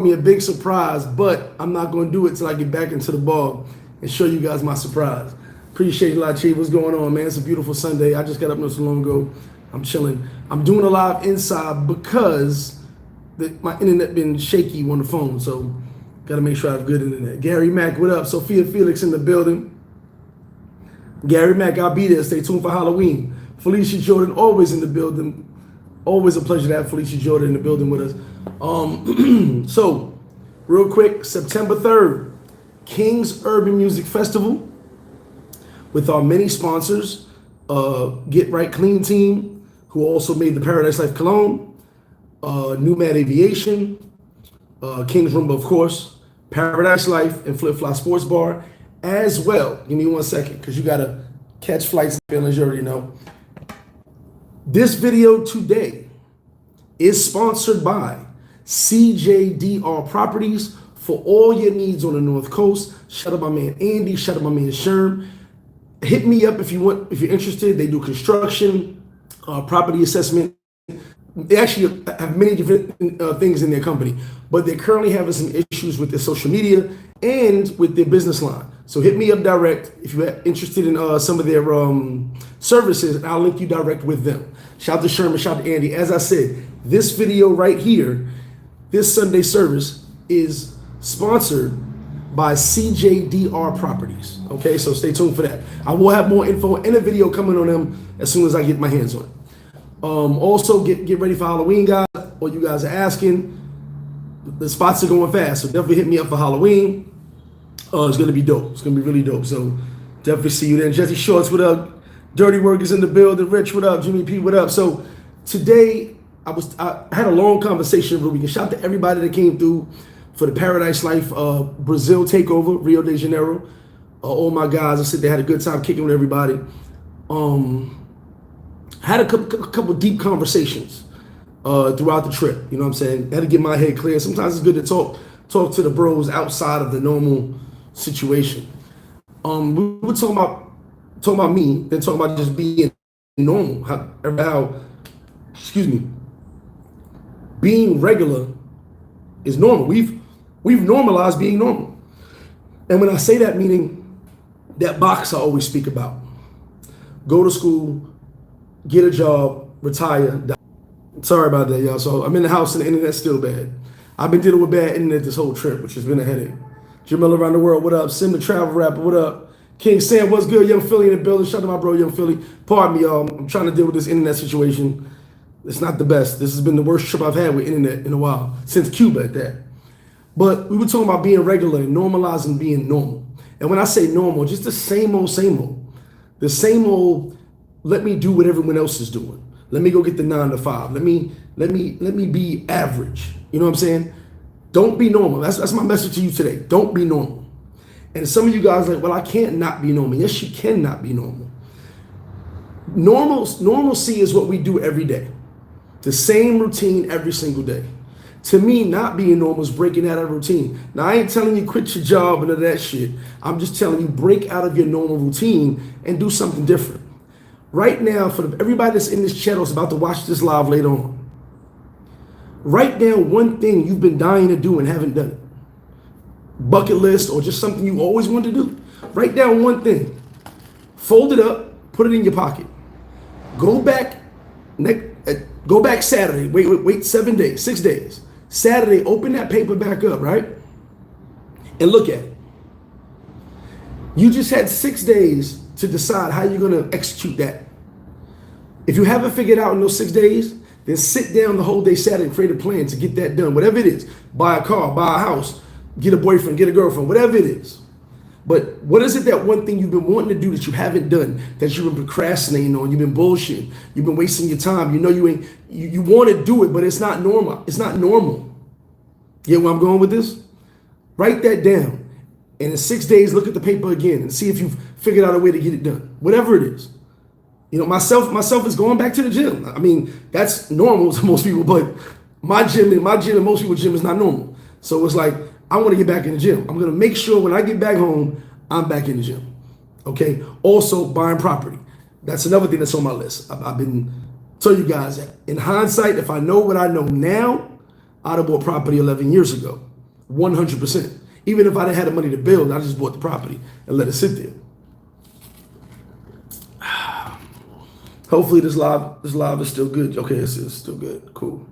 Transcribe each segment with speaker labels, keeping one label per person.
Speaker 1: me a big surprise, but I'm not going to do it till I get back into the bar and show you guys my surprise. Appreciate it a lot, Chief. What's going on, man? It's a beautiful Sunday. I just got up not so long ago. I'm chilling. I'm doing a live inside because my internet been shaky on the phone, so got to make sure I have good internet. Gary Mack, what up? Sophia Felix in the building. Gary Mack, I'll be there. Stay tuned for Halloween. Felicia Jordan, always in the building. Always a pleasure to have Felicia Jordan in the building with us. So, real quick, September 3rd, King's Urban Music Festival with our many sponsors, Get Right Clean Team, who also made the Paradise Life Cologne, New Mad Aviation, King's Roomba, of course, Paradise Life, and FlipFlop Sports Bar, as well. Give me 1 second, because you got to catch flights and feelings, you already know. This video today is sponsored by CJDR Properties for all your needs on the North Coast. Shout out my man Andy, shout out my man Sherm. Hit me up if you're interested. They do construction, property assessment. They actually have many different things in their company, but they're currently having some issues with their social media and with their business line. So hit me up direct if you're interested in some of their services, and I'll link you direct with them. Shout out to Sherman, shout out to Andy. As I said, this video right here, this Sunday service is sponsored by CJDR Properties. Okay, so stay tuned for that. I will have more info and a video coming on them as soon as I get my hands on it. Also, get ready for Halloween, guys. What you guys are asking, the spots are going fast, so definitely hit me up for Halloween. It's gonna be dope. It's gonna be really dope. So definitely see you there. Jesse Shorts, what up? Dirty Work is in the building. Rich, what up? Jimmy P, what up? So today I had a long conversation where we can shout out to everybody that came through for the Paradise Life Brazil takeover, Rio de Janeiro. All my guys, I said they had a good time kicking with everybody. Had a couple deep conversations throughout the trip. You know what I'm saying? Had to get my head clear. Sometimes it's good to talk to the bros outside of the normal situation. We were talking about me, then talking about just being normal. How being regular is normal. We've normalized being normal. And when I say that, meaning that box I always speak about. Go to school, get a job, retire, die. Sorry about that, y'all. So I'm in the house and the internet's still bad. I've been dealing with bad internet this whole trip, which has been a headache. Jamil around the world, what up? Sim the travel rapper, what up? King Sam, what's good? Young Philly in the building. Shout out to my bro, Young Philly. Pardon me, y'all. I'm trying to deal with this internet situation. It's not the best. This has been the worst trip I've had with internet in a while, since Cuba at that. But we were talking about being regular and normalizing being normal. And when I say normal, just the same old, the same old, let me do what everyone else is doing. Let me go get the 9 to 5. Let me be average. You know what I'm saying? Don't be normal. That's my message to you today. Don't be normal. And some of you guys are like, well, I can't not be normal. Yes, you can not be normal. Normalcy is what we do every day. The same routine every single day. To me, not being normal is breaking out of routine. Now, I ain't telling you quit your job and all that shit. I'm just telling you break out of your normal routine and do something different. Right now, for everybody that's in this channel is about to watch this live later on, write down one thing you've been dying to do and haven't done it. Bucket list or just something you always wanted to do. Write down one thing. Fold it up, put it in your pocket. Go back Saturday. Wait 7 days, 6 days. Saturday, open that paper back up, right? And look at it. You just had 6 days to decide how you're going to execute that. If you haven't figured out in those 6 days, then sit down the whole day Saturday and create a plan to get that done. Whatever it is, buy a car, buy a house, get a boyfriend, get a girlfriend, whatever it is. But what is it, that one thing you've been wanting to do that you haven't done, that you've been procrastinating on, you've been bullshitting, you've been wasting your time, you know you want to do it, but it's not normal. It's not normal. Get where I'm going with this? Write that down. And in 6 days, look at the paper again and see if you've figured out a way to get it done. Whatever it is. You know, myself is going back to the gym. I mean, that's normal to most people, but my gym and most people's gym is not normal. So it's like, I want to get back in the gym. I'm going to make sure when I get back home, I'm back in the gym. Okay. Also, buying property. That's another thing that's on my list. I've been telling you guys that in hindsight, if I know what I know now, I'd have bought property 11 years ago. 100%. Even if I didn't have the money to build, I just bought the property and let it sit there. Hopefully this live is still good. Okay, it's still good. Cool.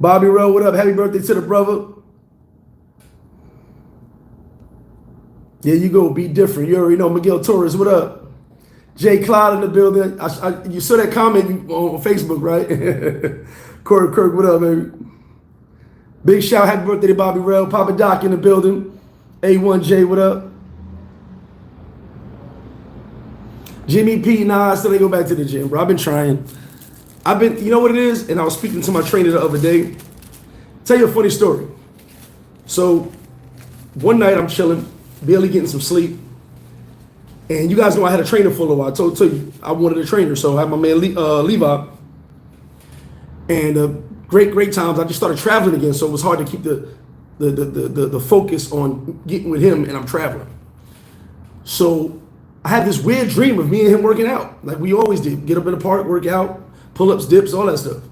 Speaker 1: Bobby Rowe, what up? Happy birthday to the brother. There you go. Be different. You already know. Miguel Torres, what up? Jay Clyde in the building. You saw that comment on Facebook, right? Corey Kirk, what up, baby? Big shout, happy birthday to Bobby Rell. Papa Doc in the building. A1J, what up? Jimmy P, nah, I still ain't go back to the gym, bro. I've been trying. You know what it is? And I was speaking to my trainer the other day. Tell you a funny story. So, one night I'm chilling, barely getting some sleep. And you guys know I had a trainer for a little while. I told you I wanted a trainer. So I had my man Levi. And great times. I just started traveling again. So it was hard to keep the focus on getting with him, and I'm traveling. So I had this weird dream of me and him working out. Like we always did. Get up in the park, work out, pull-ups, dips, all that stuff.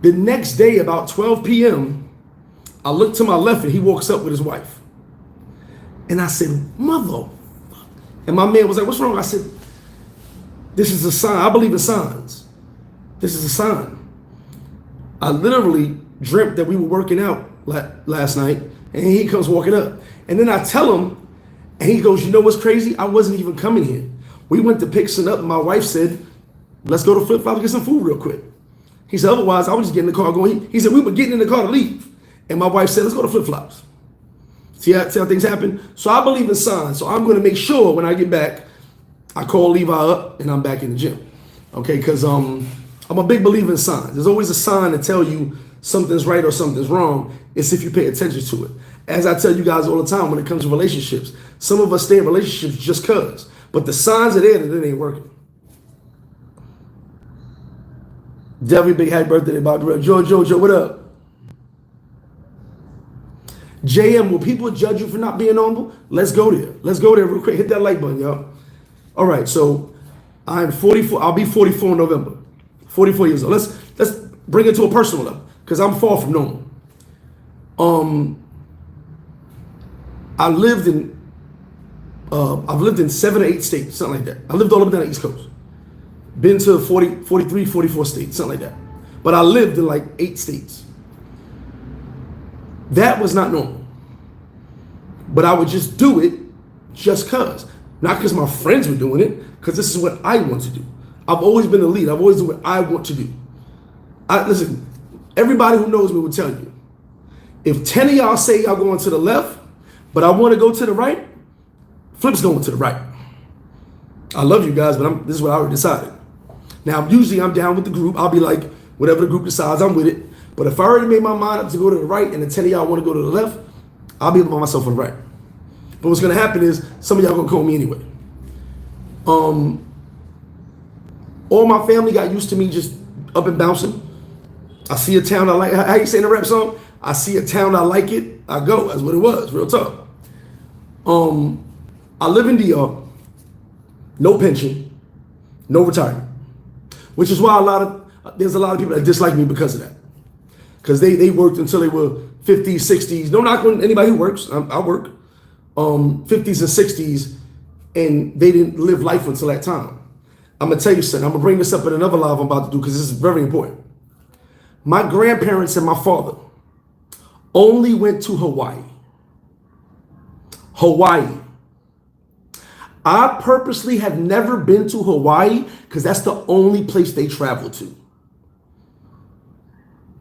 Speaker 1: The next day, about 12 p.m., I look to my left and he walks up with his wife. And I said, mother. And my man was like, what's wrong? I said, this is a sign. I believe in signs. This is a sign. I literally dreamt that we were working out last night, and he comes walking up. And then I tell him, and he goes, you know what's crazy? I wasn't even coming here. We went to pick something up, and my wife said, let's go to FlipFlop and get some food real quick. He said, otherwise, I would just get in the car going. He said, we were getting in the car to leave. And my wife said, let's go to FlipFlops. See how things happen? So I believe in signs. So I'm going to make sure when I get back, I call Levi up and I'm back in the gym. Okay, because I'm a big believer in signs. There's always a sign to tell you something's right or something's wrong. It's if you pay attention to it. As I tell you guys all the time when it comes to relationships, some of us stay in relationships just because. But the signs are there that it ain't working. Definitely big happy birthday to Bobby Red. Jojo, what up? JM, will people judge you for not being humble? Let's go there. Let's go there real quick. Hit that like button, y'all. All right, so I'm 44. I'll be 44 in November. 44 years old. Let's bring it to a personal level because I'm far from normal. I've lived in 7 or 8 states, something like that. I lived all up down the East Coast. Been to 40, 43, 44 states, something like that. But I lived in like 8 states. That was not normal. But I would just do it just because. Not because my friends were doing it, because this is what I want to do. I've always been a leader. I've always done what I want to do. Listen, everybody who knows me will tell you, if 10 of y'all say y'all going to the left, but I want to go to the right, Flip's going to the right. I love you guys, but this is what I already decided. Now, usually I'm down with the group. I'll be like, whatever the group decides, I'm with it. But if I already made my mind up to go to the right and the 10 of y'all want to go to the left, I'll be by myself on the right. But what's going to happen is some of y'all going to call me anyway. All my family got used to me just up and bouncing. I see a town I like. How you say in the rap song? I see a town I like it, I go. That's what it was, real talk. I live in DR, no pension, no retirement, which is why there's a lot of people that dislike me because of that. Because they worked until they were 50s, 60s. No knock on anybody who works. I work. 50s and 60s, and they didn't live life until that time. I'm going to tell you something. I'm going to bring this up in another live I'm about to do because this is very important. My grandparents and my father only went to Hawaii. Hawaii. I purposely have never been to Hawaii because that's the only place they travel to.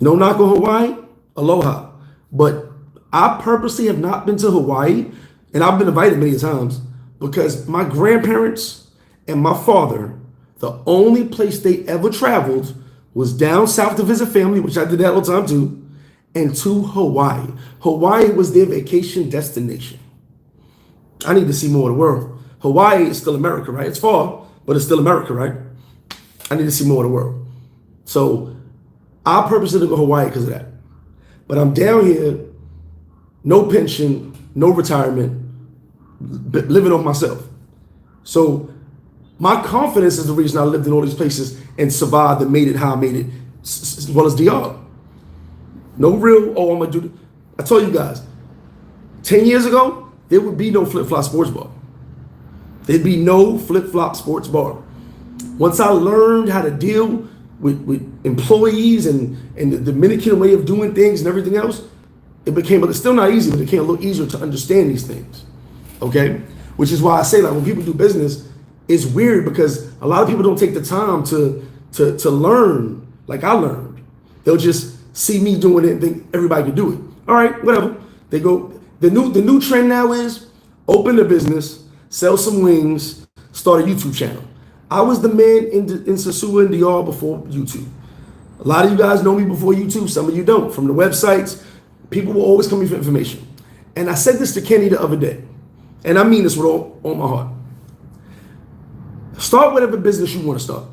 Speaker 1: No knock on Hawaii, aloha. But I purposely have not been to Hawaii, and I've been invited many times, because my grandparents and my father, the only place they ever traveled was down south to visit family, which I did that all the time too, and to Hawaii. Hawaii was their vacation destination. I need to see more of the world. Hawaii is still America, right? It's far, but it's still America, right? I need to see more of the world. So I purposely didn't go to Hawaii because of that. But I'm down here, no pension, no retirement, living off myself. So my confidence is the reason I lived in all these places and survived and made it how I made it, as well as DR. No real, I'm going to do I told you guys, 10 years ago, there would be no flip-flop sports bar. There'd be no flip-flop sports bar. Once I learned how to deal with employees and the Dominican way of doing things and everything else, it's still not easy, but it became a little easier to understand these things, okay? Which is why I say, like, when people do business, it's weird because a lot of people don't take the time to learn like I learned. They'll just see me doing it and think everybody can do it. All right, whatever. They go, the new trend now is open a business, sell some wings, start a YouTube channel. I was the man in Sosua and DR before YouTube. A lot of you guys know me before YouTube, some of you don't. From the websites, people will always come to me for information. And I said this to Kenny the other day, and I mean this with all my heart. Start whatever business you want to start.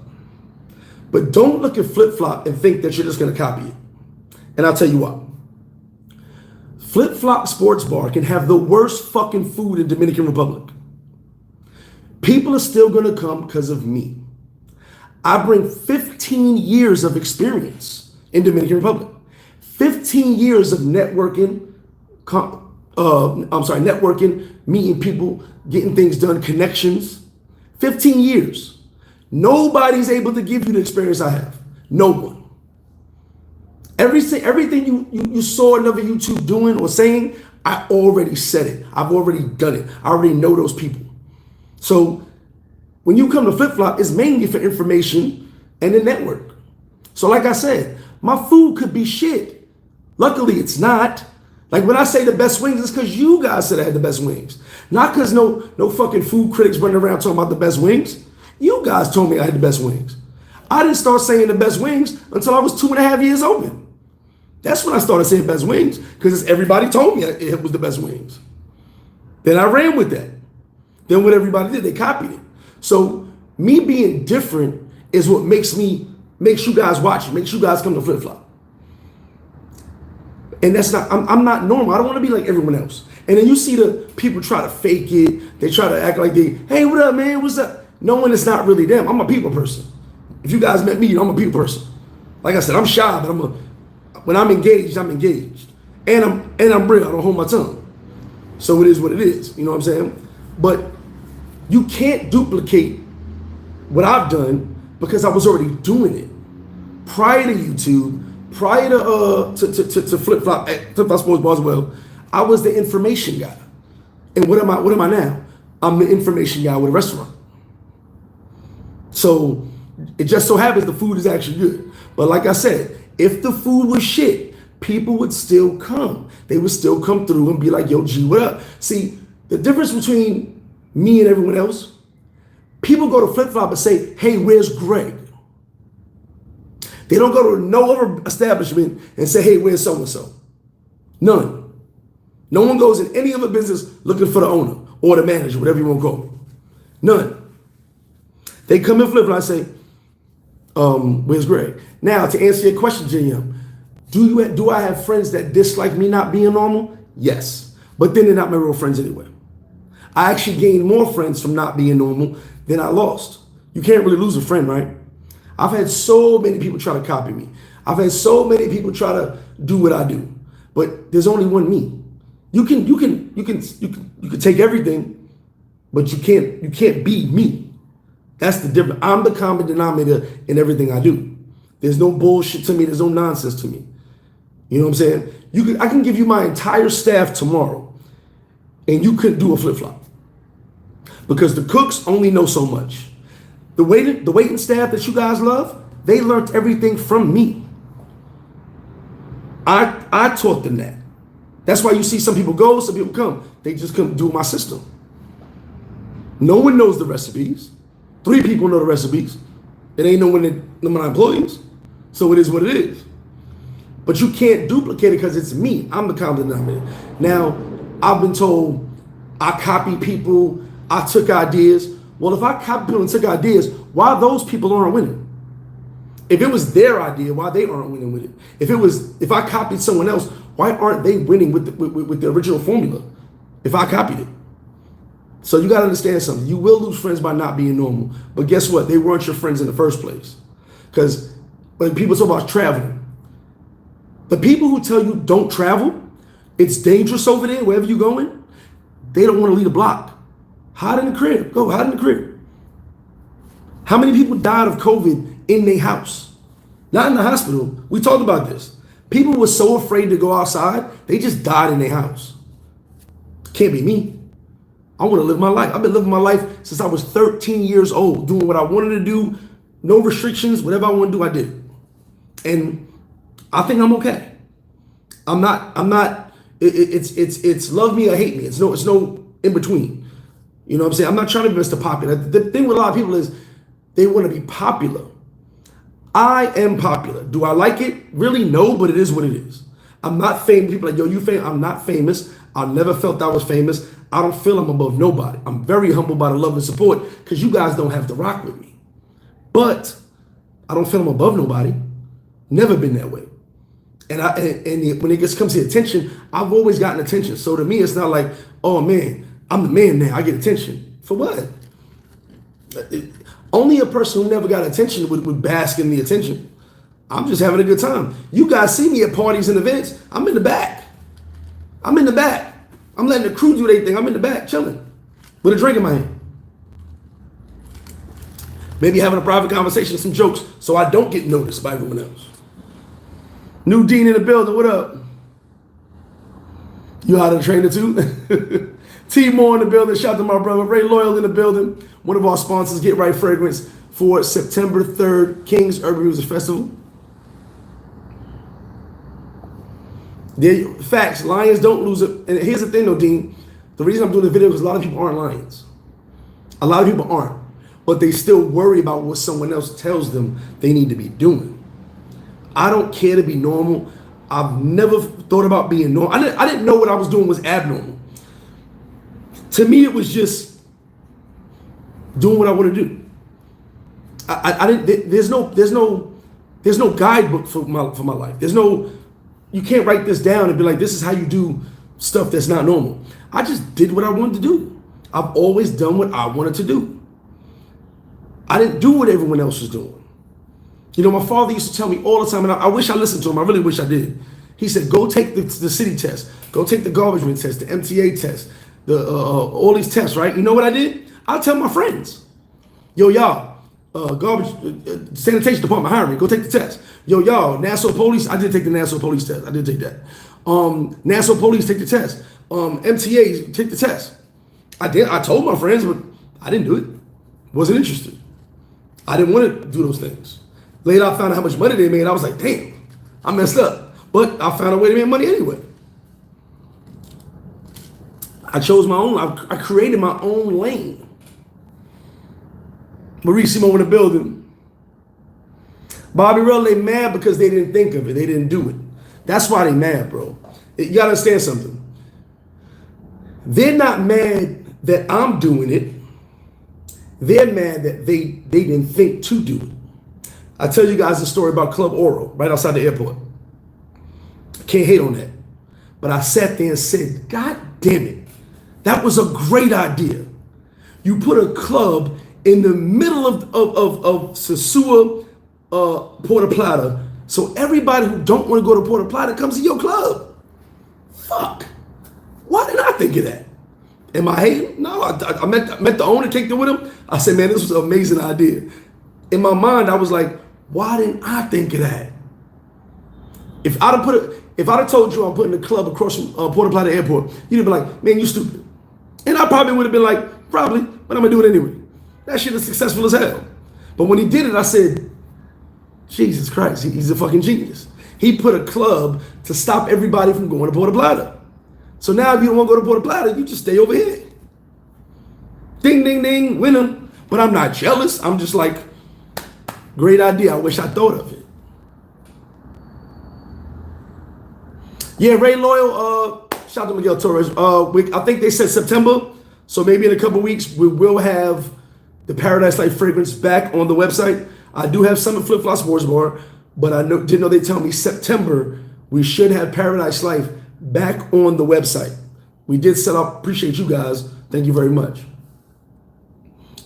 Speaker 1: But don't look at FlipFlop and think that you're just going to copy it. And I'll tell you why. FlipFlop Sports Bar can have the worst fucking food in Dominican Republic. People are still going to come because of me. I bring 15 years of experience in Dominican Republic. 15 years of networking, meeting people, getting things done, connections. 15 years. Nobody's able to give you the experience I have. No one. Everything you saw another YouTube doing or saying, I already said it. I've already done it. I already know those people. So when you come to FlipFlop, it's mainly for information and the network. So like I said, my food could be shit. Luckily, it's not. Like when I say the best wings, it's because you guys said I had the best wings. Not because no fucking food critics running around talking about the best wings. You guys told me I had the best wings. I didn't start saying the best wings until I was 2.5 years old. That's when I started saying best wings, because everybody told me it was the best wings. Then I ran with that. Then what everybody did, they copied it. So me being different is what makes you guys watch it, makes you guys come to FlipFlop. And that's not, I'm not normal. I don't want to be like everyone else. And then you see the people try to fake it. They try to act like hey, what up, man? What's up? Knowing it's not really them. I'm a people person. If you guys met me, I'm a people person. Like I said, I'm shy, but when I'm engaged, I'm engaged. And I'm real. I don't hold my tongue. So it is what it is. You know what I'm saying? But you can't duplicate what I've done because I was already doing it. Prior to YouTube, prior to FlipFlop Sports Bar as well, I was the information guy. And what am I now? I'm the information guy with a restaurant. So it just so happens the food is actually good. But like I said, if the food was shit, people would still come. They would still come through and be like, yo, G, what up? See, the difference between me and everyone else, people go to FlipFlop and say, hey, where's Greg? They don't go to no other establishment and say, hey, where's so-and-so? None. No one goes in any other business looking for the owner or the manager, whatever you want to call it. None. They come in FlipFlop and say, where's Greg? Now, to answer your question, JM, do I have friends that dislike me not being normal? Yes. But then they're not my real friends anyway. I actually gained more friends from not being normal than I lost. You can't really lose a friend, right? I've had so many people try to copy me. I've had so many people try to do what I do. But there's only one me. You can take everything, but you can't be me. That's the difference. I'm the common denominator in everything I do. There's no bullshit to me. There's no nonsense to me. You know what I'm saying? I can give you my entire staff tomorrow, and you couldn't do a FlipFlop because the cooks only know so much. The waiting staff that you guys love, they learned everything from me. I taught them that. That's why you see some people go, some people come. They just couldn't do my system. No one knows the recipes. 3 people know the recipes. It ain't no one of my employees. So it is what it is. But you can't duplicate it because it's me. I'm the common denominator. Now, I've been told I copy people, I took ideas. Well, if I copy people and took ideas, why those people aren't winning? If it was their idea, why they aren't winning with it? If I copied someone else, why aren't they winning with the original formula? If I copied it. So you got to understand something. You will lose friends by not being normal. But guess what? They weren't your friends in the first place. Because when people talk about traveling, the people who tell you don't travel It's dangerous over there, wherever you're going. They don't want to leave the block. Hide in the crib. Go hide in the crib. How many people died of COVID in their house? Not in the hospital. We talked about this. People were so afraid to go outside, they just died in their house. Can't be me. I want to live my life. I've been living my life since I was 13 years old, doing what I wanted to do, no restrictions, whatever I want to do, I did. And I think I'm okay. It's love me or hate me. It's no in between. You know what I'm saying? I'm not trying to be Mr. Popular. The thing with a lot of people is they want to be popular. I am popular. Do I like it? Really, no, but it is what it is. I'm not famous. People are like, yo, you famous? I'm not famous. I never felt I was famous. I don't feel I'm above nobody. I'm very humbled by the love and support because you guys don't have to rock with me. But I don't feel I'm above nobody. Never been that way. And when it comes to attention, I've always gotten attention. So to me, it's not like, oh man, I'm the man now. I get attention. For what? Only a person who never got attention would bask in the attention. I'm just having a good time. You guys see me at parties and events. I'm in the back. I'm in the back. I'm letting the crew do their thing. I'm in the back chilling with a drink in my hand. Maybe having a private conversation, some jokes, so I don't get noticed by everyone else. New Dean in the building. What up? You out of the trainer too? T Moore in the building. Shout out to my brother Ray Loyal in the building. One of our sponsors, Get Right Fragrance, for September 3rd, King's Urban Music Festival. Facts, lions don't lose it. And here's the thing though, Dean. The reason I'm doing the video is because a lot of people aren't lions. A lot of people aren't. But they still worry about what someone else tells them they need to be doing. I don't care to be normal. I've never thought about being normal. I didn't know what I was doing was abnormal. To me, it was just doing what I want to do. I didn't. There's no guidebook for my life. You can't write this down and be like, this is how you do stuff that's not normal. I just did what I wanted to do. I've always done what I wanted to do. I didn't do what everyone else was doing. You know, my father used to tell me all the time, and I wish I listened to him. I really wish I did. He said, go take the city test. Go take the garbage man test, the MTA test, all these tests, right? You know what I did? I tell my friends, yo, y'all, garbage, sanitation department hiring me. Go take the test. Yo, y'all, Nassau Police. I did take the Nassau Police test. I did take that. Nassau Police, take the test. MTA, take the test. I did. I told my friends, but I didn't do it. Wasn't interested. I didn't want to do those things. Later, I found out how much money they made. I was like, damn, I messed up. But I found a way to make money anyway. I chose my own. I created my own lane. Marissimo in the building. Bobby Real, they mad because they didn't think of it. They didn't do it. That's why they mad, bro. You gotta understand something. They're not mad that I'm doing it. They're mad that they didn't think to do it. I tell you guys a story about Club Oro, right outside the airport. Can't hate on that. But I sat there and said, God damn it. That was a great idea. You put a club in the middle of Sosua, Puerto Plata, so everybody who don't want to go to Puerto Plata comes to your club. Fuck. Why didn't I think of that? Am I hating? No, I met the owner, kicked it with him. I said, man, this was an amazing idea. In my mind, I was like, why didn't I think of that? If I'd have told you I'm putting a club across from Puerto Plata Airport, you'd have been like, man, you stupid. And I probably would have been like, probably, but I'm gonna do it anyway. That shit is successful as hell. But when he did it, I said, Jesus Christ, he's a fucking genius. He put a club to stop everybody from going to Puerto Plata. So now if you don't want to go to Puerto Plata, you just stay over here. Ding, ding, ding, winner. But I'm not jealous. I'm just like, great idea. I wish I thought of it. Yeah, Ray Loyal, shout out to Miguel Torres. I think they said September. So maybe in a couple weeks, we will have the Paradise Life fragrance back on the website. I do have some at FlipFlop Sports Bar, but I didn't know they tell me September we should have Paradise Life back on the website. We did set up. Appreciate you guys. Thank you very much.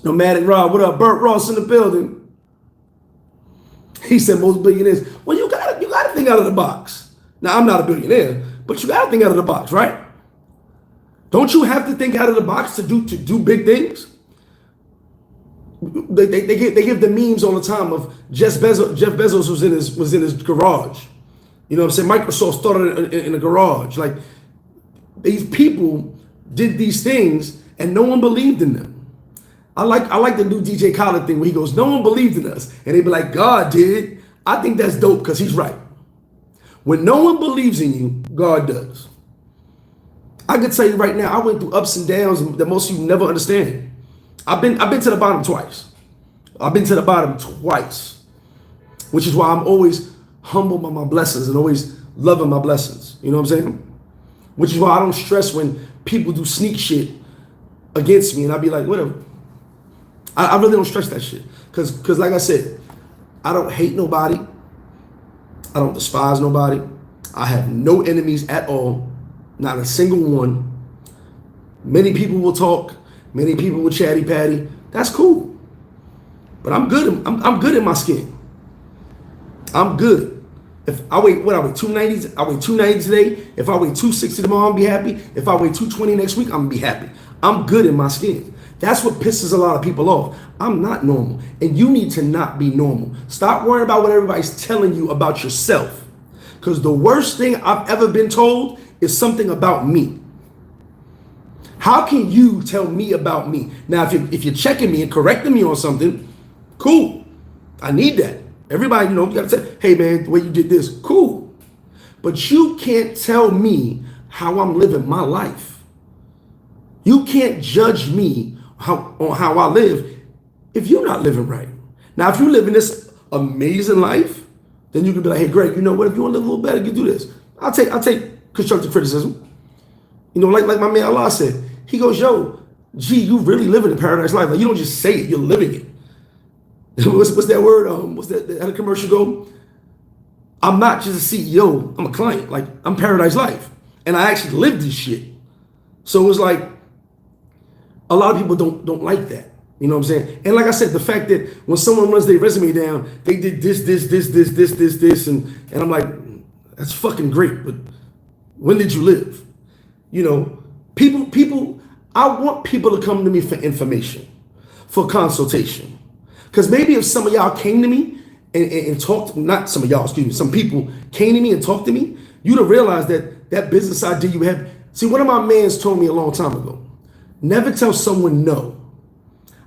Speaker 1: Nomadic Rob, what up? Burt Ross in the building. He said most billionaires. Well, you got to think out of the box. Now I'm not a billionaire, But you gotta think out of the box, right? Don't you have to think out of the box to do big things? They give the memes all the time of Jeff Bezos was in his garage. You know what I'm saying? Microsoft started in a garage. Like, these people did these things and no one believed in them. I like the new DJ Khaled thing where he goes, no one believed in us. And they be like, God did. I think that's dope because he's right. When no one believes in you, God does. I can tell you right now, I went through ups and downs that most of you never understand. I've been to the bottom twice. I've been to the bottom twice, which is why I'm always humble by my blessings and always loving my blessings. You know what I'm saying? Which is why I don't stress when people do sneak shit against me, and I be like, whatever. I really don't stress that shit. Because like I said, I don't hate nobody. I don't despise nobody. I have no enemies at all. Not a single one. Many people will talk. Many people will chatty patty. That's cool. But I'm good. I'm good in my skin. I'm good. If I weigh 290, I weigh 290 today. If I weigh 260 tomorrow, I'll be happy. If I weigh 220 next week, I'm gonna be happy. I'm good in my skin. That's what pisses a lot of people off. I'm not normal. And you need to not be normal. Stop worrying about what everybody's telling you about yourself. Because the worst thing I've ever been told is something about me. How can you tell me about me? Now, if you're checking me and correcting me on something, cool. I need that. Everybody, you gotta say, hey man, the way you did this, cool. But you can't tell me how I'm living my life. You can't judge me on how I live if you're not living right. Now, if you're living this amazing life, then you can be like, hey Greg, you know what? If you want to live a little better, you can do this. I'll take constructive criticism. Like my man Allah said, he goes, yo, gee, you really living the paradise life. Like, you don't just say it, you're living it. What's that word? What's that? How the commercial go? I'm not just a CEO. I'm a client. Like, I'm paradise life, and I actually live this shit. So it's like a lot of people don't like that. You know what I'm saying? And like I said, the fact that when someone runs their resume down, they did this, and I'm like, that's fucking great. But when did you live? People. I want people to come to me for information, for consultation. Because maybe if some of y'all came to me and talked, not some of y'all, excuse me, some people came to me and talked to me, you'd have realized that business idea you have. See, one of my mans told me a long time ago, never tell someone no.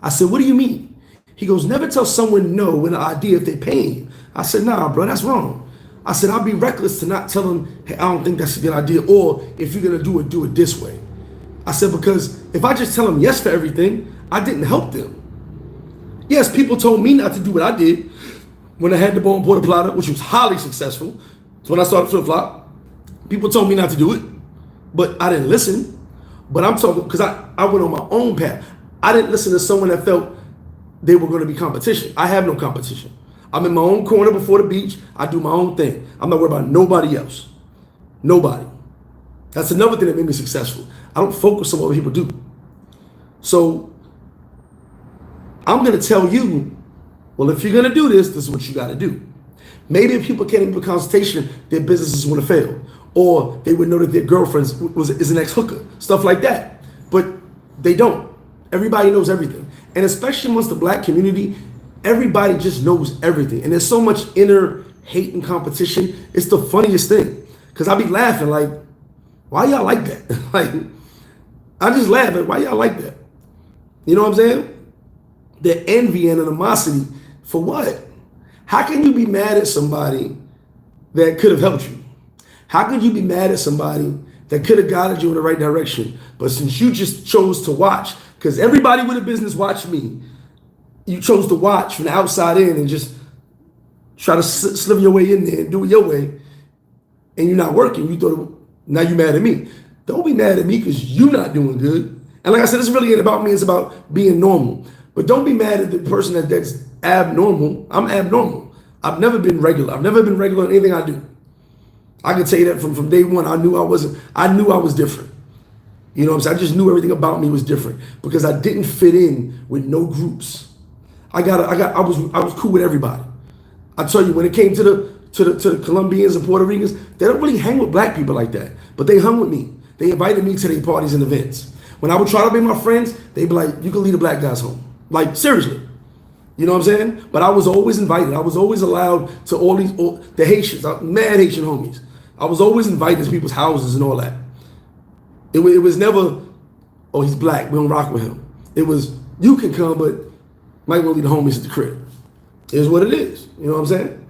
Speaker 1: I said, what do you mean? He goes, never tell someone no with an idea if they're paying. I said, nah, bro, that's wrong. I said, I'll be reckless to not tell them, hey, I don't think that's a good idea, or if you're gonna do it this way. I said, because if I just tell them yes to everything, I didn't help them. Yes, people told me not to do what I did when I had the ball in Puerto Plata, which was highly successful. So when I started FlipFlop, people told me not to do it, but I didn't listen. But I'm talking, because I went on my own path. I didn't listen to someone that felt they were going to be competition. I have no competition. I'm in my own corner before the beach. I do my own thing. I'm not worried about nobody else. Nobody. That's another thing that made me successful. I don't focus on what other people do. So I'm going to tell you, well, if you're going to do this, this is what you got to do. Maybe if people can't even do a consultation, their businesses would have failed. Or they would know that their girlfriend is an ex-hooker. Stuff like that. But they don't. Everybody knows everything. And especially amongst the black community, everybody just knows everything. And there's so much inner hate and competition. It's the funniest thing. Because I be laughing like, why y'all like that? Like, I just laugh at why y'all like that. You know what I'm saying? The envy and animosity for what? How can you be mad at somebody that could have helped you? How could you be mad at somebody that could have guided you in the right direction? But since you just chose to watch, because everybody with a business watched me, you chose to watch from the outside in and just try to slither your way in there and do it your way, and you're not working. You thought, now you're mad at me. Don't be mad at me because you're not doing good. And like I said, this really ain't about me. It's about being normal. But don't be mad at the person that's abnormal. I'm abnormal. I've never been regular. I've never been regular in anything I do. I can tell you that from day one. I knew I was different. You know what I'm saying? I just knew everything about me was different because I didn't fit in with no groups. I was cool with everybody. I tell you, when it came to to the Colombians and Puerto Ricans, they don't really hang with black people like that. But they hung with me. They invited me to their parties and events. When I would try to be my friends, they'd be like, you can leave the black guys home. Like, seriously. You know what I'm saying? But I was always invited. I was always allowed to all the Haitians, mad Haitian homies. I was always invited to people's houses and all that. It was never, oh, he's black, we don't rock with him. It was, you can come, but might want to leave the homies at the crib. It is what it is. You know what I'm saying?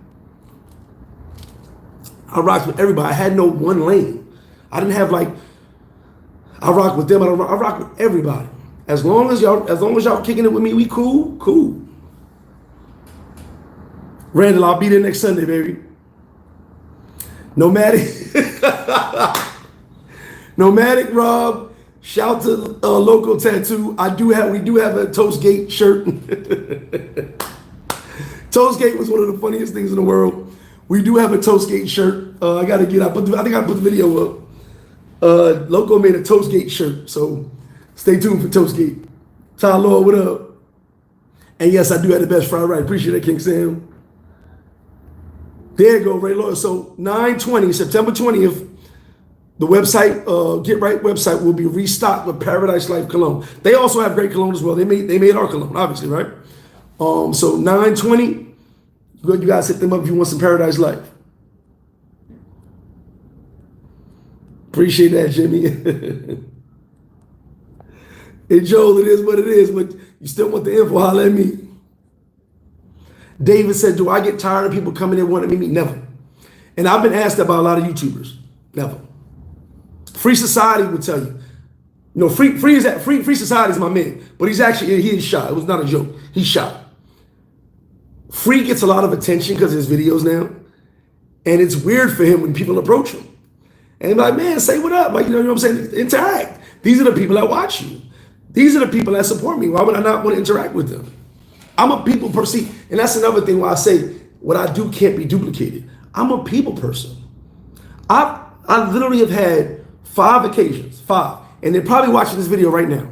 Speaker 1: I rocked with everybody. I had no one lane. I didn't have like, I rock with them. I rock with everybody. As long as y'all kicking it with me, we cool. Randall, I'll be there next Sunday, baby. Nomadic Rob, shout to Local Tattoo. We do have a Toastgate shirt. Toastgate was one of the funniest things in the world. We do have a Toastgate shirt. I gotta get up. I think I put the video up. Loco made a Toastgate shirt, so stay tuned for Toastgate. Ty Lord, what up? And yes, I do have the best fried right. Appreciate it, King Sam. There you go, Ray Lord. So 9/20, September 20th, the website, Get Right website will be restocked with Paradise Life cologne. They also have great cologne as well. They made our cologne, obviously, right? So 9/20, you guys hit them up if you want some Paradise Life. Appreciate that, Jimmy. Hey, Joel, it is what it is, but you still want the info, holler at me. David said, do I get tired of people coming in wanting to meet me? Never. And I've been asked that by a lot of YouTubers. Never. Free Society would tell you. You know, Free Society is my man, but he is shy. It was not a joke. He's shy. Free gets a lot of attention because of his videos now. And it's weird for him when people approach him. And like, man, say what up. Like, you know what I'm saying? Interact. These are the people that watch you. These are the people that support me. Why would I not want to interact with them? I'm a people person. And that's another thing why I say what I do can't be duplicated. I'm a people person. I literally have had 5 occasions, and they're probably watching this video right now,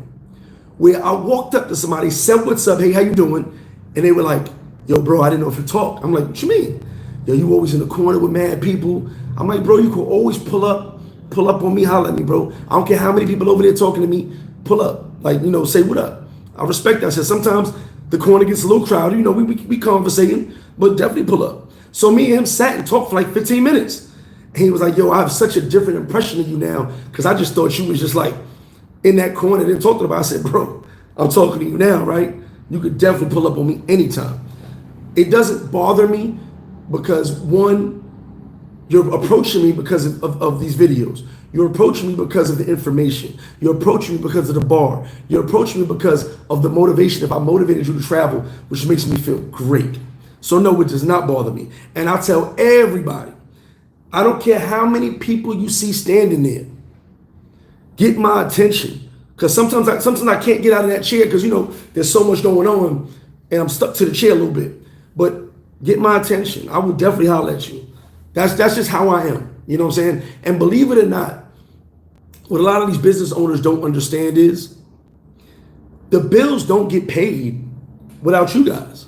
Speaker 1: where I walked up to somebody, said, what's up? Hey, how you doing? And they were like, yo, bro, I didn't know if you talk. I'm like, what you mean? Yo, you always in the corner with mad people. I'm like, bro, you could always pull up on me, holler at me, bro. I don't care how many people over there talking to me, pull up. Like, you know, say what up. I respect that. I said, sometimes the corner gets a little crowded, you know, we conversating, but definitely pull up. So me and him sat and talked for like 15 minutes. And he was like, yo, I have such a different impression of you now, because I just thought you was just like in that corner and talking about it. I said, bro, I'm talking to you now, right? You could definitely pull up on me anytime. It doesn't bother me because, one, you're approaching me because of these videos. You're approaching me because of the information. You're approaching me because of the bar. You're approaching me because of the motivation. If I motivated you to travel, which makes me feel great. So no, it does not bother me. And I tell everybody, I don't care how many people you see standing there, get my attention. Because sometimes I can't get out of that chair because, you know, there's so much going on and I'm stuck to the chair a little bit. But get my attention. I will definitely holler at you. That's just how I am. You know what I'm saying? And believe it or not, what a lot of these business owners don't understand is the bills don't get paid without you guys.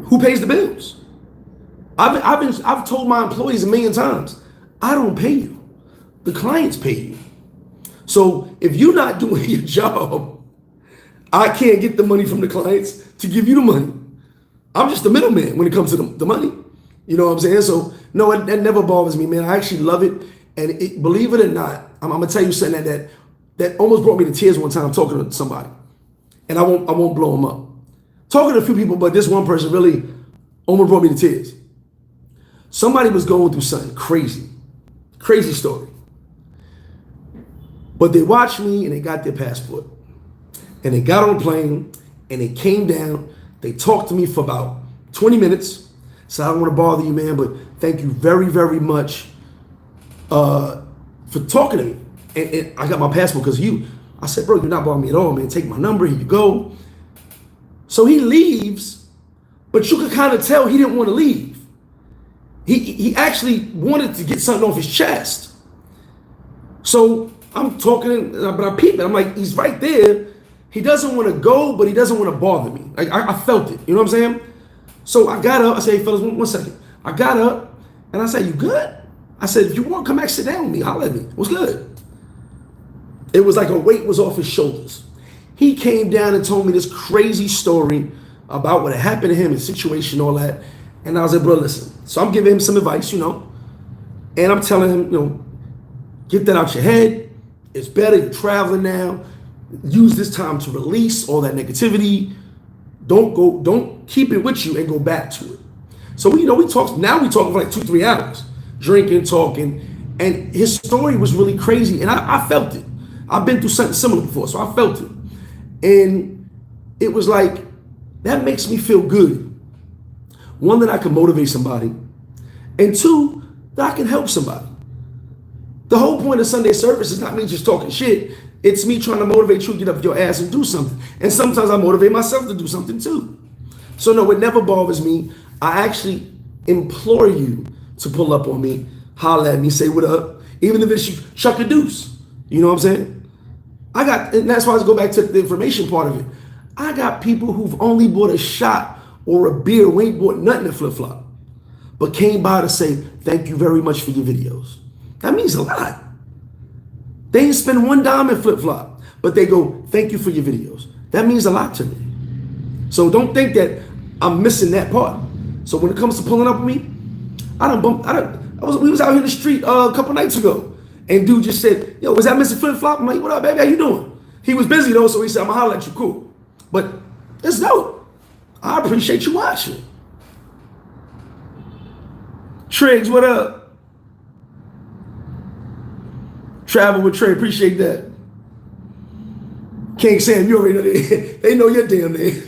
Speaker 1: Who pays the bills? I've told my employees a million times, I don't pay you. The clients pay you. So if you're not doing your job, I can't get the money from the clients to give you the money. I'm just the middleman when it comes to the money. You know what I'm saying? So no, that never bothers me, man. I actually love it. And believe it or not, I'm gonna tell you something that almost brought me to tears one time talking to somebody. And I won't blow them up. Talking to a few people, but this one person really almost brought me to tears. Somebody was going through something crazy story. But they watched me and they got their passport. And they got on a plane and they came down. They talked to me for about 20 minutes. So I don't want to bother you, man, but thank you very, very much for talking to me. And I got my passport because of you. I said, bro, you're not bothering me at all, man. Take my number, here you go. So he leaves, but you could kind of tell he didn't want to leave. He actually wanted to get something off his chest. So I'm talking, but I peep it. I'm like, he's right there. He doesn't want to go, but he doesn't want to bother me. Like I felt it. You know what I'm saying? So I got up. I said, hey, fellas, one second. I got up and I said, you good? I said, if you want, come back, sit down with me, holler at me. What's good? It was like a weight was off his shoulders. He came down and told me this crazy story about what had happened to him, his situation, all that. And I was like, bro, listen. So I'm giving him some advice, you know, and I'm telling him, you know, get that out your head. It's better, you're traveling now. Use this time to release all that negativity. Don't keep it with you and go back to it. So we talked, now we talking for like 2-3 hours, drinking, talking, and his story was really crazy, and I felt it. I've been through something similar before, so I felt it. And it was like, that makes me feel good. One, that I can motivate somebody, and two, that I can help somebody. The whole point of Sunday service is not me just talking shit. It's me trying to motivate you to get up your ass and do something. And sometimes I motivate myself to do something too. So no, it never bothers me. I actually implore you to pull up on me, holler at me, say what up, even if it's chuck a deuce. You know what I'm saying? And that's why I go back to the information part of it. I got people who've only bought a shot or a beer, who ain't bought nothing at FlipFlop, but came by to say, thank you very much for your videos. That means a lot. They didn't spend $1 at FlipFlop, but they go, thank you for your videos. That means a lot to me. So don't think that I'm missing that part. So when it comes to pulling up with me, we was out here in the street a couple nights ago, and dude just said, yo, was that MrFlipFlop? I'm like, what up, baby? How you doing? He was busy though, so he said, I'm gonna holler at you, cool. But it's dope. I appreciate you watching. Triggs, what up? Travel with Trey, appreciate that. King Sam, you already know they know your damn name.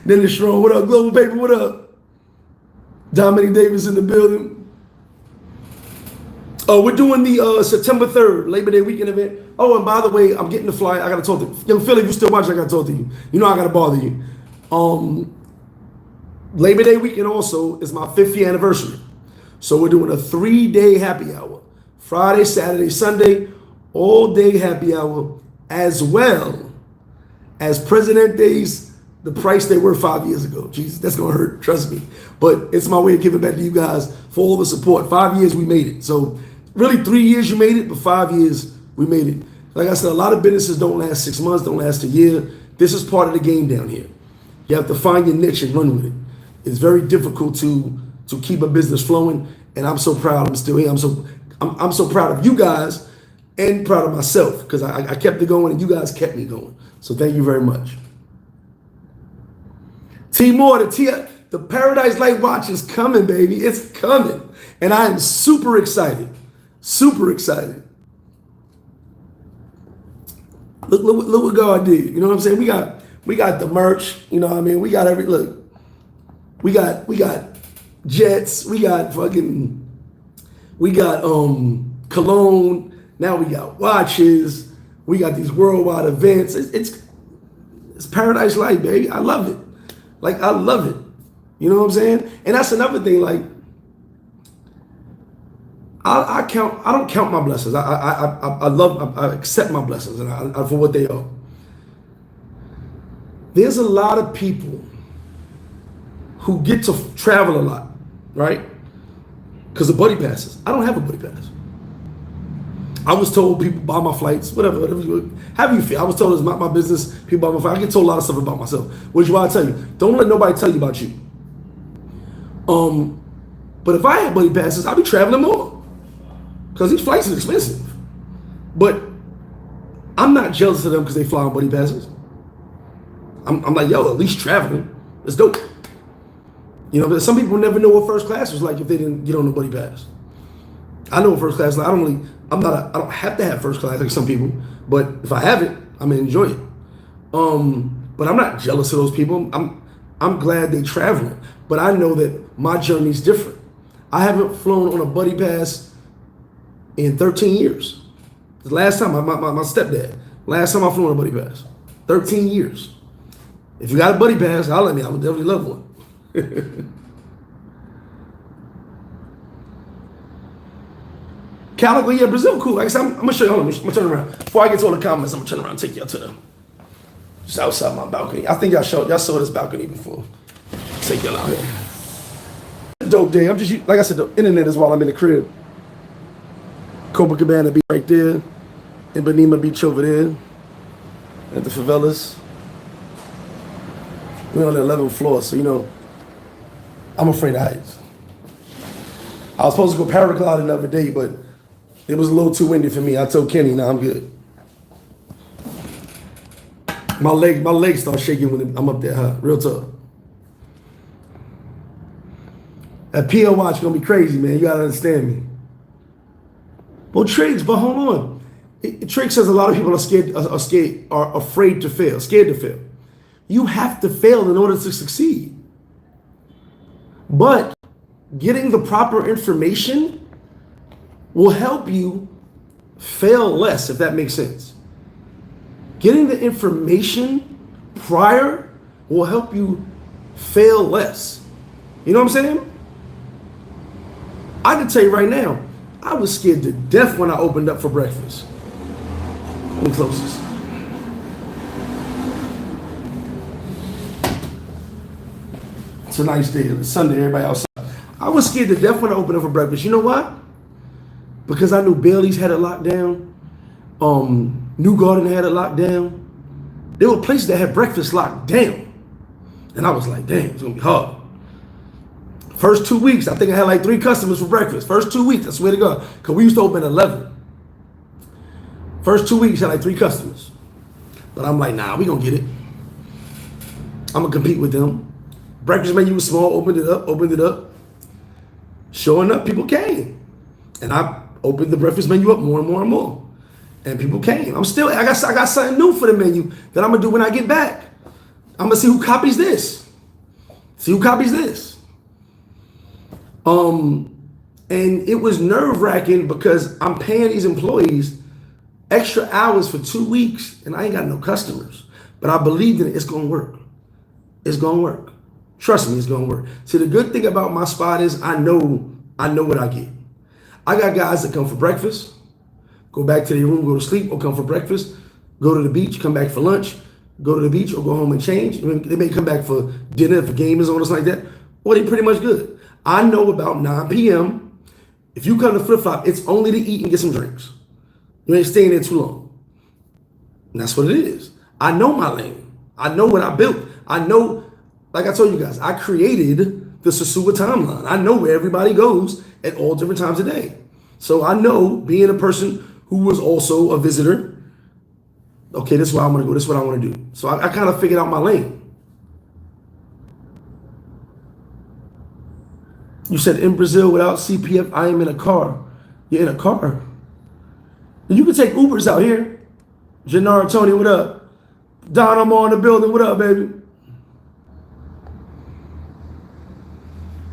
Speaker 1: Dennis Strong, what up? Global Paper, what up? Dominic Davis in the building. Oh, we're doing the September 3rd, Labor Day weekend event. Oh, and by the way, I'm getting the flyer. I gotta talk to you. Young Philly, if you're still watching, I gotta talk to you. You know I gotta bother you. Labor Day weekend also is my 5th year anniversary. So we're doing a 3-day happy hour. Friday, Saturday, Sunday, all day happy hour, as well as President Days, the price they were 5 years ago. Jesus, that's gonna hurt, trust me. But it's my way of giving back to you guys for all the support. 5 years we made it. So really 3 years you made it, but 5 years we made it. Like I said, a lot of businesses don't last 6 months, don't last a year. This is part of the game down here. You have to find your niche and run with it. It's very difficult to keep a business flowing, and I'm so proud I'm still here. I'm so proud of you guys and proud of myself because I kept it going and you guys kept me going. So thank you very much. T Moore, the Paradise Life watch is coming, baby. It's coming. And I am super excited. Super excited. Look what God did. You know what I'm saying? We got the merch, you know what I mean? We got we got jets, we got cologne, now we got watches, we got these worldwide events. It's Paradise Life, baby. I love it. Like, I love it. You know what I'm saying? And that's another thing, like, I don't count my blessings. I accept my blessings and for what they are. There's a lot of people who get to travel a lot, right? Because of buddy passes. I don't have a buddy pass. I was told people buy my flights, whatever however you feel. I was told it's not my business, people buy my flights. I get told a lot of stuff about myself, which is why I tell you, don't let nobody tell you about you. But if I had buddy passes, I'd be traveling more. Because these flights are expensive. But I'm not jealous of them because they fly on buddy passes. I'm like, yo, at least traveling. It's dope. You know, but some people never know what first class was like if they didn't get on the buddy pass. I know what first class is like. I don't have to have first class like some people, but if I have it, I'm gonna enjoy it. But I'm not jealous of those people. I'm glad they traveling, but I know that my journey's different. I haven't flown on a buddy pass in 13 years. The last time, my stepdad, last time I flew on a buddy pass, 13 years. If you got a buddy pass, holler at me. I would definitely love one. Calico, yeah, Brazil, cool. Like I said, I'm gonna show you. Hold on, I'm gonna turn around. Before I get to all the comments, I'm gonna turn around and take y'all to just outside my balcony. I think y'all saw this balcony before. Take y'all out here. Dope day. I'm just, like I said, the internet is while I'm in the crib. Copacabana Beach right there. And Benima Beach over there. At the favelas. We're on the 11th floor, so you know, I'm afraid of heights. I was supposed to go paragliding the other day, but it was a little too windy for me. I told Kenny, nah, I'm good. My legs start shaking when I'm up there high. Real tough. That PO watch gonna be crazy, man. You gotta understand me. Well, Triggs, but hold on. Triggs says a lot of people are afraid to fail, scared to fail. You have to fail in order to succeed. But getting the proper information will help you fail less, if that makes sense. Getting the information prior will help you fail less. You know what I'm saying? I can tell you right now, I was scared to death when I opened up for breakfast. Let me close this. It's a nice day. It's Sunday, everybody outside. I was scared to death when I opened up for breakfast. You know why? Because I knew Bailey's had it locked down. New Garden had it locked down. There were places that had breakfast locked down. And I was like, dang, it's gonna be hard. First 2 weeks, I think I had like 3 customers for breakfast. First 2 weeks, I swear to God. Because we used to open at 11. First 2 weeks, I had like 3 customers. But I'm like, nah, we gonna get it. I'm gonna compete with them. Breakfast menu was small, opened it up. Sure enough, people came. And I opened the breakfast menu up more and more and more. And people came. I got something new for the menu that I'm gonna do when I get back. I'm gonna see who copies this. And it was nerve-wracking because I'm paying these employees extra hours for 2 weeks and I ain't got no customers. But I believe that it's gonna work. It's gonna work. Trust me, it's gonna work. See, the good thing about my spot is I know what I get. I got guys that come for breakfast, go back to their room, go to sleep, or come for breakfast, go to the beach, come back for lunch, go to the beach, or go home and change. They may come back for dinner if a game is on or something like that, or they pretty much good. I know about 9 p.m. If you come to FlipFlop, it's only to eat and get some drinks. You ain't staying there too long. And that's what it is. I know my lane. I know what I built. I know, like I told you guys, I created the Sosua timeline. I know where everybody goes at all different times of day. So I know, being a person who was also a visitor, okay, this is where I want to go. This is what I want to do. So I kind of figured out my lane. You said in Brazil without CPF, I am in a car. You're in a car. You can take Ubers out here. Gennaro, Tony, what up? Don, I'm on the building. What up, baby?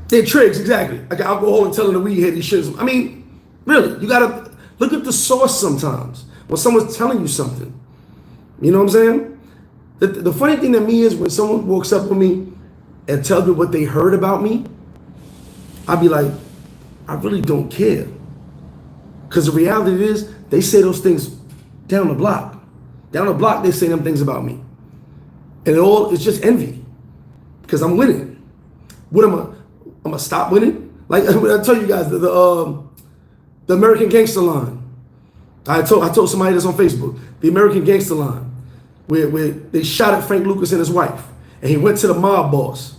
Speaker 1: They're tricks, exactly. Like alcohol and telling the weed head these shits. I mean, really, you gotta look at the source sometimes when someone's telling you something. You know what I'm saying? The funny thing to me is when someone walks up with me and tells me what they heard about me, I'd be like, I really don't care. Because the reality is, they say those things down the block. Down the block, they say them things about me. And it's just envy. Because I'm winning. What am I? I'm going to stop winning? Like, I tell you guys, the American Gangster line. I told somebody this on Facebook. The American Gangster line. Where they shot at Frank Lucas and his wife. And he went to the mob boss.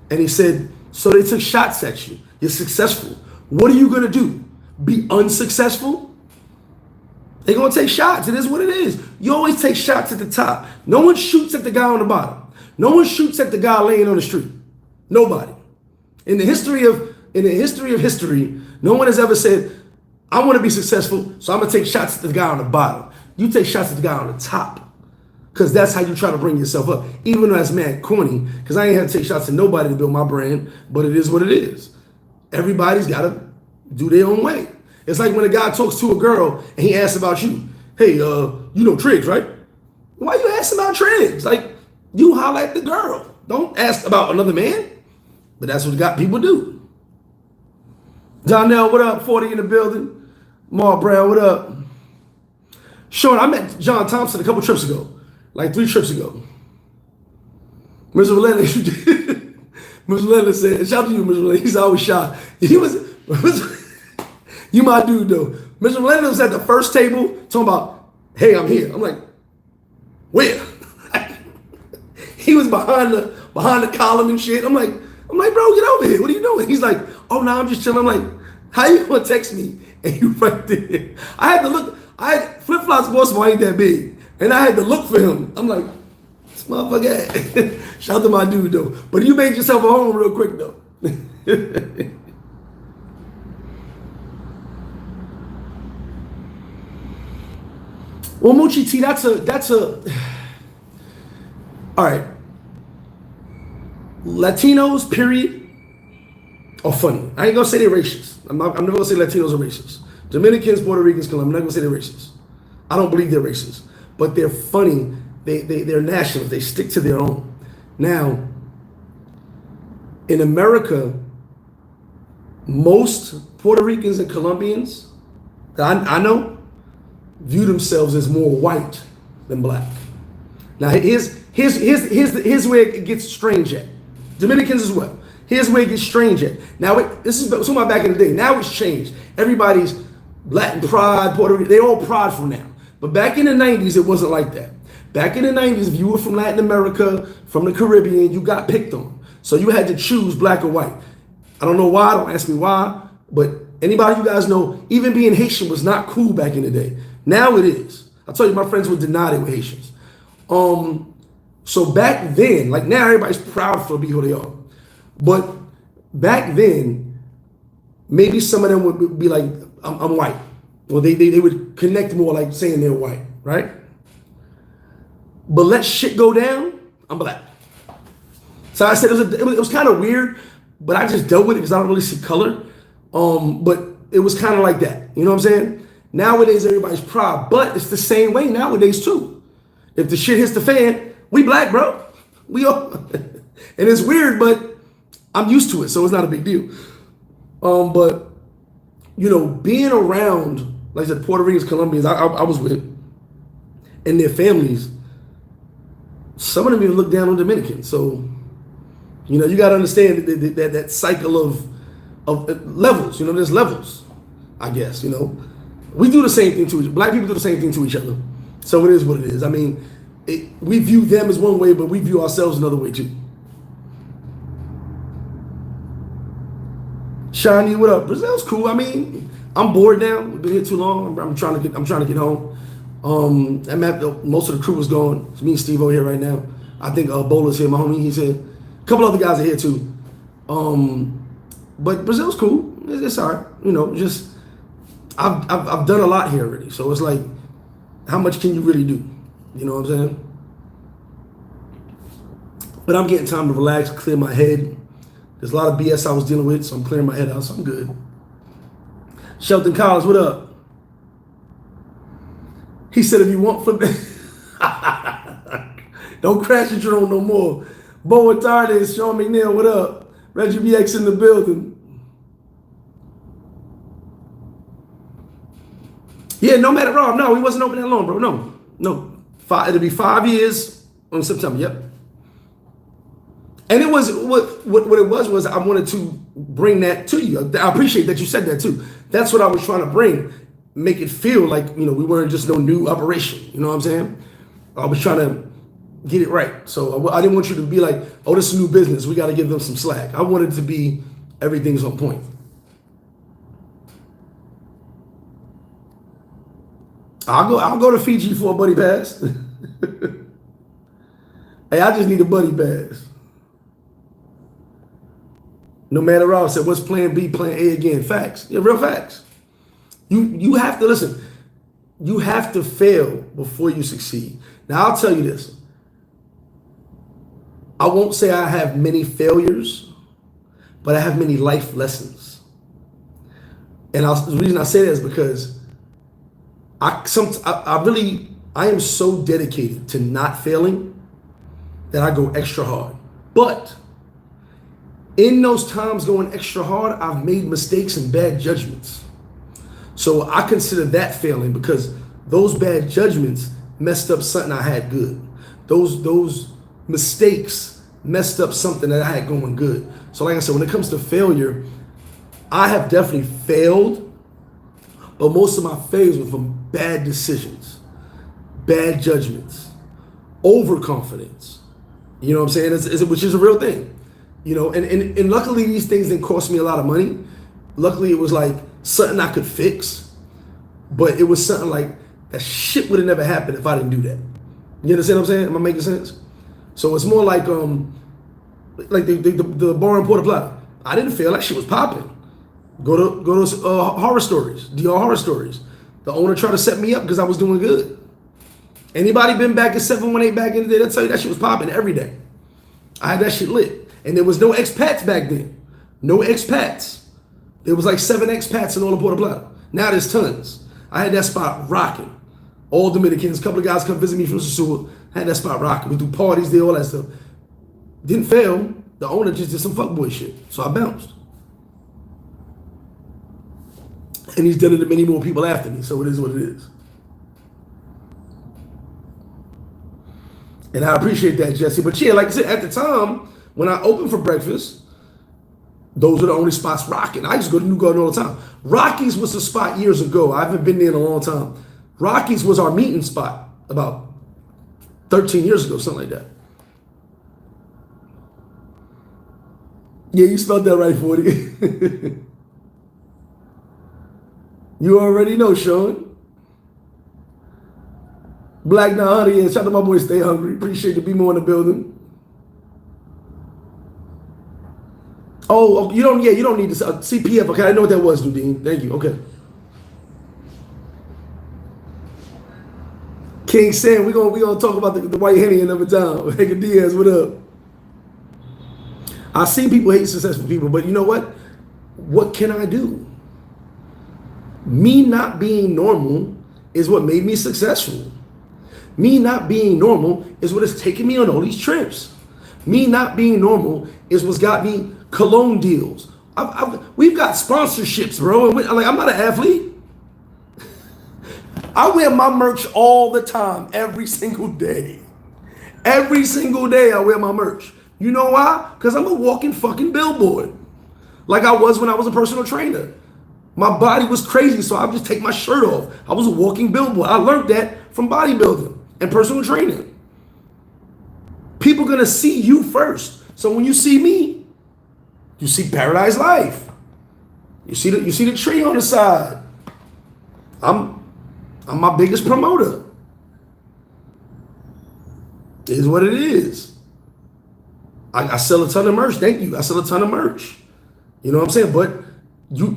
Speaker 1: And he said, so they took shots at you. You're successful. What are you going to do? Be unsuccessful? They're going to take shots. It is what it is. You always take shots at the top. No one shoots at the guy on the bottom. No one shoots at the guy laying on the street. Nobody. In the history of history, no one has ever said, I want to be successful, so I'm going to take shots at the guy on the bottom. You take shots at the guy on the top. Because that's how you try to bring yourself up. Even though that's mad corny, because I ain't had to take shots at nobody to build my brand, but it is what it is. Everybody's got to do their own way. It's like when a guy talks to a girl and he asks about you. Hey, you know Triggs, right? Why you asking about Triggs? Like, you holler at the girl. Don't ask about another man. But that's what people do. Donnell, what up? 40 in the building. Mar Brown, what up? Sean, I met John Thompson a couple trips ago. Like 3 trips ago. Mr. Valente, Mr. Leonard said, shout out to you, Mr. Leonard. He's always shy. He was, you my dude though. Mr. Leonard was at the first table talking about, hey, I'm here. I'm like, where? He was behind the column and shit. I'm like, bro, get over here. What are you doing? He's like, oh no, I'm just chilling. I'm like, how you gonna text me? And you right there. I had to look. FlipFlop's boss ain't that big, and I had to look for him. I'm like, this motherfucker. Shout out to my dude though. But you made yourself a home real quick though. Well, Moochie T, that's a. All right. Latinos, period, are funny. I ain't gonna say they're racist. I'm never gonna say Latinos are racist. Dominicans, Puerto Ricans, Colombians, I'm not gonna say they're racist. I don't believe they're racist, but they're funny. They're nationalists. They stick to their own. Now, in America, most Puerto Ricans and Colombians that I know view themselves as more white than black. Now, here's where it gets strange at. Dominicans as well. Here's where it gets strange at. Now, this is talking about back in the day. Now it's changed. Everybody's Latin pride, Puerto Rico, they all prideful now. But back in the 90s, it wasn't like that. Back in the 90s, if you were from Latin America, from the Caribbean, you got picked on. So you had to choose black or white. I don't know why, don't ask me why, but anybody you guys know, even being Haitian was not cool back in the day. Now it is. I tell you, my friends would deny they were Haitians. So back then, like now everybody's proud for being who they are. But back then, maybe some of them would be like, I'm white. Well, they would connect more like saying they're white, right? But let shit go down, I'm black. So I said it was kind of weird, but I just dealt with it because I don't really see color. But it was kind of like that. You know what I'm saying? Nowadays, everybody's proud, but it's the same way nowadays too. If the shit hits the fan, we black, bro. We all, and it's weird, but I'm used to it, so it's not a big deal. But you know, being around, like I said, Puerto Ricans, Colombians, I was with, and their families, some of them even look down on Dominicans. So, you know, you got to understand that cycle of levels. You know, there's levels, I guess. You know, we do the same thing to each other. Black people do the same thing to each other. So it is what it is. I mean, we view them as one way, but we view ourselves another way too. Shiny, what up? Brazil's cool. I mean, I'm bored now. We've been here too long. I'm trying to get home. Most of the crew was gone. It's me and Steve over here right now. I think Bola's here, my homie. He's here. A couple other guys are here too. But Brazil's cool. It's all right. You know, just I've done a lot here already. So it's like, how much can you really do? You know what I'm saying? But I'm getting time to relax, clear my head. There's a lot of BS I was dealing with, so I'm clearing my head out, so I'm good. Shelton Collins, what up? He said, if you want flip, don't crash your drone no more. Bo Tardes, Sean McNeil, what up? Reggie BX in the building. Yeah, no matter wrong. No, he wasn't open that long, bro. No. It'll be 5 years on September. Yep. And it was what it was I wanted to bring that to you. I appreciate that you said that too. That's what I was trying to bring. Make it feel like, you know, we weren't just no new operation. You know what I'm saying? I was trying to get it right. So I didn't want you to be like, oh, this is new business. We got to give them some slack. I wanted it to be everything's on point. I'll go to Fiji for a buddy pass. Hey, I just need a buddy pass. No matter what, I said, what's plan B, plan A again? Facts. Yeah, real facts. You have to listen. You have to fail before you succeed. Now, I'll tell you this. I won't say I have many failures, but I have many life lessons. And the reason I say that is because I am so dedicated to not failing that I go extra hard. But in those times going extra hard, I've made mistakes and bad judgments. So I consider that failing because those bad judgments messed up something I had good. Those mistakes messed up something that I had going good. So like I said, when it comes to failure, I have definitely failed, but most of my failures were from bad decisions, bad judgments, overconfidence. You know what I'm saying? Which is a real thing. You know, and luckily these things didn't cost me a lot of money. Luckily it was like something I could fix, but it was something like that shit would have never happened if I didn't do that. You understand what I'm saying? Am I making sense? So it's more like the bar in Puerto Plata. I didn't feel like shit was popping. Go to horror stories, DR horror stories. The owner tried to set me up because I was doing good. Anybody been back at 718 back in the day, they'll tell you that shit was popping every day. I had that shit lit. And there was no expats back then. No expats. There was like 7 expats in all of Puerto Plata. Now there's tons. I had that spot rocking. All Dominicans, a couple of guys come visit me from Sosua. I had that spot rocking. We do parties there, all that stuff. Didn't fail. The owner just did some fuckboy shit. So I bounced. And he's done it to many more people after me. So it is what it is. And I appreciate that, Jesse. But yeah, like I said, at the time, when I opened for breakfast, those were the only spots rocking. I used to go to New Garden all the time. Rockies was the spot years ago. I haven't been there in a long time. Rockies was our meeting spot about 13 years ago, something like that. Yeah, you spelled that right, 40. You already know, Sean. Black 900, yeah, shout out to my boy Stay Hungry. Appreciate you. Be more in the building. Oh, you don't need this. CPF, okay, I know what that was, Dudine. Thank you, okay. King Sam, we gonna talk about the white henny another time. Hey, Diaz, what up? I see people hate successful people, but you know what? What can I do? Me not being normal is what made me successful. Me not being normal is what has taken me on all these trips. Me not being normal is what's got me cologne deals. We've got sponsorships, bro. And I'm not an athlete. I wear my merch all the time, every single day. Every single day I wear my merch. You know why? Because I'm a walking fucking billboard. Like I was when I was a personal trainer. My body was crazy, so I would just take my shirt off. I was a walking billboard. I learned that from bodybuilding and personal training. People are gonna see you first. So when you see me, you see Paradise Life. You see the tree on the side. I'm my biggest promoter. It is what it is. I sell a ton of merch. Thank you. I sell a ton of merch. You know what I'm saying? But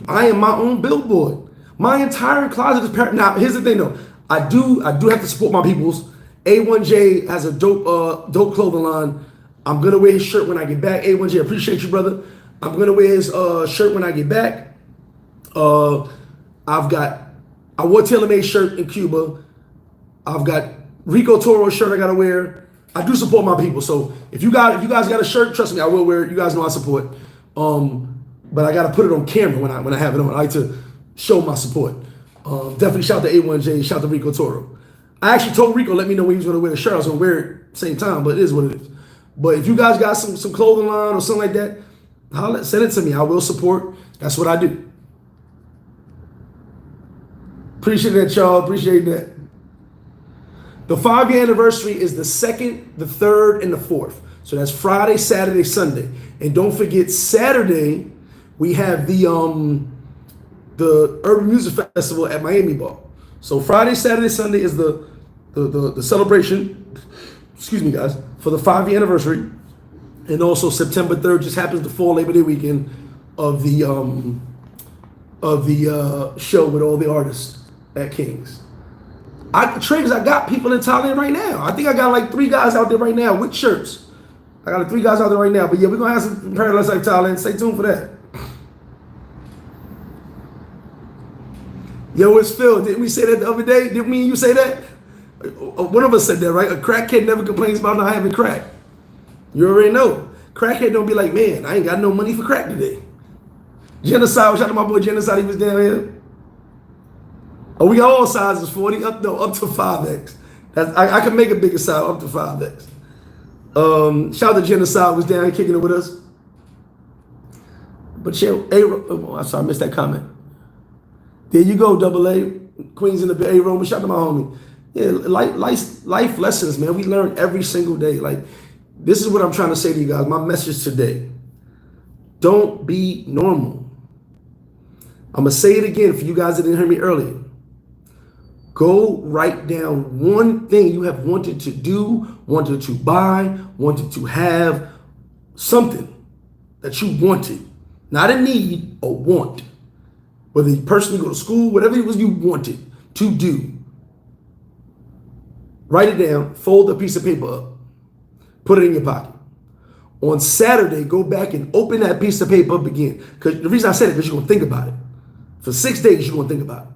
Speaker 1: I am my own billboard. My entire closet is Now, here's the thing though. I do have to support my peoples. A1J has a dope clothing line. I'm gonna wear his shirt when I get back. A1J, appreciate you, brother. I'm gonna wear his shirt when I get back. I wore TaylorMade shirt in Cuba. I've got Rico Toro shirt I gotta wear. I do support my people. So if you guys got a shirt, trust me, I will wear it. You guys know I support. But I gotta put it on camera when I have it on. I like to show my support. Definitely shout to A1J, shout to Rico Toro. I actually told Rico, let me know when he was gonna wear the shirt. I was gonna wear it at the same time, but it is what it is. But if you guys got some clothing line or something like that, send it to me. I will support. That's what I do. Appreciate that, y'all. Appreciate that. The 5-year anniversary is the 2nd, the 3rd, and the 4th. So that's Friday, Saturday, Sunday. And don't forget, Saturday, we have the Urban Music Festival at Miami Ball. So Friday, Saturday, Sunday is the celebration, excuse me, guys, for the 5-year anniversary. And also September 3rd just happens to fall Labor Day weekend of the show with all the artists at King's. I got people in Thailand right now. I think I got like 3 guys out there right now with shirts. I got 3 guys out there right now. But yeah, we're going to have some Paradiselyfe Thailand. Stay tuned for that. Yo, it's Phil. Didn't we say that the other day? Didn't me and you say that? One of us said that, right? A crackhead never complains about not having crack. You already know. Crackhead don't be like, man, I ain't got no money for crack today. Genocide, shout out to my boy Genocide, he was down here. Oh, we got all sizes, 40, up to 5X. I can make a bigger size, up to 5X. Shout out to Genocide was down kicking it with us. But yeah, I'm sorry, I missed that comment. There you go, Double A. Queens in the A room. Shout out to my homie. Yeah, life lessons, man. We learn every single day. Like, this is what I'm trying to say to you guys. My message today. Don't be normal. I'm going to say it again for you guys that didn't hear me earlier. Go write down one thing you have wanted to do, wanted to buy, wanted to have, something that you wanted. Not a need, a want. Whether you personally go to school, whatever it was you wanted to do. Write it down, fold a piece of paper up, put it in your pocket. On Saturday, go back and open that piece of paper up again. Because the reason I said it, because you're going to think about it. For 6 days, you're going to think about it.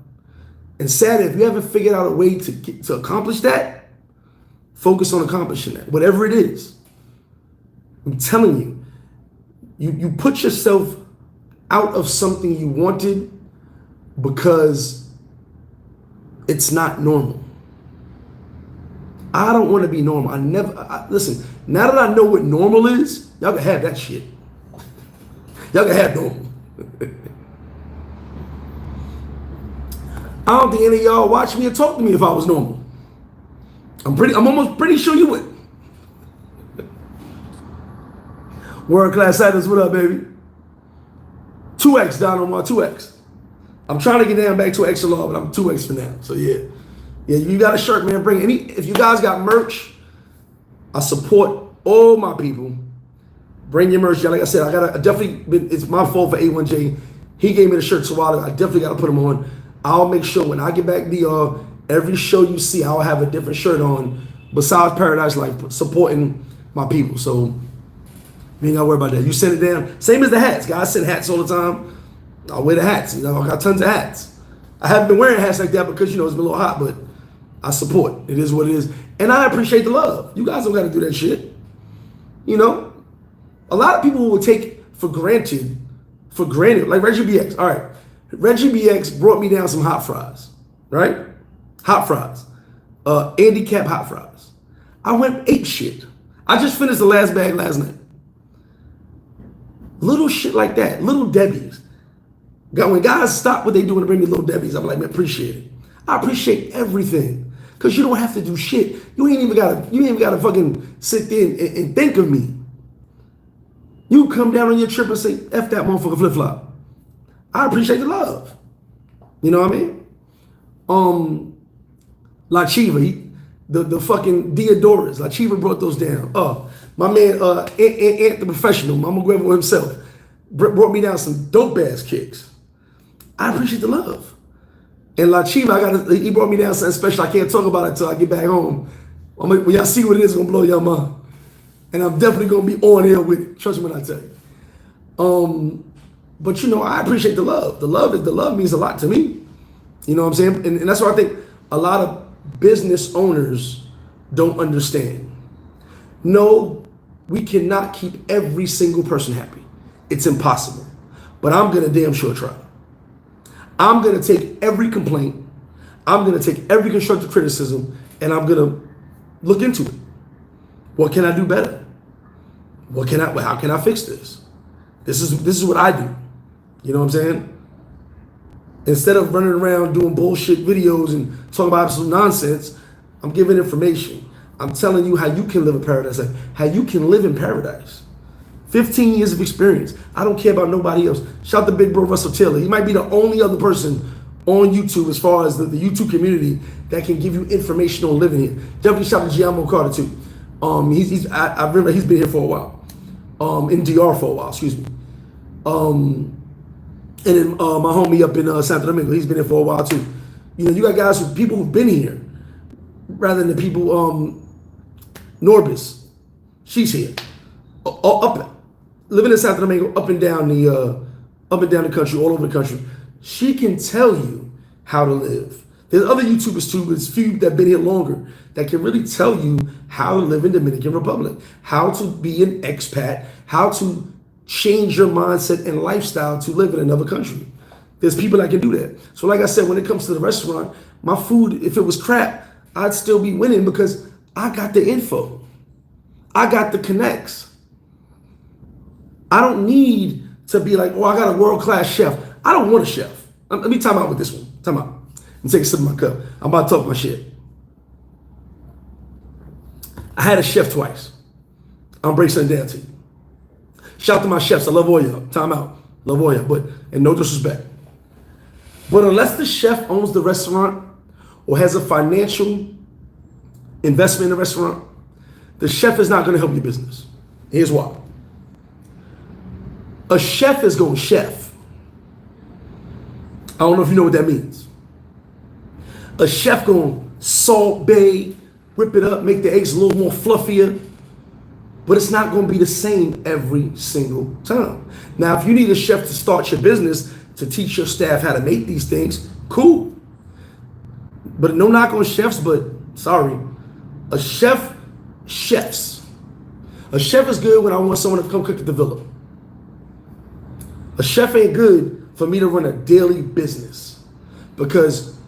Speaker 1: And Saturday, if you haven't figured out a way to accomplish that, focus on accomplishing that, whatever it is. I'm telling you, you put yourself out of something you wanted because it's not normal. I don't want to be normal. Listen, now that I know what normal is, y'all can have that shit. Y'all can have normal. I don't think any of y'all watch me or talk to me if I was normal. I'm almost pretty sure you would. World class status, what up, baby? 2X down on my 2X. I'm trying to get down back to XLR, but I'm 2X for now. So yeah. Yeah, you got a shirt, man. Bring any. If you guys got merch, I support all my people. Bring your merch. Like I said, it's my fault for A1J. He gave me the shirts a while ago. I definitely got to put them on. I'll make sure when I get back to every show you see, I'll have a different shirt on besides Paradise Life, supporting my people. So you ain't got to worry about that. You send it down. Same as the hats. Guys send hats all the time. I'll wear the hats. I got tons of hats. I haven't been wearing hats like that because, it's been a little hot, but I support. It is what it is. And I appreciate the love. You guys don't got to do that shit. A lot of people will take for granted, like Reggie BX. All right. Reggie BX brought me down some hot fries, right? Hot fries. Andy Cap hot fries. I went ate shit. I just finished the last bag last night. Little shit like that. Little Debbie's. When guys stop what they doing to bring me Little Debbie's, I'm like, man, appreciate it. I appreciate everything. Because you don't have to do shit. You ain't even gotta fucking sit there and think of me. You come down on your trip and say, F that motherfucker flip-flop. I appreciate the love. You know what I mean? La Chiva, the fucking Deodoras. La Chiva brought those down. My man, Ant the Professional, Mama Guevo himself, brought me down some dope ass kicks. I appreciate the love. And La Chiva, he brought me down something special. I can't talk about it until I get back home. When y'all see what it is, it's gonna blow your mind. And I'm definitely gonna be on here with it. Trust me when I tell you. But I appreciate the love. The love means a lot to me. You know what I'm saying? And that's why I think a lot of business owners don't understand. No, we cannot keep every single person happy. It's impossible. But I'm gonna damn sure try. I'm gonna take every complaint. I'm gonna take every constructive criticism, and I'm gonna look into it. What can I do better? How can I fix this? This is what I do. You know what I'm saying? Instead of running around doing bullshit videos and talking about absolute nonsense, I'm giving information. I'm telling you how you can live in paradise, how you can live in paradise. 15 years of experience. I don't care about nobody else. Shout out to Big Bro Russell Taylor. He might be the only other person on YouTube as far as the YouTube community that can give you information on living here. Definitely shout out to Giacomo Carter too. I remember he's been here for a while. In DR for a while, excuse me. And then my homie up in Santo Domingo, he's been here for a while too. You got guys people who've been here rather than the people. Norbis, she's here, living in Santo Domingo, up and down the country, all over the country. She can tell you how to live. There's other YouTubers too, but there's few that have been here longer that can really tell you how to live in Dominican Republic, how to be an expat, how to change your mindset and lifestyle to live in another country. There's people that can do that. So like I said, when it comes to the restaurant, my food, if it was crap, I'd still be winning because I got the info. I got the connects. I don't need to be like, oh, I got a world-class chef. I don't want a chef. Let me time out with this one. Time out. And take a sip of my cup. I'm about to talk my shit. I had a chef twice. I'm breaking something down to you. Shout out to my chefs. I love all y'all. Time out. Love all y'all. But, and no disrespect. But unless the chef owns the restaurant or has a financial investment in the restaurant, the chef is not going to help your business. Here's why. A chef is going to chef. I don't know if you know what that means. A chef going to salt bay, whip it up, make the eggs a little more fluffier, but it's not going to be the same every single time. Now, if you need a chef to start your business, to teach your staff how to make these things, cool. But no knock on chefs, but sorry, a chef chefs. A chef is good when I want someone to come cook at the villa. A chef ain't good for me to run a daily business because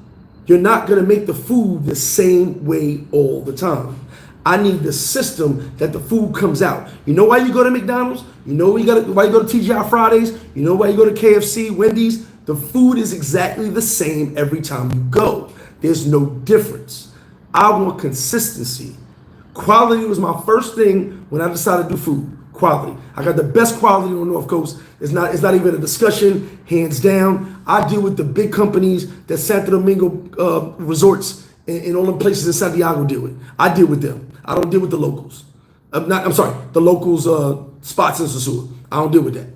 Speaker 1: you're not gonna make the food the same way all the time. I need the system that the food comes out. You know why you go to McDonald's? You know why you go to TGI Fridays? You know why you go to KFC, Wendy's? The food is exactly the same every time you go. There's no difference. I want consistency. Quality was my first thing when I decided to do food. Quality. I got the best quality on the North Coast. It's not even a discussion, hands down. I deal with the big companies that Santo Domingo resorts and all the places in Santiago deal with. I deal with them. I don't deal with the locals. The locals spots in Sosua. I don't deal with that.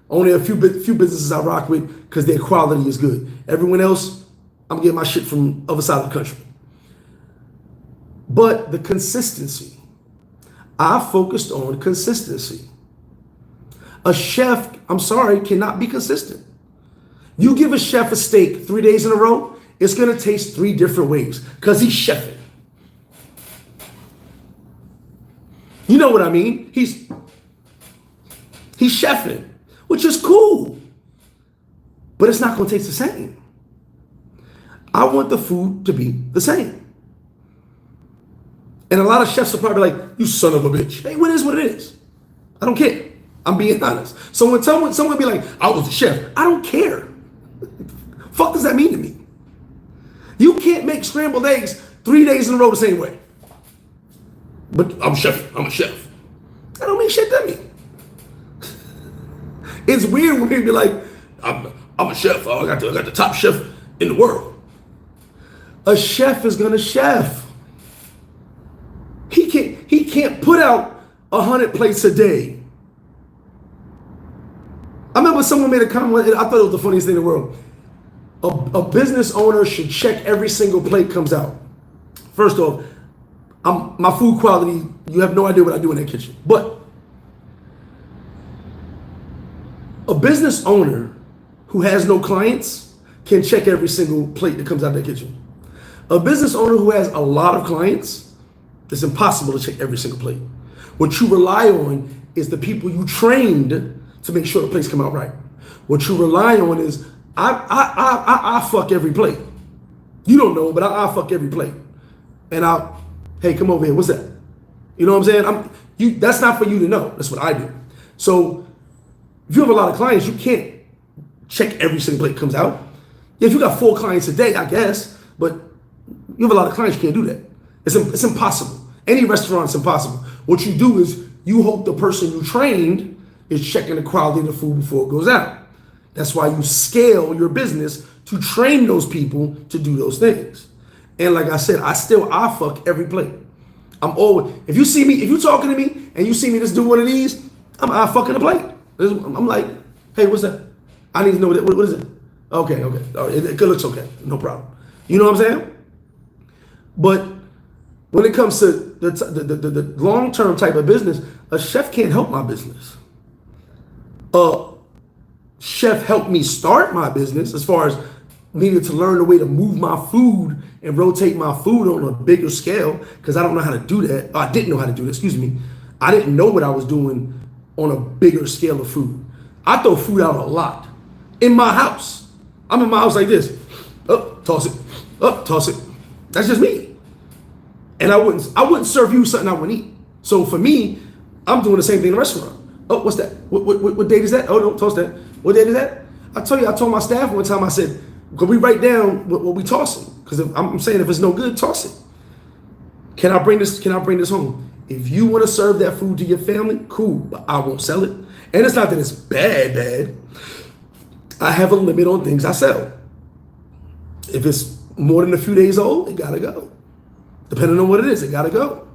Speaker 1: Only a few businesses I rock with because their quality is good. Everyone else, I'm getting my shit from other side of the country. But the consistency. I focused on consistency. A chef, I'm sorry, cannot be consistent. You give a chef a steak 3 days in a row, it's gonna taste 3 different ways because he's chefing. You know what I mean? He's chefing, which is cool, but it's not gonna taste the same. I want the food to be the same. And a lot of chefs are probably like, you son of a bitch. Hey, what is what it is? I don't care. I'm being honest. So when someone be like, I was a chef, I don't care. Fuck does that mean to me? You can't make scrambled eggs 3 days in a row the same way. But I'm a chef. That don't mean shit to me. It's weird when people be like, I'm a chef. Oh, I got the top chef in the world. A chef is gonna chef. He can't put out 100 plates a day. I remember someone made a comment, and I thought it was the funniest thing in the world. A business owner should check every single plate comes out. First off, my food quality, you have no idea what I do in that kitchen. But a business owner who has no clients can check every single plate that comes out of their kitchen. A business owner who has a lot of clients, it's impossible to check every single plate. What you rely on is the people you trained to make sure the plates come out right. What you rely on is, I fuck every plate. You don't know, but I fuck every plate. And hey, come over here, what's that? You know what I'm saying? That's not for you to know. That's what I do. So if you have a lot of clients, you can't check every single plate comes out. Yeah, if you got 4 clients a day, I guess, but you have a lot of clients, you can't do that. It's impossible. Any restaurant's impossible. What you do is you hope the person you trained is checking the quality of the food before it goes out. That's why you scale your business to train those people to do those things. And like I said, I fuck every plate. I'm always, if you talking to me and you see me just do one of these, I fucking a plate. I'm like, hey, what's that? I need to know what is it? Okay. Oh, it looks okay. No problem. You know what I'm saying? But when it comes to the long-term type of business, a chef can't help my business. A chef helped me start my business as far as needed to learn the way to move my food and rotate my food on a bigger scale because I don't know how to do that. I didn't know how to do that, excuse me. I didn't know what I was doing on a bigger scale of food. I throw food out a lot. In my house. I'm in my house like this. Up, toss it. Up, toss it. That's just me. And I wouldn't serve you something I wouldn't eat. So for me, I'm doing the same thing in the restaurant. Oh, what's that? What date is that? Oh, don't toss that. What date is that? I told my staff one time, I said, could we write down what we tossing? Because I'm saying if it's no good, toss it. Can I bring this home? If you want to serve that food to your family, cool, but I won't sell it. And it's not that it's bad. I have a limit on things I sell. If it's more than a few days old, it gotta go. Depending on what it is, it gotta go.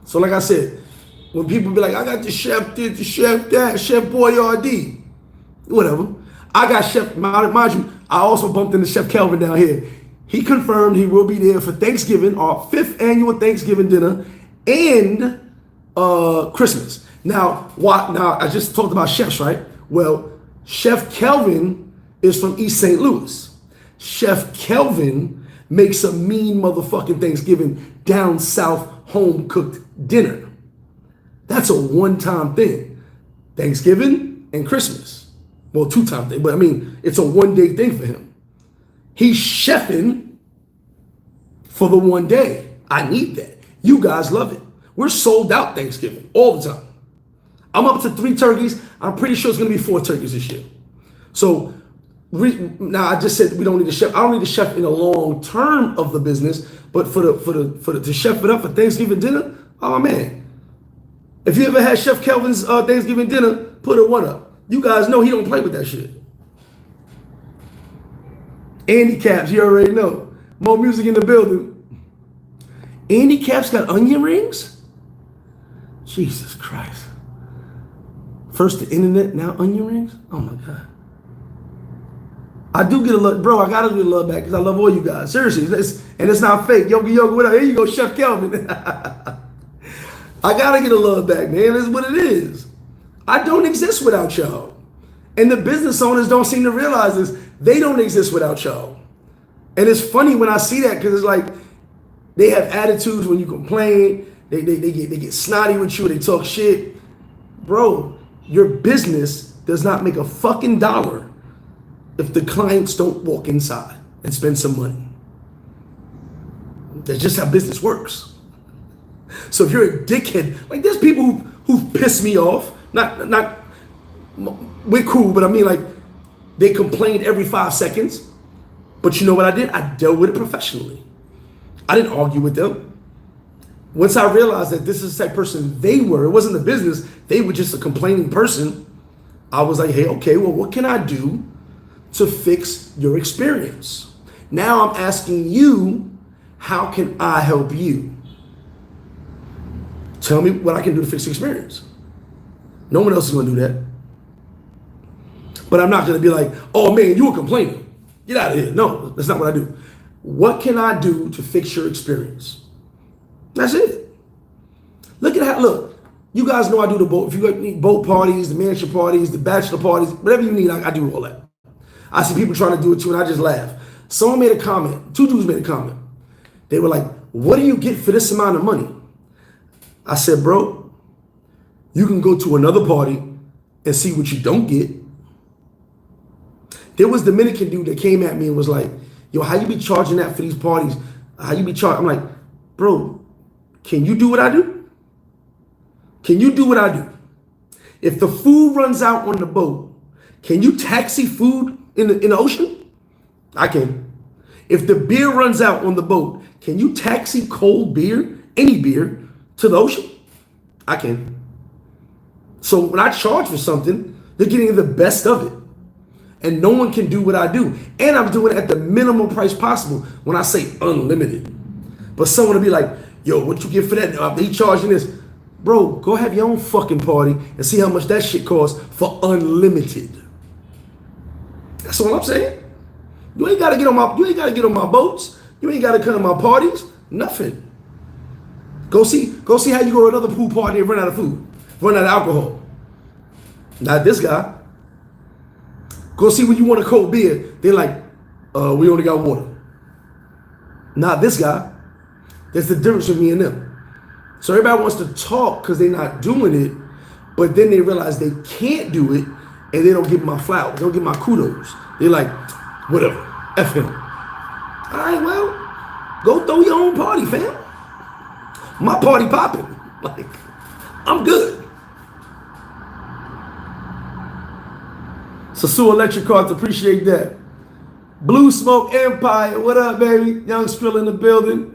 Speaker 1: So like I said, when people be like, I got the chef this, the chef that, Chef Boyardee, whatever. I got Chef, mind you, I also bumped into Chef Kelvin down here. He confirmed he will be there for Thanksgiving, our 5th annual Thanksgiving dinner, and Christmas. Now, I just talked about chefs, right? Well, Chef Kelvin is from East St. Louis. Chef Kelvin makes a mean motherfucking Thanksgiving down south home cooked dinner. That's a one-time thing. Thanksgiving and Christmas. Well, 2-time thing, but I mean, it's a one-day thing for him. He's chefing for the one day. I need that. You guys love it. We're sold out Thanksgiving all the time. I'm up to 3 turkeys. I'm pretty sure it's going to be 4 turkeys this year. So now I just said we don't need a chef. I don't need a chef in the long term of the business, but for the to chef it up for Thanksgiving dinner. Oh man, if you ever had Chef Kelvin's Thanksgiving dinner, put a 1 up. You guys know he don't play with that shit. Andy Caps, you already know. More music in the building. Andy Caps got onion rings? Jesus Christ. First the internet, now onion rings? Oh my God. I do get a love, bro, I gotta get a love back because I love all you guys. Seriously, and it's not fake. Yogi, whatever. Here you go, Chef Kelvin. I gotta get a love back, man. That's what it is. I don't exist without y'all. And the business owners don't seem to realize this. They don't exist without y'all. And it's funny when I see that because it's like they have attitudes when you complain. They get snotty with you. They talk shit. Bro, your business does not make a fucking dollar if the clients don't walk inside and spend some money. That's just how business works. So if you're a dickhead, like there's people who piss me off. Not we're cool, but I mean like they complained every 5 seconds. But you know what I did? I dealt with it professionally. I didn't argue with them. Once I realized that this is the type of person they were, it wasn't a business, they were just a complaining person. I was like, hey, okay, well, what can I do to fix your experience? Now I'm asking you, how can I help you? Tell me what I can do to fix the experience. No one else is going to do that. But I'm not going to be like, oh man, you were complaining. Get out of here. No, that's not what I do. What can I do to fix your experience? That's it. Look, you guys know I do the boat. If you need boat parties, the mansion parties, the bachelor parties, whatever you need, I do all that. I see people trying to do it too, and I just laugh. Someone made a comment. 2 dudes made a comment. They were like, what do you get for this amount of money? I said, bro, you can go to another party and see what you don't get. There was a Dominican dude that came at me and was like, yo, how you be charging that for these parties? How you be charging? I'm like, bro, can you do what I do? Can you do what I do? If the food runs out on the boat, can you taxi food in the ocean? I can. If the beer runs out on the boat, can you taxi cold beer, any beer, to the ocean? I can. So when I charge for something, they're getting the best of it. And no one can do what I do. And I'm doing it at the minimum price possible when I say unlimited. But someone will be like, yo, what you get for that? They charging this. Bro, go have your own fucking party and see how much that shit costs for unlimited. That's all I'm saying. You ain't gotta get on my boats. You ain't gotta come to my parties. Nothing. Go see how you go to another pool party and run out of food, run out of alcohol. Not this guy. Go see when you want a cold beer. They're like, we only got water. Not this guy. There's the difference between me and them. So everybody wants to talk because they're not doing it, but then they realize they can't do it and they don't give my flowers. They don't give my kudos. They're like, whatever, F him. All right, well, go throw your own party, fam. My party popping. Like, I'm good. Sosua Electric Cards, appreciate that. Blue Smoke Empire, what up, baby? Young Skrill in the building.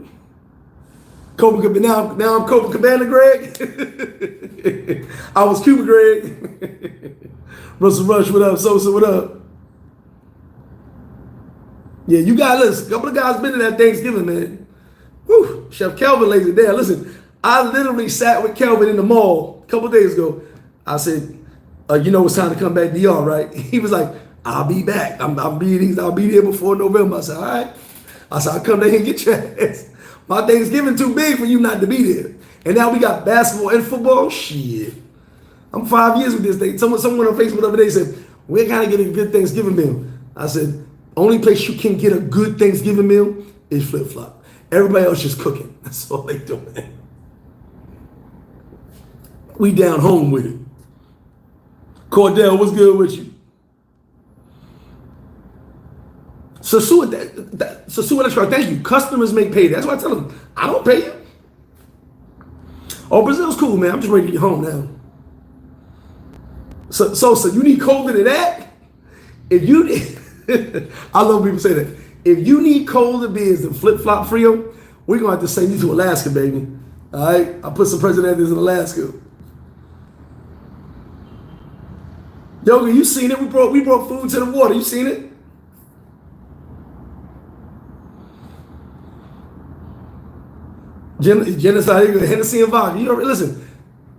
Speaker 1: Now I'm Copacabana Greg. I was Cuba Greg. Russell Rush, what up? Sosa, what up? Yeah, you got, listen, a couple of guys been to that Thanksgiving, man. Whew, Chef Kelvin lays it down. Listen, I literally sat with Kelvin in the mall a couple of days ago. I said, you know it's time to come back to DR, right? He was like, I'll be back. I'll be there before November. I said, all right. I said, I'll come down here and get your ass. My Thanksgiving too big for you not to be there. And now we got basketball and football. Shit. I'm 5 years with this thing. Someone on Facebook the other day said, we're kind of getting a good Thanksgiving meal. I said, only place you can get a good Thanksgiving meal is FlipFlop. Everybody else just cooking. That's all they doing. We down home with it. Cordell, what's good with you? Sosua, thank you. Customers make pay. That's why I tell them, I don't pay you. Oh, Brazil's cool, man. I'm just ready to get home now. So you need colder than that? If you need, I love people say that. If you need colder beers than FlipFlop Frio, we're going to have to send you to Alaska, baby. All right? I put some Presidentes in Alaska. Yoga, you seen it? We brought food to the water. You seen it? Genocide, Hennessy and vodka. You know, listen.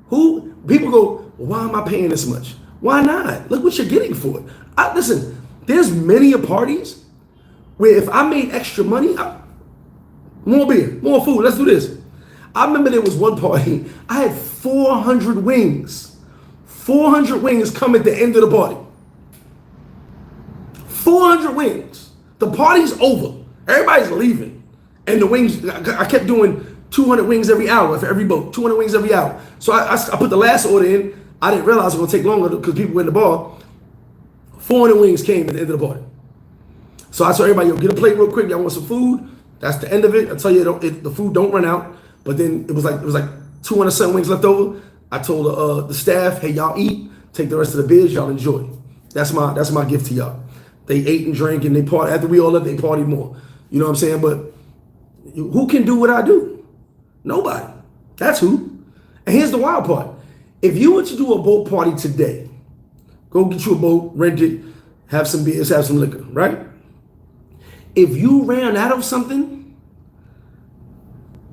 Speaker 1: People go, well, why am I paying this much? Why not? Look what you're getting for it. Listen, there's many parties where if I made extra money, more beer, more food. Let's do this. I remember there was one party. I had 400 wings. 400 wings come at the end of the party. 400 wings. The party's over. Everybody's leaving. And the wings, I kept doing 200 wings every hour for every boat. 200 wings every hour. So I put the last order in. I didn't realize it was going to take longer because people were in the bar. 400 wings came at the end of the party. So I told everybody, yo, get a plate real quick. Y'all want some food? That's the end of it. I tell you, the food don't run out. But then it was like 200 wings left over. I told the staff, hey, y'all eat. Take the rest of the beers. Y'all enjoy. That's my gift to y'all. They ate and drank and they party. After we all left, they partied more. You know what I'm saying? But who can do what I do? Nobody. That's who. And here's the wild part. If you were to do a boat party today, go get you a boat, rent it, have some beers, have some liquor, right? If you ran out of something,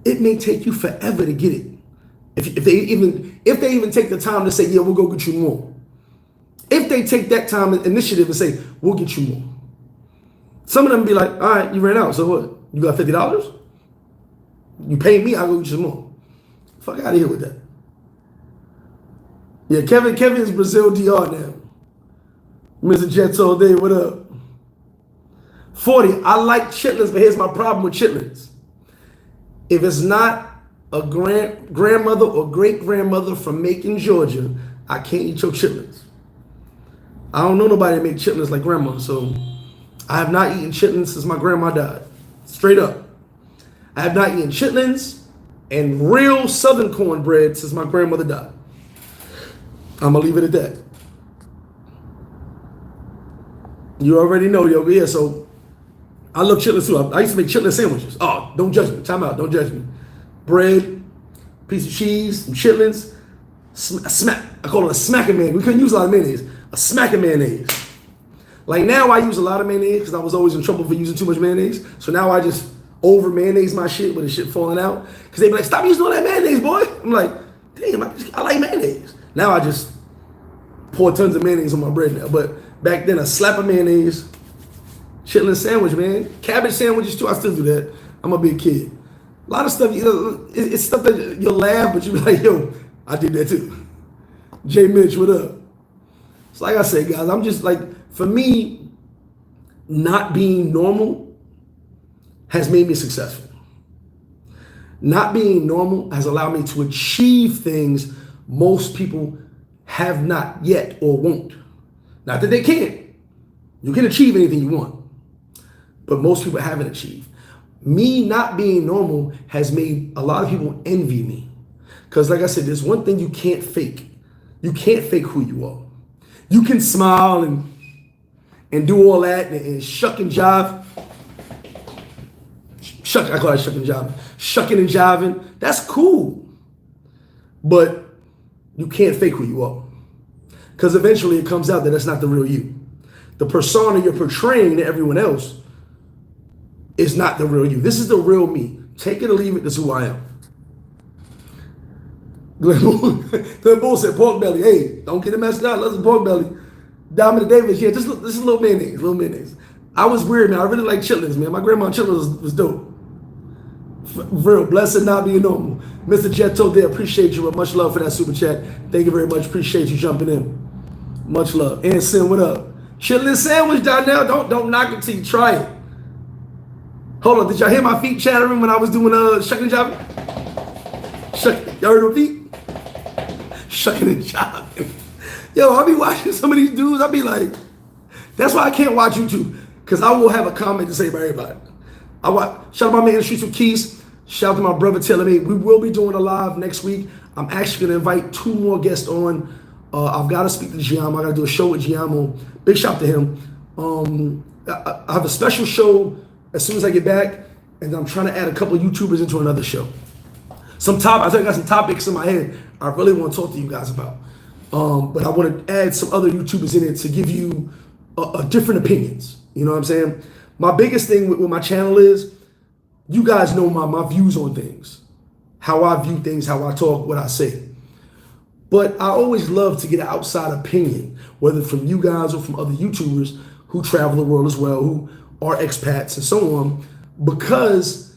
Speaker 1: it may take you forever to get it. If they even take the time to say, yeah, we'll go get you more. If they take that time and initiative and say, we'll get you more. Some of them be like, all right, you ran out, so what? You got $50? You pay me, I'll go get you some more. Fuck out of here with that. Yeah, Kevin's Brazil DR now. Mr. Jets all day, what up? 40, I like chitlins, but here's my problem with chitlins. If it's not a grandmother or great-grandmother from Macon, Georgia, I can't eat your chitlins. I don't know nobody that make chitlins like grandma, so I have not eaten chitlins since my grandma died. Straight up. I have not eaten chitlins and real southern cornbread since my grandmother died. I'm going to leave it at that. You already know, yo. Yeah, so I love chitlins too. I used to make chitlin sandwiches. Oh, don't judge me. Time out. Don't judge me. Bread, piece of cheese, some chitlins, I call it a smacking mayonnaise. We couldn't use a lot of mayonnaise. A smacking mayonnaise. Like now I use a lot of mayonnaise because I was always in trouble for using too much mayonnaise. So now I just over mayonnaise my shit with the shit falling out. Because they be like, stop using all that mayonnaise, boy. I'm like, damn, I like mayonnaise. Now I just pour tons of mayonnaise on my bread now. But back then, a slap of mayonnaise, chitlin sandwich, man. Cabbage sandwiches too, I still do that. I'm a big kid. A lot of stuff, you know, it's stuff that you'll laugh, but you be like, yo, I did that too. Jay Mitch, what up? So like I said, guys, I'm just like, for me, not being normal has made me successful. Not being normal has allowed me to achieve things most people have not yet or won't. Not that they can't. You can achieve anything you want. But most people haven't achieved. Me not being normal has made a lot of people envy me. Because like I said, there's one thing you can't fake. You can't fake who you are. You can smile and do all that and shuck and jive. I call it shuck and jiving. Shucking and jiving, that's cool. But you can't fake who you are. Because eventually it comes out that that's not the real you. The persona you're portraying to everyone else is not the real you. This is the real me. Take it or leave it, this is who I am. Glenn Bull said pork belly. Hey, don't get it messed up. Love the pork belly. Dominic Davis, yeah, this is little mayonnaise. I was weird, man. I really like chitlins, man. My grandma chitlins was dope. For real, blessed not being normal. Mr. Jetto there, appreciate you. Much love for that super chat. Thank you very much. Appreciate you jumping in. Much love. And Sin, what up? Chitlin sandwich, Donnell. Don't knock it till you try it. Hold on, did y'all hear my feet chattering when I was doing shucking and jiving? Y'all heard my feet? Shucking and jiving. Yo, I be watching some of these dudes. I be like, that's why I can't watch YouTube, because I will have a comment to say about everybody. Shout out my man in the streets with Keys. Shout out to my brother telling me we will be doing a live next week. I'm actually going to invite 2 more guests on. I've got to speak to Giamo. I got to do a show with Giamo. Big shout out to him. I have a special show as soon as I get back, and I'm trying to add a couple of YouTubers into another show. I think I got some topics in my head I really want to talk to you guys about. But I want to add some other YouTubers in it to give you different opinions. You know what I'm saying? My biggest thing with my channel is, you guys know my views on things, how I view things, how I talk, what I say. But I always love to get an outside opinion, whether from you guys or from other YouTubers who travel the world as well, who are expats and so on, because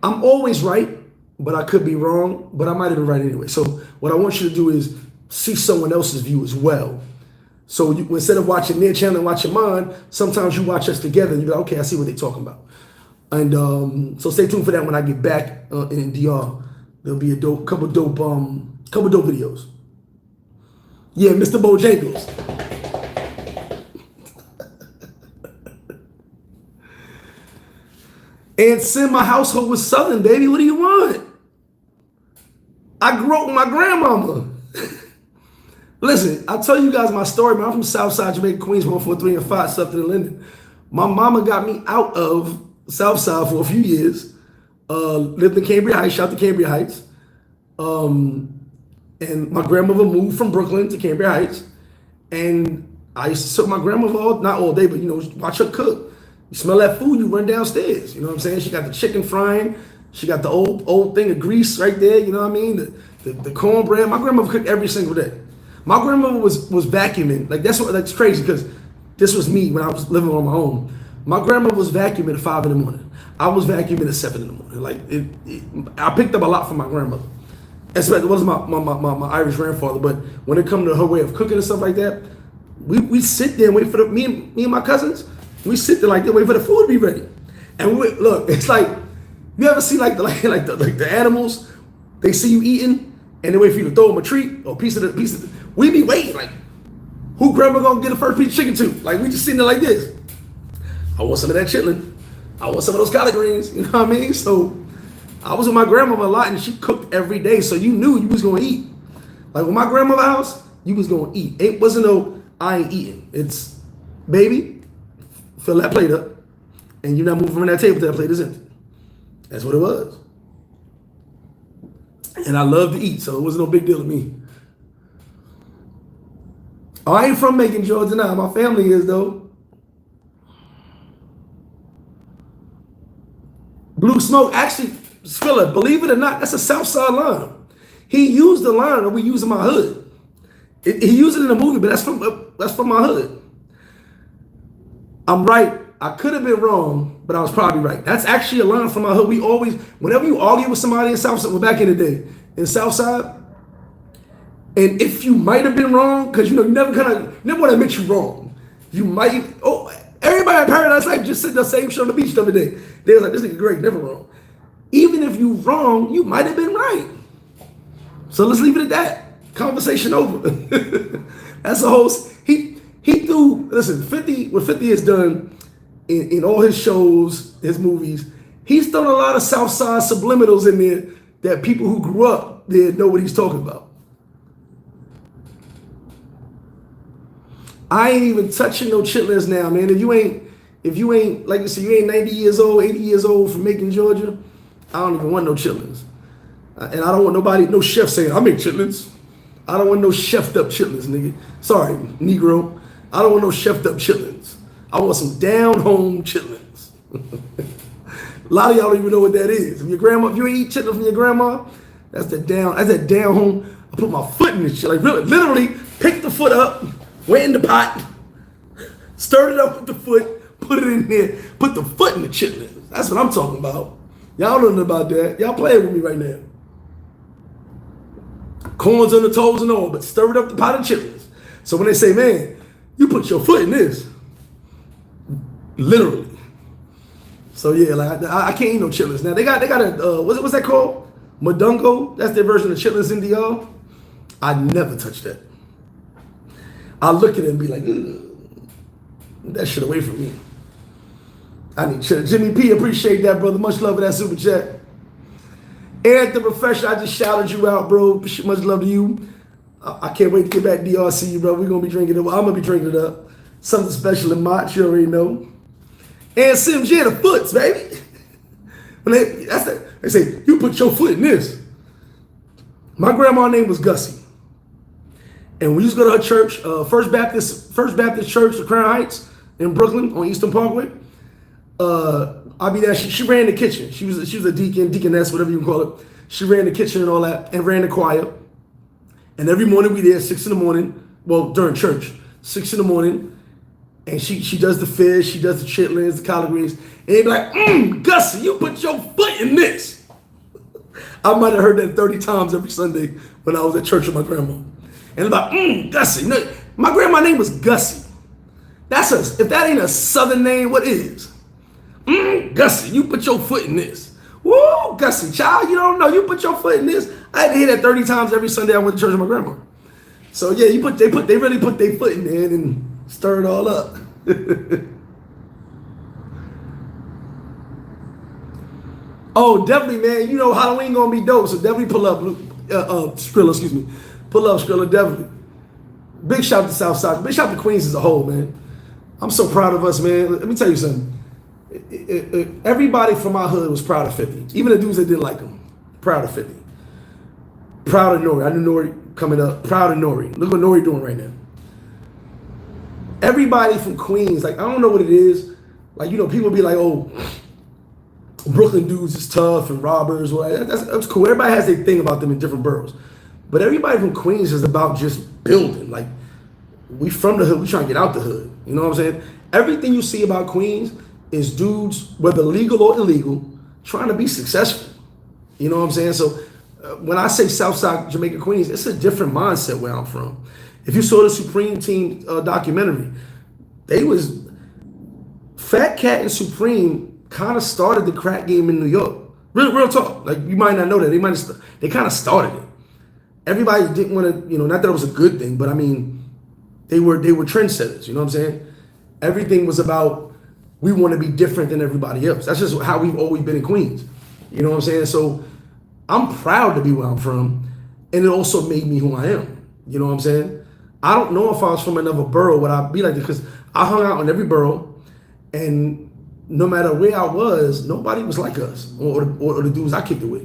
Speaker 1: I'm always right, but I could be wrong, but I might have been right anyway. So what I want you to do is see someone else's view as well. So instead of watching their channel and watching mine, sometimes you watch us together and you're like, okay, I see what they're talking about. And so stay tuned for that when I get back in DR. There'll be a couple dope videos. Yeah, Mr. Bojangles. And Sin, my household was Southern, baby. What do you want? I grew up with my grandmama. Listen, I'll tell you guys my story, man. I'm from Southside Jamaica, Queens, 143 and 5, Suffolk and Linden. My mama got me out of Southside for a few years. Lived in Cambria Heights, shout out to Cambria Heights. And my grandmother moved from Brooklyn to Cambria Heights. And I used to serve my grandmother, not all day, but, watch her cook. You smell that food, you run downstairs. You know what I'm saying? She got the chicken frying. She got the old thing of grease right there. You know what I mean? The cornbread. My grandmother cooked every single day. My grandmother was vacuuming. Like, that's crazy, because this was me when I was living on my own. My grandmother was vacuuming at 5 in the morning. I was vacuuming at 7 in the morning. Like, I picked up a lot from my grandmother. Especially, it wasn't my Irish grandfather, but when it come to her way of cooking and stuff like that, we sit there and wait for me and my cousins. We sit there like that, wait for the food to be ready. And look, it's like, you ever see like the animals? They see you eating and they wait for you to throw them a treat or a piece of the. We be waiting like, who grandma gonna get the first piece of chicken to? Like, we just sitting there like this. I want some of that chitlin. I want some of those collard greens. You know what I mean? So I was with my grandmother a lot, and she cooked every day, so you knew you was gonna eat. Like, with my grandmother's house, you was gonna eat. It wasn't no, I ain't eating. It's, baby, fill that plate up, and you're not moving from that table till that plate is empty. That's what it was. And I love to eat, so it wasn't no big deal to me. Oh, I ain't from Macon, Georgia now. My family is, though. Blue Smoke, actually, Spiller, believe it or not, that's a Southside line. He used the line that we use in my hood. He used it in the movie, but that's from my hood. I'm right. I could have been wrong, but I was probably right. That's actually a line from my hood. We always, whenever you argue with somebody in Southside, well, back in the day, in Southside, and if you might have been wrong, because you never want to admit you're wrong. You might, everybody at Paradise Life just sitting the same shit on the beach the other day. They was like, this nigga great, never wrong. Even if you wrong, you might have been right. So let's leave it at that. Conversation over. That's the whole, he threw, listen, 50, what 50 has done in all his shows, his movies, He's thrown a lot of South Side subliminals in there that people who grew up there know what he's talking about. I ain't even touching no chitlins now, man. If you ain't, like you said, you ain't 90 years old, 80 years old from Macon, Georgia, I don't even want no chitlins. And I don't want nobody, no chef saying, I make chitlins. I don't want no chefed up chitlins, nigga. Sorry, Negro. I don't want no chefed up chitlins. I want some down home chitlins. A lot of y'all don't even know what that is. If you ain't eat chitlins from your grandma, that's that down home. I put my foot in this shit. Like really, literally pick the foot up, went in the pot, stirred it up with the foot, put it in there, put the foot in the chitlins. That's what I'm talking about. Y'all don't know about that. Y'all playing with me right now. Corns on the toes and all, but stir it up the pot of chitlins. So when they say, man, you put your foot in this, literally. So yeah, like I can't eat no chitlins. Now they got a what's that called? Modungo. That's their version of chitlins in DR. I never touch that. I look at it and be like, that shit away from me. I need chitlins. Jimmy P, appreciate that, brother. Much love for that super chat. Eric the Professional, I just shouted you out, bro. Much love to you. I can't wait to get back to DRC, bro. We're gonna be drinking it. Well, I'm gonna be drinking it up. Something special in March, you already know. And Sim J, the foots, baby. When they say, you put your foot in this. My grandma's name was Gussie. And we used to go to her church, First Baptist Church of Crown Heights in Brooklyn on Eastern Parkway. I'll be there. She ran the kitchen. She was a deaconess, whatever you can call it. She ran the kitchen and all that, and ran the choir. And every morning we there, 6 a.m. Well, during church, 6 a.m. And she does the fish, she does the chitlins, the collard greens, and they be like, Gussie, you put your foot in this. I might have heard that 30 times every Sunday when I was at church with my grandma. And about, Gussie. No, my grandma's name was Gussie. If that ain't a Southern name, what is? Gussie, you put your foot in this. Woo, Gussie, child, you don't know. You put your foot in this. I had to hear that 30 times every Sunday I went to church with my grandma. So yeah, they really put their foot in there and stir it all up. Oh, definitely, man. You know Halloween gonna be dope, so definitely pull up Skrilla, excuse me. Pull up Skrilla, definitely. Big shout to Southside. Big shout to Queens as a whole, man. I'm so proud of us, man. Let me tell you something. Everybody from my hood was proud of 50. Even the dudes that didn't like him. Proud of 50. Proud of Nori. I knew Nori coming up. Proud of Nori. Look what Nori doing right now. Everybody from Queens, like, I don't know what it is. Like, you know, people be like, oh, Brooklyn dudes is tough and robbers. Well, that's cool. Everybody has their thing about them in different boroughs. But everybody from Queens is about just building. Like, we from the hood. We trying to get out the hood. You know what I'm saying? Everything you see about Queens is dudes, whether legal or illegal, trying to be successful. You know what I'm saying? So when I say Southside Jamaica Queens, it's a different mindset where I'm from. If you saw the Supreme Team documentary, they was Fat Cat and Supreme kind of started the crack game in New York. Real talk. Like, you might not know that. They kind of started it. Everybody didn't want to, you know, not that it was a good thing, but I mean, they were trendsetters. You know what I'm saying? Everything was about, we want to be different than everybody else. That's just how we've always been in Queens. You know what I'm saying? So I'm proud to be where I'm from, and it also made me who I am. You know what I'm saying? I don't know if I was from another borough, would I be like this? Because I hung out in every borough, and no matter where I was, nobody was like us, or the dudes I kicked it with.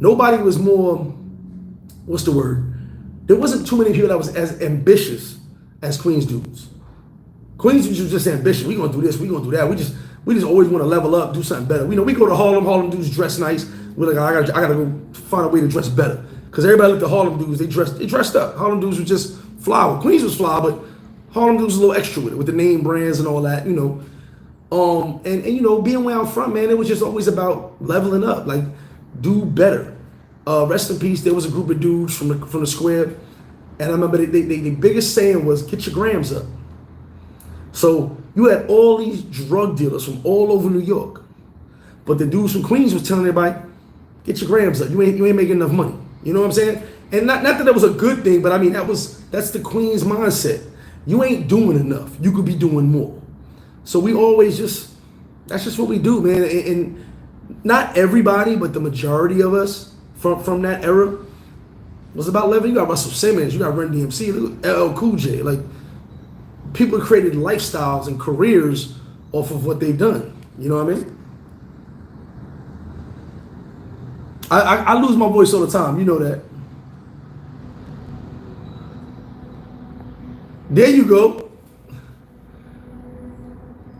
Speaker 1: Nobody was more, what's the word? There wasn't too many people that was as ambitious as Queens dudes. Queens dudes was just ambitious. We gonna do this, we gonna do that. We just always want to level up, do something better. You know, we go to Harlem dudes dress nice. We're like, I gotta go find a way to dress better. Because everybody looked at Harlem dudes, they dressed up. Harlem dudes were just fly. Queens was fly, but Harlem dudes was a little extra with the name brands and all that, you know. And you know, being where I'm from, man, it was just always about leveling up, like, do better. Rest in peace, there was a group of dudes from the square, and I remember the biggest saying was, get your grams up. So you had all these drug dealers from all over New York, but the dudes from Queens was telling everybody, get your grams up. You ain't making enough money. You know what I'm saying? And not that that was a good thing, but I mean, that's the Queens mindset. You ain't doing enough. You could be doing more. So we always that's just what we do, man. And not everybody, but the majority of us from that era was about living. You got Russell Simmons, you got Run DMC, LL Cool J. Like, people created lifestyles and careers off of what they've done. You know what I mean? I lose my voice all the time. You know that. There you go.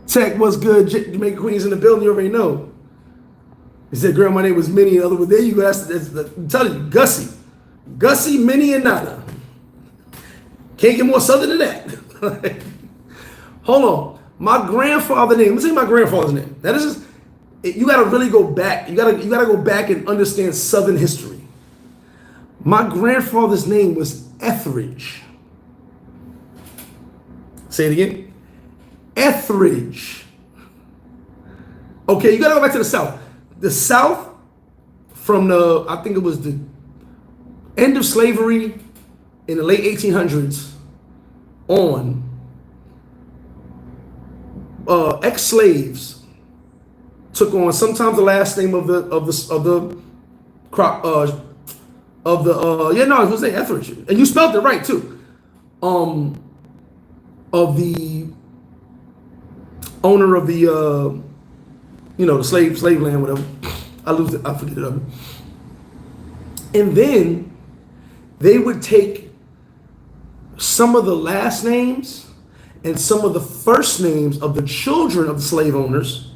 Speaker 1: Tech, what's good? Jamaica Queens in the building. You already know. He said, girl, my name was Minnie. In other words, there you go. I'm telling you, Gussie, Minnie, and Nana. Can't get more southern than that. Hold on. My grandfather's name. Let's say my grandfather's name. That is just, you got to really go back. You got to go back and understand southern history. My grandfather's name was Etheridge. Say it again. Etheridge. Okay, you got to go back to the South. The South, from I think it was the end of slavery in the late 1800s on, ex-slaves took on sometimes the last name of the crop it was Etheridge, and you spelled it right too. Of the owner of the the slave land, whatever. I forget it. And then they would take some of the last names and some of the first names of the children of the slave owners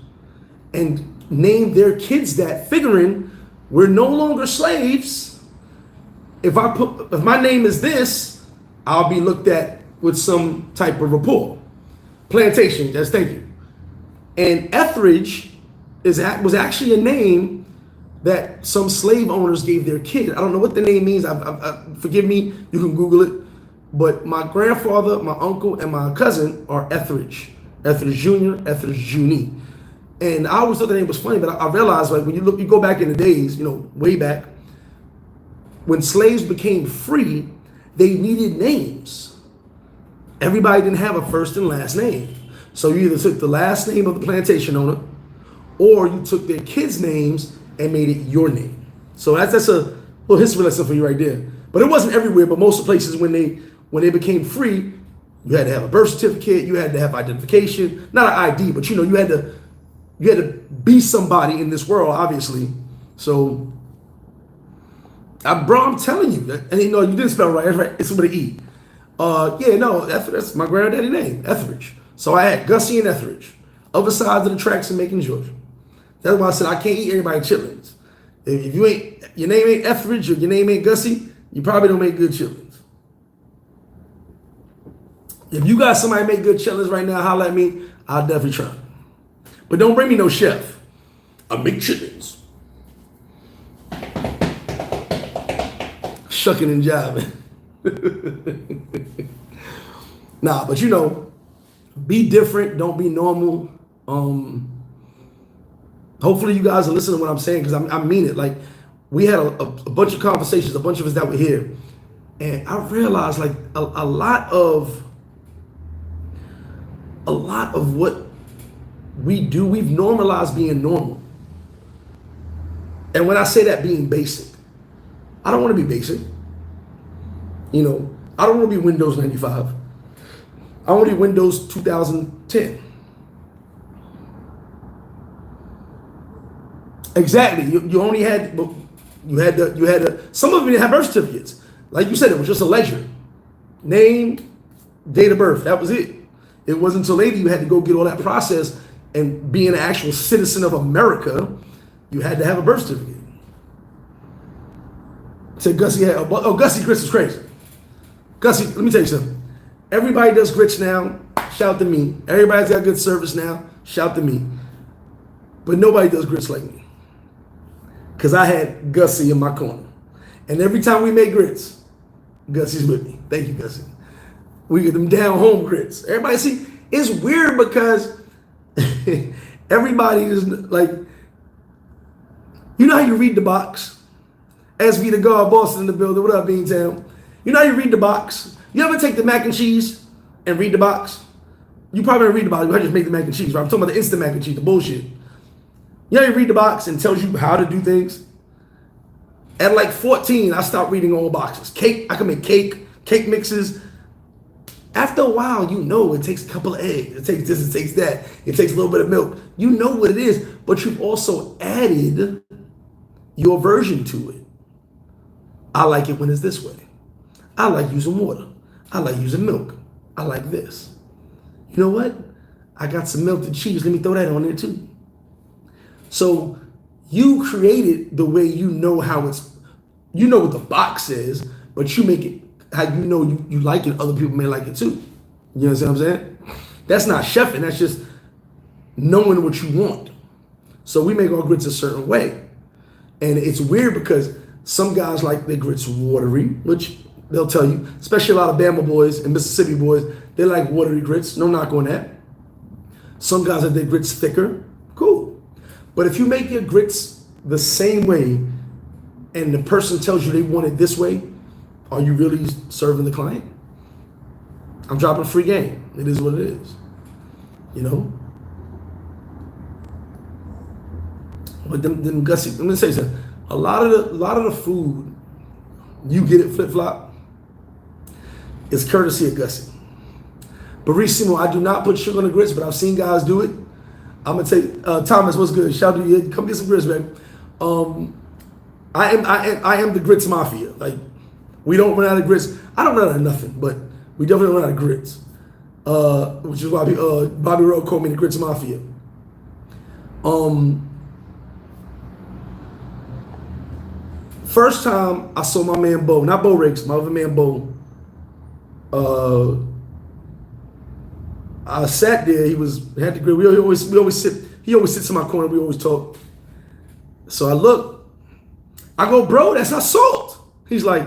Speaker 1: and name their kids that, figuring we're no longer slaves. If my name is this, I'll be looked at with some type of rapport. Plantation, just thank you. And Etheridge was actually a name that some slave owners gave their kid. I don't know what the name means. Forgive me, you can Google it. But my grandfather, my uncle, and my cousin are Etheridge. Etheridge Jr., Etheridge Jr. And I always thought the name was funny, but I realized, like, when you go back in the days, way back, when slaves became free, they needed names. Everybody didn't have a first and last name. So you either took the last name of the plantation owner, or you took their kids' names and made it your name. So that's a little history lesson for you right there. But it wasn't everywhere, but most of the places when they became free, you had to have a birth certificate, you had to have identification, not an ID, but you had to be somebody in this world, obviously. So, bro, I'm telling you, and you didn't spell it right. That's right. It's with an E. That's my granddaddy name, Etheridge. So I had Gussie and Etheridge, other sides of the tracks in Macon, Georgia. That's why I said I can't eat everybody chitlins. If your name ain't Etheridge or your name ain't Gussie, you probably don't make good chitlins. If you got somebody make good chitlins right now, holler at me. I'll definitely try. But don't bring me no chef. I make chitlins. Shucking and jiving. Nah, but be different. Don't be normal. Hopefully you guys are listening to what I'm saying, because I mean it. Like, we had a bunch of conversations, a bunch of us that were here, and I realized, like, a lot of what we do, we've normalized being normal. And when I say that, being basic, I don't want to be basic. I don't want to be Windows 95. I want to be Windows 2010. Exactly. You only had, some of them didn't have birth certificates. Like you said, it was just a ledger. Name, date of birth, that was it. It wasn't until later you had to go get all that process, and being an actual citizen of America, you had to have a birth certificate. Said Gussie Gussie grits is crazy. Gussie, let me tell you something. Everybody does grits now. Shout to me. Everybody's got good service now. Shout to me. But nobody does grits like me, because I had Gussie in my corner. And every time we make grits, Gussie's with me. Thank you, Gussie. We get them down home grits. Everybody see, it's weird because everybody is like, how you read the box? SV the God, Boston in the building. What up, Beantown? You know how you read the box? You ever take the mac and cheese and read the box? You probably don't read the box. I just make the mac and cheese, right? I'm talking about the instant mac and cheese, the bullshit. You know, you read the box and tells you how to do things. At like 14, I stopped reading all boxes. Cake, I can make cake mixes. After a while, you know it takes a couple of eggs. It takes this, it takes that. It takes a little bit of milk. You know what it is, but you've also added your version to it. I like it when it's this way. I like using water. I like using milk. I like this. You know what? I got some melted cheese. Let me throw that on there too. So you created the way you know how it's, you know what the box is, but you make it how you know you like it, other people may like it too. You know what I'm saying? That's not chefing, that's just knowing what you want. So we make our grits a certain way. And it's weird because some guys like their grits watery, which they'll tell you, especially a lot of Bama boys and Mississippi boys, they like watery grits, no knock on that. Some guys like their grits thicker, cool. But if you make your grits the same way and the person tells you they want it this way, are you really serving the client? I'm dropping free game. It is what it is. You know? But them gussy, let me say something. A lot of the food you get at FlipFlop is courtesy of Gussie. Barissimo, I do not put sugar on the grits, but I've seen guys do it. I'm gonna take Thomas, what's good? Shout out to you. Come get some grits, baby. I am the grits mafia. Like, we don't run out of grits. I don't run out of nothing, but we definitely run out of grits. Which is why Bobby Rowe called me the grits mafia. First time I saw my man Bo, not Bo Riggs, my other man Bo. I sat there. He had the grill. We always sit. He always sits in my corner. We always talk. So I look. I go, bro, that's not salt. He's like,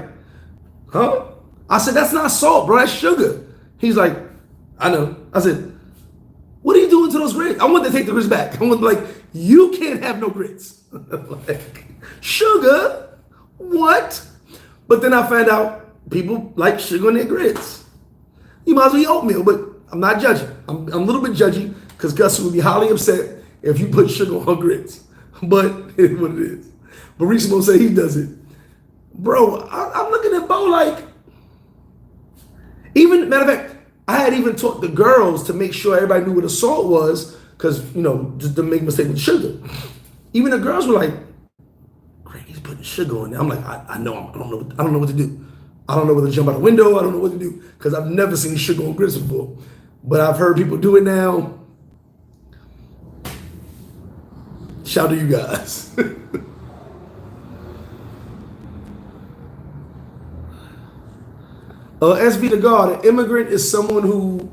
Speaker 1: huh? I said, that's not salt, bro. That's sugar. He's like, I know. I said, what are you doing to those grits? I want to take the grits back. I want like, you can't have no grits. Like, sugar? What? But then I found out people like sugar on their grits. You might as well eat oatmeal, but I'm not judging. I'm a little bit judgy because Gus would be highly upset if you put sugar on grits. But it's what it is. Barissimo say he does it. Bro, I'm looking at Bo like, even, matter of fact, I had even taught the girls to make sure everybody knew what the salt was because, you know, just to make a mistake with sugar. Even the girls were like, Greg, he's putting sugar on there. I'm like, I know, I don't know what to do. I don't know whether to jump out the window. I don't know what to do because I've never seen sugar on grits before. But I've heard people do it now. Shout out to you guys. SV the God, an immigrant is someone who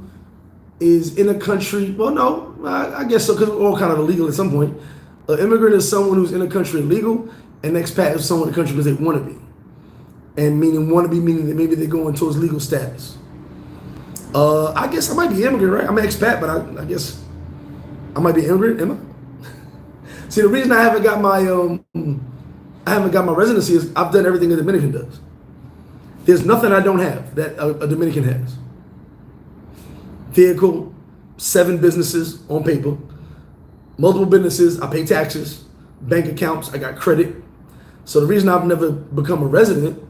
Speaker 1: is in a country, well, no, I guess so, because we're all kind of illegal at some point. An immigrant is someone who's in a country illegal, and expat is someone in the country because they want to be. And meaning want to be, meaning that maybe they're going towards legal status. I guess I might be immigrant, right? I'm an expat, but I guess I might be immigrant, am I? See, the reason I haven't got my residency is I've done everything a Dominican does. There's nothing I don't have that a Dominican has. Vehicle, 7 businesses on paper, multiple businesses, I pay taxes, bank accounts, I got credit. So the reason I've never become a resident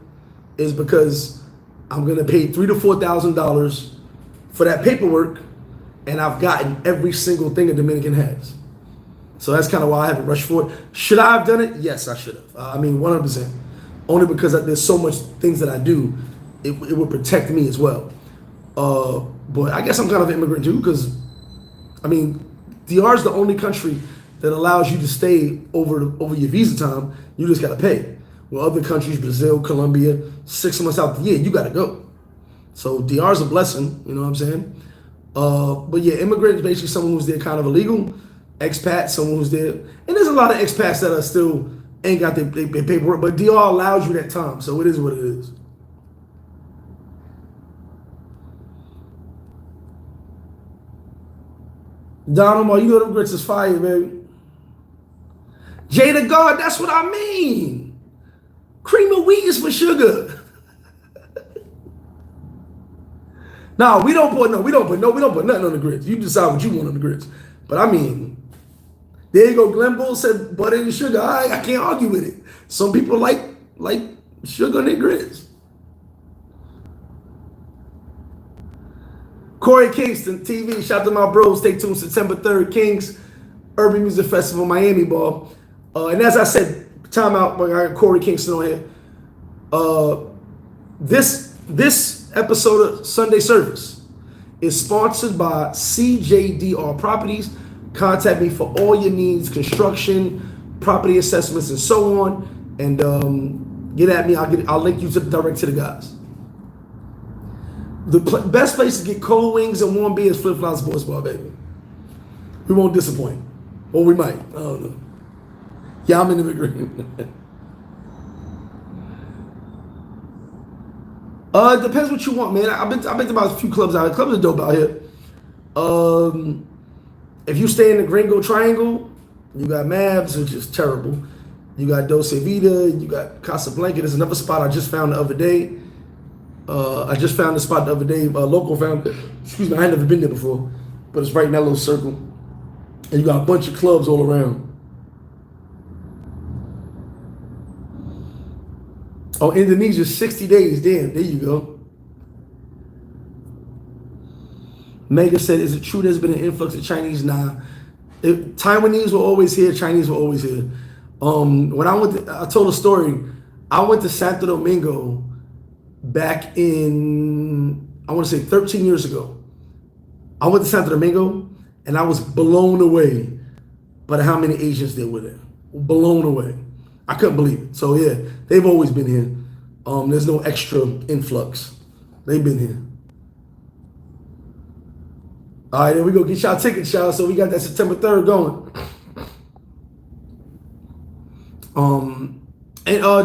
Speaker 1: is because I'm gonna pay $3,000 to $4,000 for that paperwork, and I've gotten every single thing a Dominican has. So that's kind of why I haven't rushed for it. Should I have done it? Yes, I should have. 100%. Only because there's so much things that I do, it would protect me as well. But I guess I'm kind of an immigrant too, because, DR is the only country that allows you to stay over your visa time. You just got to pay. Well, other countries, Brazil, Colombia, 6 months out the year, you got to go. So DR is a blessing, you know what I'm saying? But yeah, immigrant is basically someone who's there kind of illegal. Expat, someone who's there. And there's a lot of expats that are still ain't got their paperwork, but DR allows you that time, so it is what it is. Donald, you know them grits is fire, baby. Jada God, that's what I mean. Cream of wheat is for sugar. No, we don't put nothing on the grits. You decide what you want on the grits. But There you go. Glenn Bull said butter and sugar. All right, I can't argue with it. Some people like sugar in their grits. Corey Kingston TV. Shout out to my bros. Stay tuned. September 3rd, Kings Urban Music Festival, Miami Ball. And as I said, time out. I got Corey Kingston on here. This episode of Sunday Service is sponsored by CJDR Properties. Contact me for all your needs, construction, property assessments, and so on. And get at me. I'll link you direct to the guys. The best place to get cold wings and warm beer is FlipFlop Sports Bar, baby. We won't disappoint. Or we might. I don't know. Yeah, I'm in the agreement. It depends what you want, man. I've been to about a few clubs out here. Clubs are dope out here. If you stay in the Gringo Triangle, you got Mavs, which is terrible. You got Doce Vida. You got Casablanca. There's another spot I just found the other day. I just found the spot the other day. Local found it. Excuse me, I ain't never been there before, but it's right in that little circle. And you got a bunch of clubs all around. Oh, Indonesia, 60 days. Damn, there you go. Mega said, is it true there's been an influx of Chinese? Nah. Taiwanese were always here. Chinese were always here. When I told a story. I went to Santo Domingo back in, I want to say 13 years ago. I went to Santo Domingo and I was blown away by how many Asians there were there. Blown away. I couldn't believe it. So yeah, they've always been here. There's no extra influx. They've been here. All right, there we go. Get y'all tickets, y'all. So we got that September 3rd going.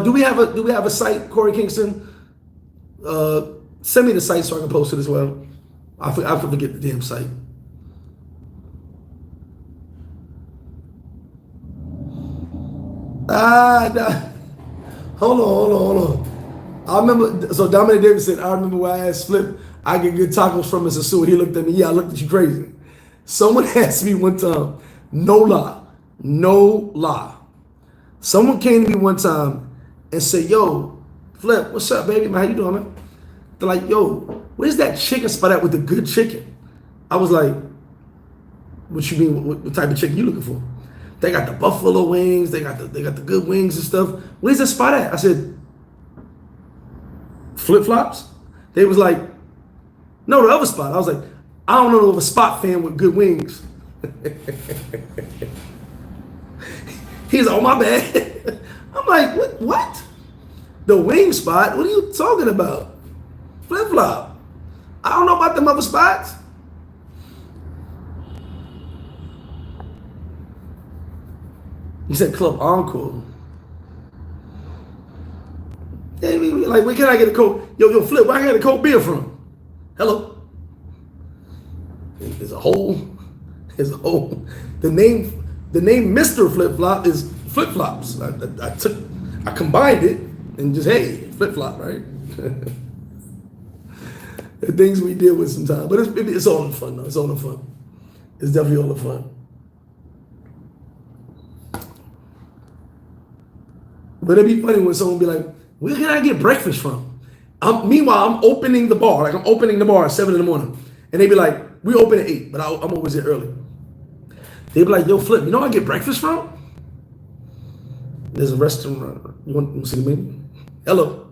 Speaker 1: Do we have a site, Corey Kingston? Send me the site so I can post it as well. I forget the damn site. Nah. Hold on. I remember, so Dominic Davis said, I remember when I asked Flip, I get good tacos from Mr. Sosua. He looked at me, yeah, I looked at you crazy. Someone asked me one time, no lie. Someone came to me one time and said, yo, Flip, what's up, baby? How you doing, man? They're like, yo, where's that chicken spot at with the good chicken? I was like, what you mean? What type of chicken you looking for? They got the buffalo wings. They got the good wings and stuff. Where's the spot at? I said, FlipFlops? They was like, no, the other spot. I was like, I don't know of a spot fan with good wings. He's like, oh, my bad. I'm like, what? The wing spot? What are you talking about? FlipFlop. I don't know about them other spots. He said Club Encore. Yeah, like, where can I get a Coke? Yo, Flip, where I get a Coke beer from? Hello. There's a hole. The name MrFlipFlop is FlipFlops. I combined it and just, hey, FlipFlop, right? The things we deal with sometimes, but it's all in fun though. It's all in fun. It's definitely all in fun. But it'd be funny when someone be like, where can I get breakfast from? Meanwhile, I'm opening the bar. Like, I'm opening the bar at 7 in the morning. And they be like, we open at 8, but I'm always there early. They be like, yo, Flip, you know where I get breakfast from? There's a restaurant. You want to see the menu? Hello.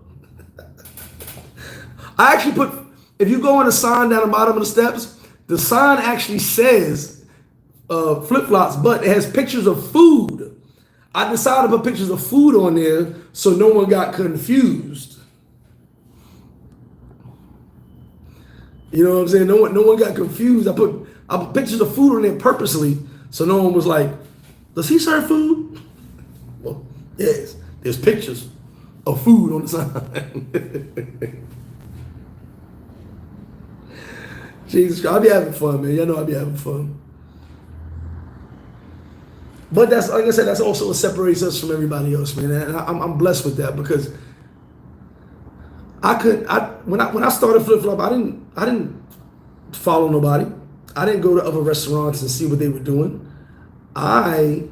Speaker 1: I actually put, if you go on the sign down the bottom of the steps, the sign actually says FlipFlops, but it has pictures of food. I decided to put pictures of food on there so no one got confused. You know what I'm saying? No one got confused. I put pictures of food on there purposely so no one was like, does he serve food? Well, yes, there's pictures of food on the sign. Jesus Christ, I'll be having fun, man. Y'all know I'll be having fun. But that's, like I said, that's also what separates us from everybody else, man. And I'm blessed with that because when I started FlipFlop, I didn't follow nobody. I didn't go to other restaurants and see what they were doing. I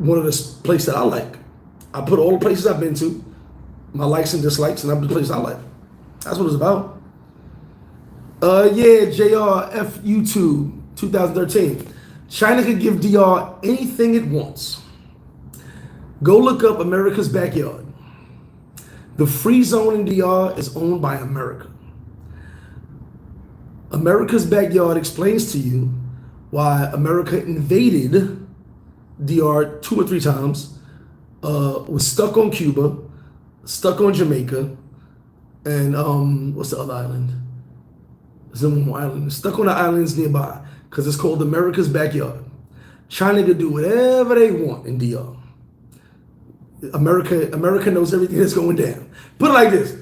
Speaker 1: wanted a place that I like. I put all the places I've been to, my likes and dislikes, and I put the places I like. That's what it's about. Yeah, JRF YouTube 2013. China could give DR anything it wants. Go look up America's Backyard. The free zone in DR is owned by America. America's Backyard explains to you why America invaded DR 2 or 3 times, was stuck on Cuba, stuck on Jamaica, and what's the other island? There's one more island. Stuck on the islands nearby because it's called America's Backyard. China could do whatever they want in DR. America knows everything that's going down. Put it like this.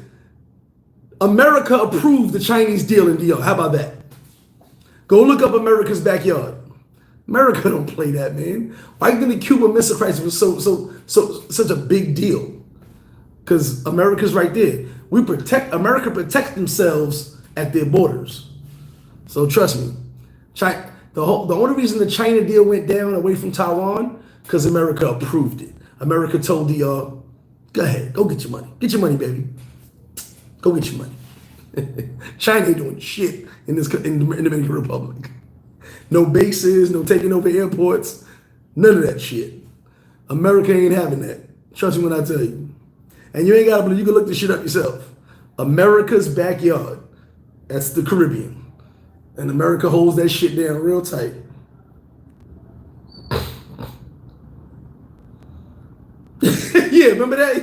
Speaker 1: America approved the Chinese deal in DR. How about that? Go look up America's Backyard. America don't play that, man. Why did the Cuban Missile Crisis was such a big deal? Because America's right there. America protects themselves at their borders. So trust me, the only reason the China deal went down away from Taiwan, because America approved it. America told go ahead, go get your money. Get your money, baby. Go get your money. China ain't doing shit in the Dominican Republic. No bases, no taking over airports, none of that shit. America ain't having that. Trust me when I tell you. And you ain't gotta believe, you can look this shit up yourself. America's Backyard. That's the Caribbean. And America holds that shit down real tight. Yeah, remember that?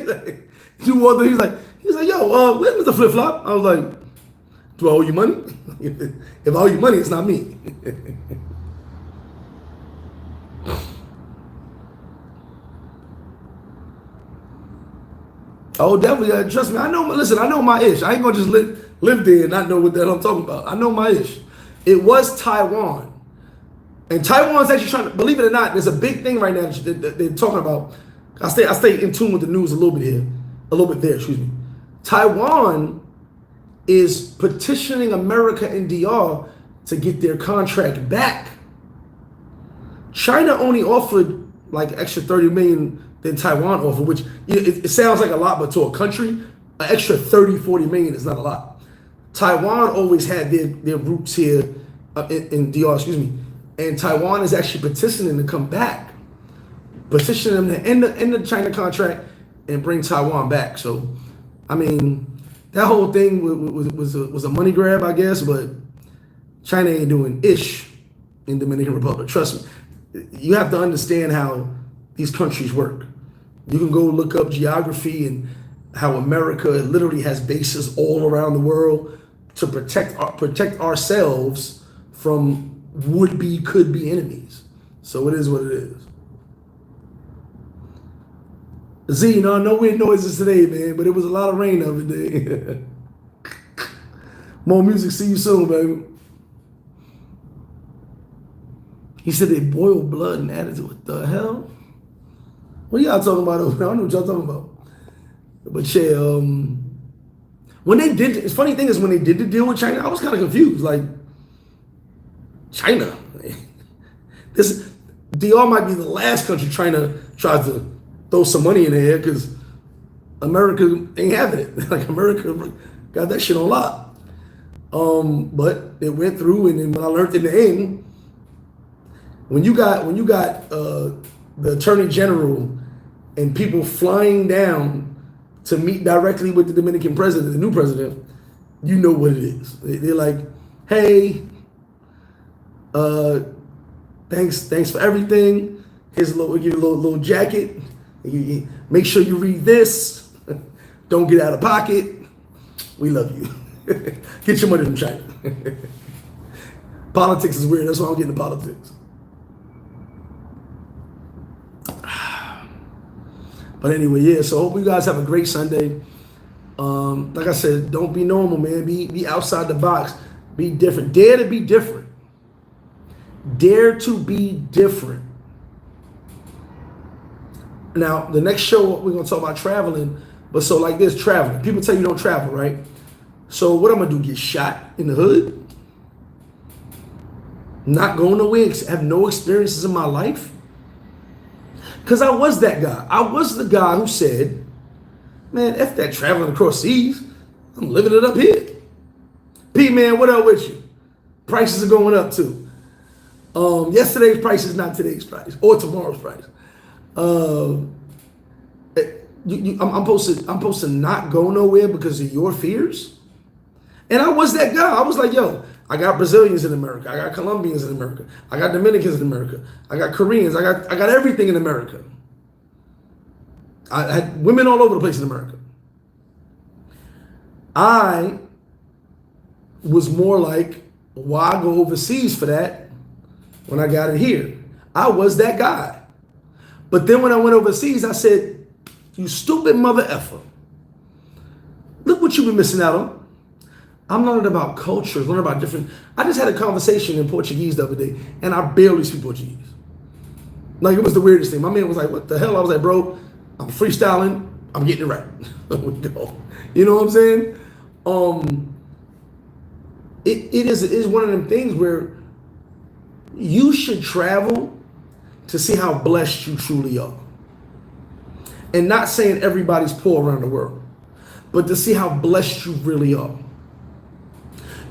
Speaker 1: He's like, yo, where's MrFlipFlop? I was like, do I owe you money? If I owe you money, it's not me. Oh, definitely. Trust me, I know. Listen, I know my ish. I ain't gonna just live there and not know what the hell I'm talking about. I know my ish. It was Taiwan, and Taiwan's actually trying to. Believe it or not, there's a big thing right now that they're talking about. I stay in tune with the news a little bit here, a little bit there. Excuse me. Taiwan is petitioning America and DR to get their contract back. China only offered like extra 30 million than Taiwan offered, which it sounds like a lot, but to a country, an extra 30, 40 million is not a lot. Taiwan always had their roots here in DR, excuse me, and Taiwan is actually petitioning to come back, petitioning them to end the China contract and bring Taiwan back. So, I mean, that whole thing was a money grab, I guess, but China ain't doing ish in Dominican Republic. Trust me. You have to understand how these countries work. You can go look up geography and how America literally has bases all around the world to protect ourselves from could-be enemies. So it is what it is. Z, no weird noises today, man, but it was a lot of rain the other day. More music. See you soon, baby. He said they boiled blood and added to it. What the hell? What are y'all talking about over there? I don't know what y'all talking about. But yeah, when they did, it's funny thing is when they did the deal with China, I was kind of confused. Like, China? This DR might be the last country China tries to throw some money in the air because America ain't having it. Like, America got that shit on lock. But it went through, and then when I learned in the end, when you got the Attorney General and people flying down to meet directly with the Dominican president, the new president, you know what it is. They're like, hey, thanks for everything. Here's we'll give you a little jacket. Make sure you read this. Don't get out of pocket. We love you. Get your money from China. Politics is weird. That's why I'm getting into politics. But anyway, yeah, so hope you guys have a great Sunday. Like I said, don't be normal, man. Be outside the box. Be different. Dare to be different. Dare to be different. Now, the next show, we're going to talk about traveling. But so like this, traveling. People tell you don't travel, right? So what I'm going to do, get shot in the hood? not going nowhere, have no experiences in my life? Because I was that guy. I was the guy who said, man, F that traveling across seas. I'm living it up here. P, man, what up with you? Prices are going up too. Yesterday's price is not today's price or tomorrow's price. I'm supposed to not go nowhere because of your fears? And I was that guy. I was like, yo, I got Brazilians in America. I got Colombians in America. I got Dominicans in America. I got Koreans. I got everything in America. I had women all over the place in America. I was more like, why go overseas for that when I got it here? I was that guy. But then when I went overseas, I said, you stupid mother effer. Look what you've been missing out on. I'm learning about cultures, learning about different. I just had a conversation in Portuguese the other day, and I barely speak Portuguese. Like, it was the weirdest thing. My man was like, what the hell? I was like, bro, I'm freestyling. I'm getting it right. You know what I'm saying? It is one of them things where you should travel to see how blessed you truly are. And not saying everybody's poor around the world, but to see how blessed you really are.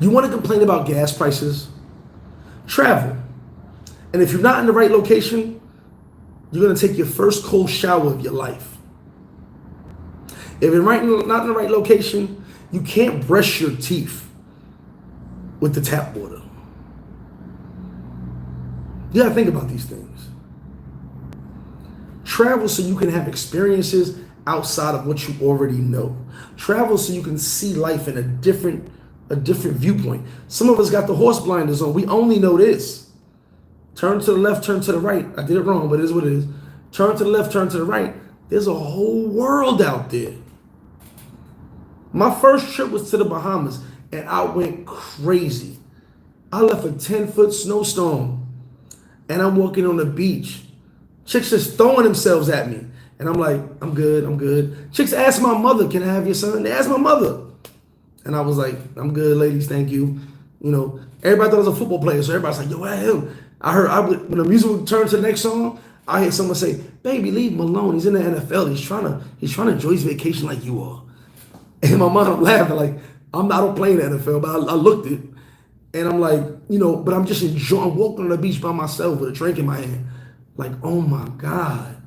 Speaker 1: You want to complain about gas prices? Travel. And if you're not in the right location, you're going to take your first cold shower of your life. If you're not in the right location, you can't brush your teeth with the tap water. You got to think about these things. Travel so you can have experiences outside of what you already know. Travel so you can see life in a different viewpoint. Some of us got the horse blinders on. We only know this. Turn to the left, turn to the right. I did it wrong, but it is what it is. Turn to the left, turn to the right. There's a whole world out there. My first trip was to the Bahamas, and I went crazy. I left a 10-foot snowstorm, and I'm walking on the beach. Chicks just throwing themselves at me. And I'm like, I'm good, I'm good. Chicks asked my mother, can I have your son? They asked my mother. And I was like, I'm good, ladies, thank you. You know, everybody thought I was a football player, so everybody's like, yo, what him? When the music would turn to the next song, I hear someone say, baby, leave him alone. He's in the NFL. He's trying to enjoy his vacation like you are. And my mom laughing like, I don't play in the NFL, but I looked it. And I'm like, you know, but I'm just enjoying walking on the beach by myself with a drink in my hand. Like, oh my God,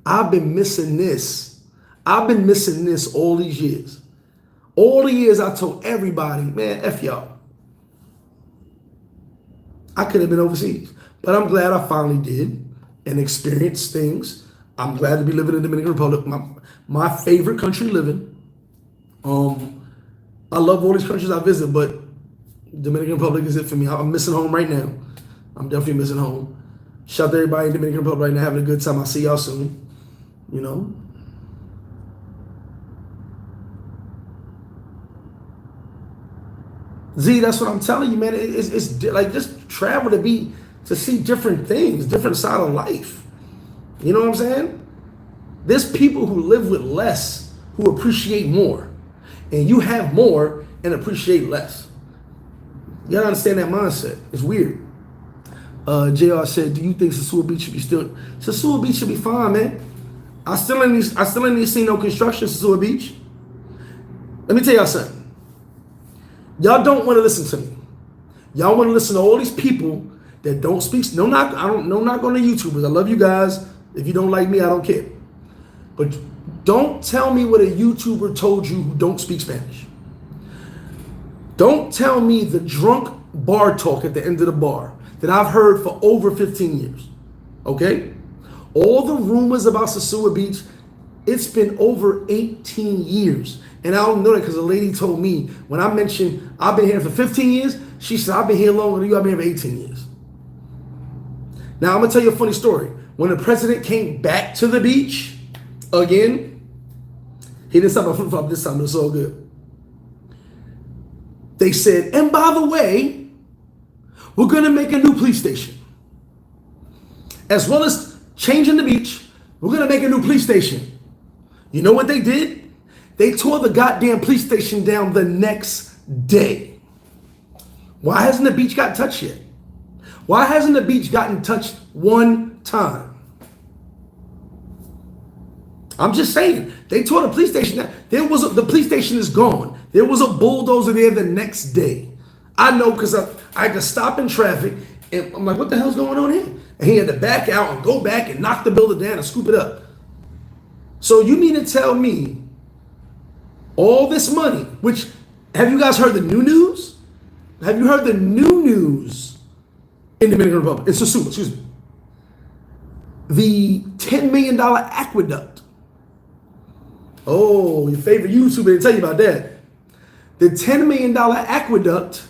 Speaker 1: I've been missing this. I've been missing this all these years. All the years I told everybody, man, F y'all. I could have been overseas. But I'm glad I finally did and experienced things. I'm glad to be living in the Dominican Republic, my favorite country to live in. I love all these countries I visit, but Dominican Republic is it for me. I'm missing home right now. I'm definitely missing home. Shout out to everybody in Dominican Republic right now, having a good time. I'll see y'all soon. You know? Z, that's what I'm telling you, man. It's like just travel to see different things, different side of life. You know what I'm saying? There's people who live with less who appreciate more. And you have more and appreciate less. You gotta understand that mindset. It's weird. JR said, do you think Sosua Beach should be still? Sosua Beach should be fine, man. I still ain't see no construction Sosua Beach. Let me tell y'all something. Y'all don't want to listen to me. Y'all want to listen to all these people that don't speak. No knock on the YouTubers. I love you guys. If you don't like me, I don't care. But don't tell me what a YouTuber told you who don't speak Spanish. Don't tell me the drunk bar talk at the end of the bar that I've heard for over 15 years. Okay? All the rumors about Sosua Beach, it's been over 18 years. And I don't know that because a lady told me when I mentioned I've been here for 15 years, she said, I've been here longer than you, I've been here for 18 years. Now, I'm going to tell you a funny story. When the president came back to the beach again, he didn't stop my flip-flop this time, but it's all good. They said, and by the way, we're going to make a new police station. As well as changing the beach, we're going to make a new police station. You know what they did? They tore the goddamn police station down the next day. Why hasn't the beach got touched yet? Why hasn't the beach gotten touched one time? I'm just saying. They tore the police station down. The police station is gone. There was a bulldozer there the next day. I know because I had to stop in traffic, and I'm like, what the hell's going on here? And he had to back out and go back and knock the building down and scoop it up. So you mean to tell me all this money, which, have you guys heard the new news? Have you heard the new news in the Dominican Republic? It's Sosua, excuse me. The $10 million aqueduct. Oh, your favorite YouTuber didn't tell you about that. The $10 million aqueduct,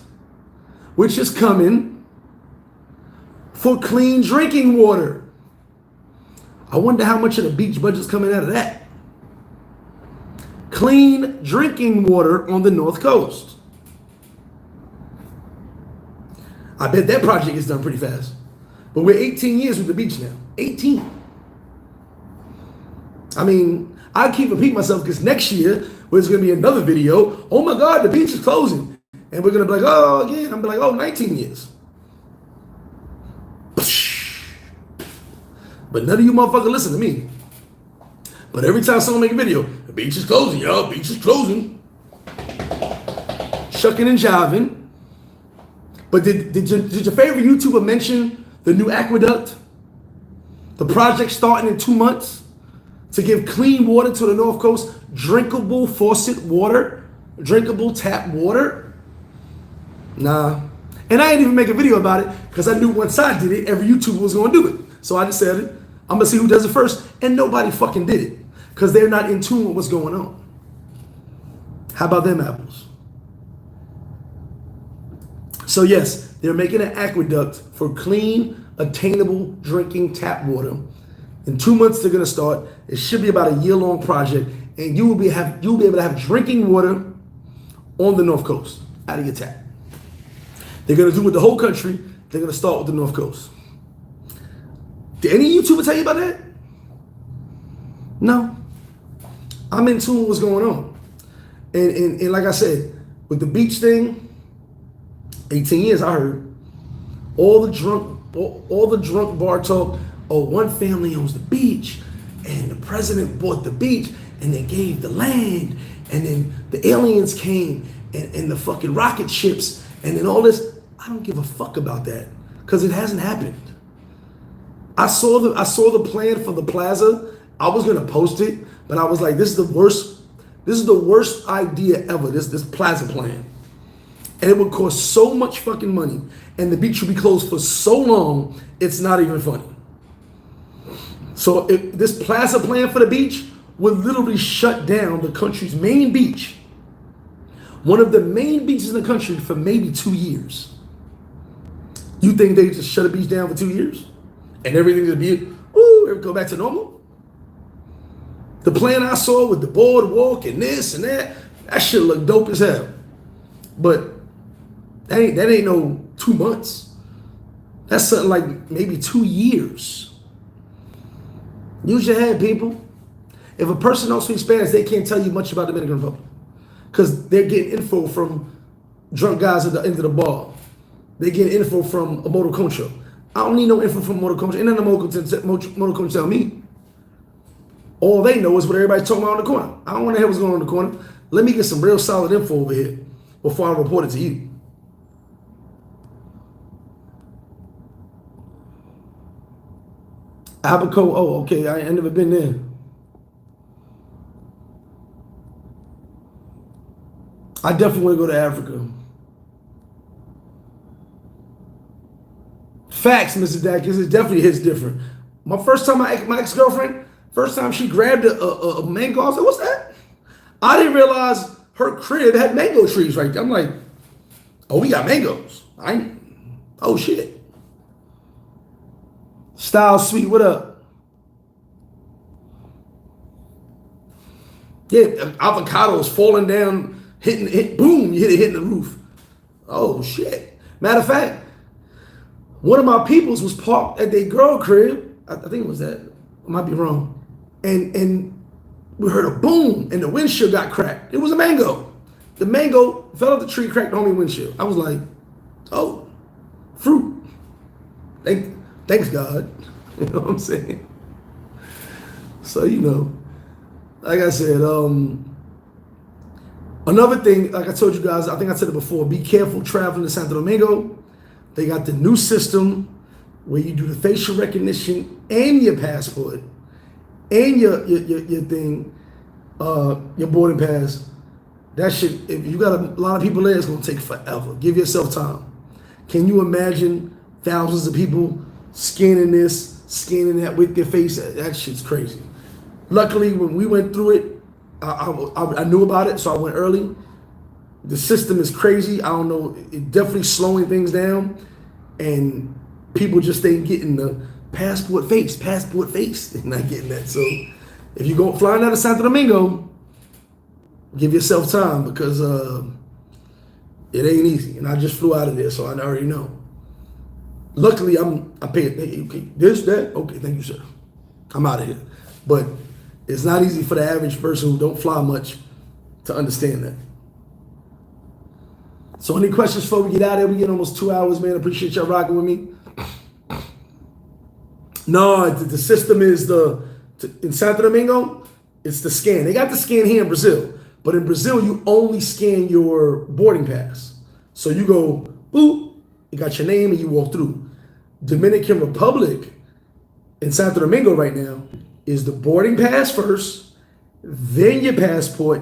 Speaker 1: which is coming for clean drinking water. I wonder how much of the beach budget's coming out of that. Clean drinking water on the North Coast. I bet that project is done pretty fast. But we're 18 years with the beach now. 18. I mean, I keep repeating myself because next year there's going to be another video. Oh my God, the beach is closing. And we're going to be like, oh, again. I'm like, oh, 19 years. But none of you motherfuckers listen to me. But every time someone make a video, the beach is closing, y'all. Beach is closing. Shucking and jiving. But did your favorite YouTuber mention the new aqueduct? The project starting in 2 months to give clean water to the North Coast, drinkable faucet water, drinkable tap water? Nah. And I didn't even make a video about it because I knew once I did it, every YouTuber was going to do it. So I just said it. I'm going to see who does it first. And nobody fucking did it because they're not in tune with what's going on. How about them apples? So yes, they're making an aqueduct for clean, attainable drinking tap water. In 2 months, they're going to start. It should be about a year-long project. And you'll be able to have drinking water on the North Coast out of your tap. They're going to do it with the whole country. They're going to start with the North Coast. Did any YouTuber tell you about that? No. I'm in tune with what's going on. And like I said, with the beach thing, 18 years, I heard all the drunk bar talk. Oh, one family owns the beach, and the president bought the beach, and they gave the land, and then the aliens came, and the fucking rocket ships, and then all this. I don't give a fuck about that because it hasn't happened. I saw the plan for the plaza. I was gonna post it, but I was like, this is the worst idea ever. This plaza plan. And it would cost so much fucking money, and the beach would be closed for so long, it's not even funny. So if this plaza plan for the beach would literally shut down the country's main beach, one of the main beaches in the country, for maybe 2 years. You think they just shut a beach down for 2 years? And everything's gonna be, go back to normal? The plan I saw with the boardwalk and this and that shit looked dope as hell. But that ain't no 2 months. That's something like maybe 2 years. Use your head, people. If a person don't speak Spanish, they can't tell you much about the Dominican Republic because they're getting info from drunk guys at the end of the bar. They get info from a motor concho. I don't need no info from motor concho. Ain't nothing motor concho tell me. All they know is what everybody's talking about on the corner. I don't want to hear what's going on in the corner. Let me get some real solid info over here before I report it to you. Abaco, oh, okay, I ain't never been there. I definitely want to go to Africa. Facts, Mr. Dacus, it definitely hits different. My first time, my ex-girlfriend, first time she grabbed a mango, I was like, what's that? I didn't realize her crib had mango trees right there. I'm like, oh, we got mangoes. Oh, shit. Style Sweet, what up? Yeah, avocados falling down, boom, you hit it hitting the roof. Oh, shit. Matter of fact, one of my peoples was parked at their girl crib. I think it was that. I might be wrong. And we heard a boom, and the windshield got cracked. It was a mango. The mango fell off the tree, cracked the homie windshield. I was like, oh, fruit. Thanks God. You know what I'm saying? So, like I said, another thing, like I told you guys, I think I said it before, be careful traveling to Santo Domingo. They got the new system where you do the facial recognition and your passport and your thing, your boarding pass. That shit, if you got a lot of people there, it's gonna take forever. Give yourself time. Can you imagine thousands of people scanning this, scanning that with their face? That shit's crazy. Luckily, when we went through it, I knew about it, so I went early. The system is crazy. I don't know, it's definitely slowing things down, and people just ain't getting the passport face. They're not getting that. So if you go flying out of Santo Domingo, give yourself time because it ain't easy. And I just flew out of there, so I already know. Luckily, I paid this, that. Okay, thank you, sir. I'm out of here. But it's not easy for the average person who don't fly much to understand that. So any questions before we get out of here? We get almost 2 hours, man. Appreciate y'all rocking with me. No, the system is in Santo Domingo, it's the scan. They got the scan here in Brazil. But in Brazil, you only scan your boarding pass. So you go, boop, you got your name and you walk through. Dominican Republic in Santo Domingo right now is the boarding pass first, then your passport,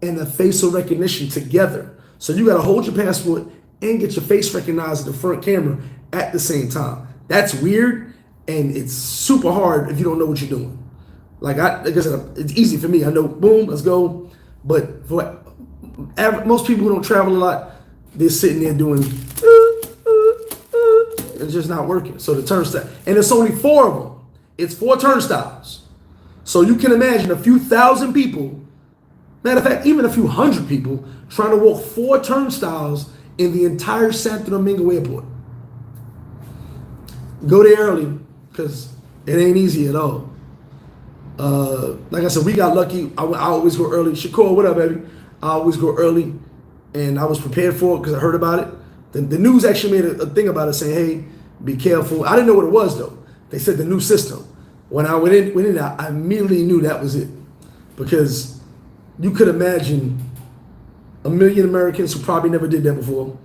Speaker 1: and the facial recognition together. So you got to hold your passport and get your face recognized in the front camera at the same time. That's weird, and it's super hard if you don't know what you're doing. Like I said, it's easy for me. I know, boom, let's go. But for most people who don't travel a lot, they're sitting there doing, it's just not working. So the turnstile, and it's only 4 of them. It's 4 turnstiles. So you can imagine a few thousand people, matter of fact, even a few hundred people trying to walk 4 turnstiles in the entire Santo Domingo airport. Go there early because it ain't easy at all. Like I said, we got lucky. I always go early. Shakur, what up, baby? I always go early, and I was prepared for it because I heard about it. The news actually made a thing about it saying, hey, be careful. I didn't know what it was, though. They said the new system. When I went in, I immediately knew that was it. Because you could imagine 1 million Americans who probably never did that before,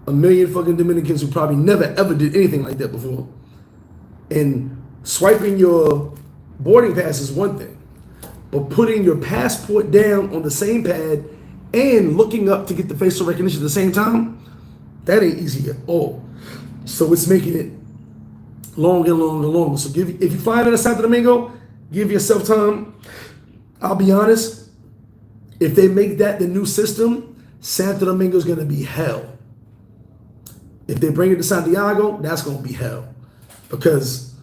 Speaker 1: 1 million fucking Dominicans who probably never ever did anything like that before. And swiping your boarding pass is one thing, but putting your passport down on the same pad and looking up to get the facial recognition at the same time, that ain't easy at all. So it's making it longer and longer and longer. So if you fly to Santo Domingo, give yourself time. I'll be honest, if they make that the new system, Santo Domingo is going to be hell. If they bring it to Santiago, that's going to be hell because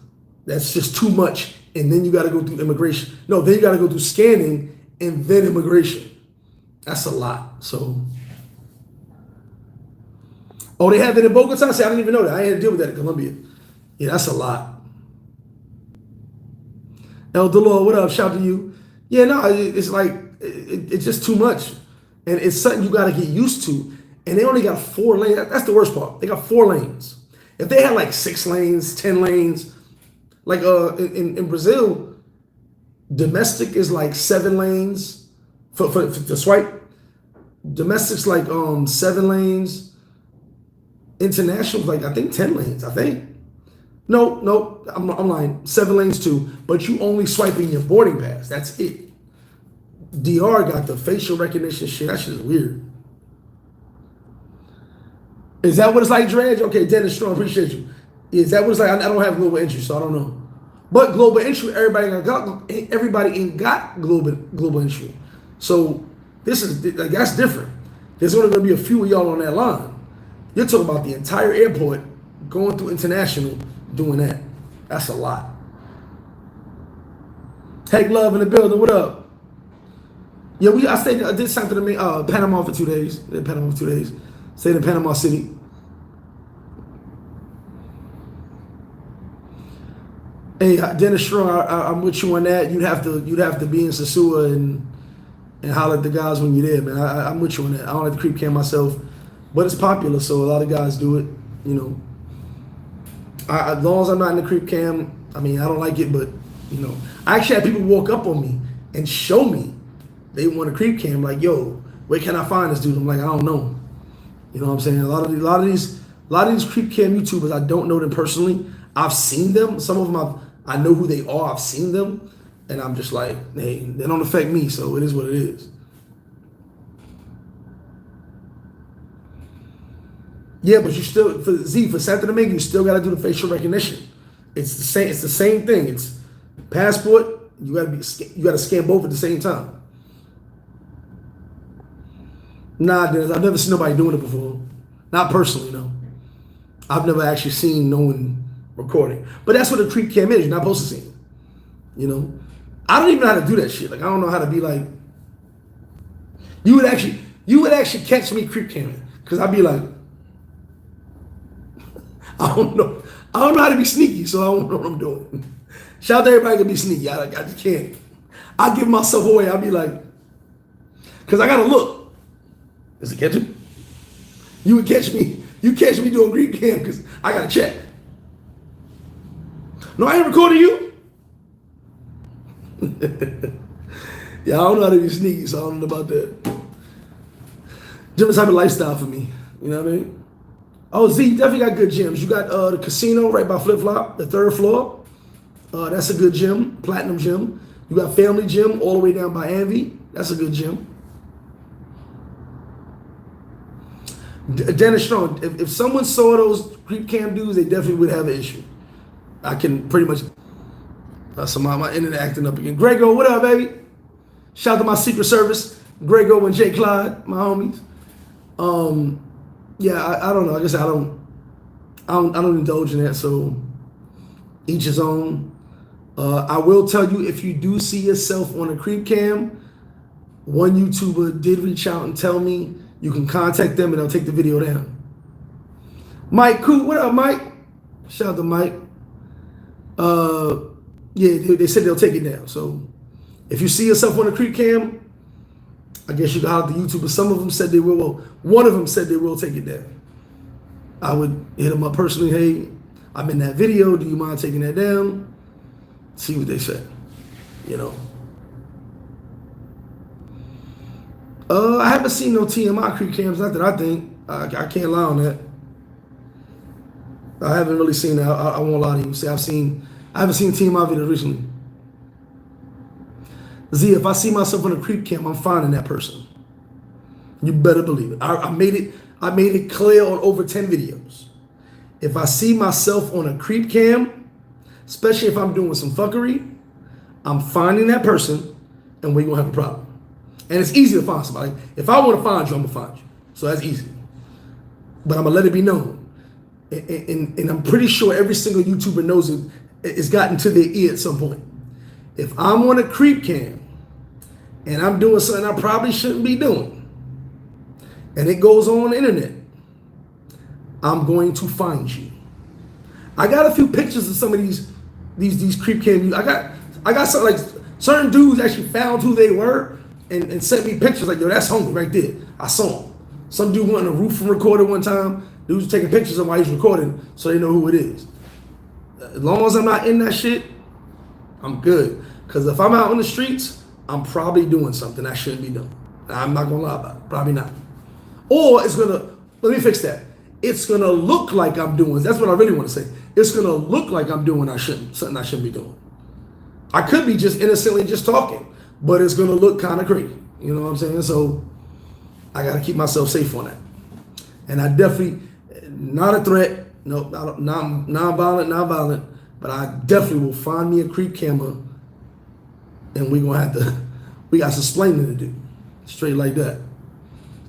Speaker 1: that's just too much. And then you got to go through immigration. No, then you got to go through scanning and then immigration. That's a lot. So, oh, they have it in Bogota? See, I didn't even know that. I had to deal with that in Colombia. Yeah, that's a lot. El Delor, what up? Shout to you. Yeah, no, it's like, it's just too much. And it's something you got to get used to. And they only got 4 lanes. That's the worst part. They got 4 lanes. If they had like 6 lanes, 10 lanes, like in Brazil, domestic is like 7 lanes for the swipe. Domestic's like 7 lanes. International's like I think 10 lanes. I think. No, I'm lying. 7 lanes too. But you only swiping your boarding pass. That's it. DR got the facial recognition shit. That shit is weird. Is that what it's like, Dredge? Okay, Dennis Strong, appreciate you. Is that what it's like? I don't have global entry, so I don't know. But global entry, everybody ain't got global entry. So that's different. There's only going to be a few of y'all on that line. You're talking about the entire airport going through international doing that. That's a lot. Heck Love in the building. What up? Yeah, I did something to Panama for 2 days. Stayed in Panama City. Hey, Dennis Strong, I'm with you on that. You'd have to be in Sosua and holler at the guys when you're there, man. I'm with you on that. I don't have to creep cam myself, but it's popular, so a lot of guys do it. As long as I'm not in the creep cam, I mean, I don't like it, but you know, I actually had people walk up on me and show me they want a creep cam. Like, yo, where can I find this dude? I'm like, I don't know. You know what I'm saying? A lot of these creep cam YouTubers, I don't know them personally. I've seen them. Some of them I know who they are. I've seen them, and I'm just like, hey, they don't affect me, so it is what it is. Yeah, but you still for Santo Domingo, you still gotta do the facial recognition. It's the same. It's the same thing. It's passport. You gotta scan both at the same time. Nah, Dennis, I've never seen nobody doing it before. Not personally, no. I've never actually seen no one recording. But that's what a creep cam is. You're not supposed to see it. You know? I don't even know how to do that shit. Like, I don't know how to be like. You would actually catch me creep camming. Because I'd be like, I don't know how to be sneaky, so I don't know what I'm doing. Shout out to everybody can be sneaky. I just can't. I give myself away. I'll be like, because I gotta look. Is it catching? You would catch me. You catch me doing creep cam because I gotta check. No, I ain't recording you. Yeah, I don't know how to be sneaky, so I don't know about that. Different type of lifestyle for me. You know what I mean? Oh, Z, you definitely got good gyms. You got the casino right by FlipFlop, the 3rd floor. That's a good gym, platinum gym. You got family gym all the way down by Envy. That's a good gym. Dennis Strong, if someone saw those creep cam dudes, they definitely would have an issue. I can pretty much. My internet acting up again. Grego, what up, baby? Shout out to my Secret Service, Grego and Jay Clyde, my homies. Yeah, I don't know. I guess I don't indulge in that. So each his own. I will tell you, if you do see yourself on a creep cam, one YouTuber did reach out and tell me. You can contact them and they'll take the video down. Mike Coop, what up, Mike? Shout out to Mike. Yeah, they said they'll take it down. So if you see yourself on a creep cam, I guess you can holler at the YouTuber. Some of them said they will. Well, one of them said they will take it down. I would hit them up personally. Hey, I'm in that video. Do you mind taking that down? See what they say. You know. I haven't seen no TMI creep cams. Not that I think. I can't lie on that. I haven't really seen that. I won't lie to you. See, I haven't seen TMI video recently. Z, if I see myself on a creep cam, I'm finding that person. You better believe it. I made it clear on over 10 videos. If I see myself on a creep cam, especially if I'm doing some fuckery, I'm finding that person and we're gonna have a problem. And it's easy to find somebody. If I want to find you, I'm gonna find you. So that's easy. But I'm gonna let it be known. And I'm pretty sure every single YouTuber knows it. It's gotten to their ear at some point. If I'm on a creep cam and I'm doing something I probably shouldn't be doing, and it goes on the internet, I'm going to find you. I got a few pictures of some of these creep cam. I got some, like, certain dudes actually found who they were and sent me pictures like, yo, that's homie right there. I saw him. Some dude went on the roof and recorded one time. Dude was taking pictures of while he's recording so they know who it is. As long as I'm not in that shit, I'm good. Because if I'm out on the streets, I'm probably doing something I shouldn't be doing. I'm not going to lie about it. Probably not. Or it's going to, let me fix that. It's going to look like I'm doing, that's what I really want to say. It's going to look like I'm doing something I shouldn't be doing. I could be just innocently just talking, but it's going to look kind of crazy. You know what I'm saying? So I got to keep myself safe on that. And I definitely, not a threat, no, non-violent, but I definitely will find me a creep camera and we got some explaining to do. Straight like that.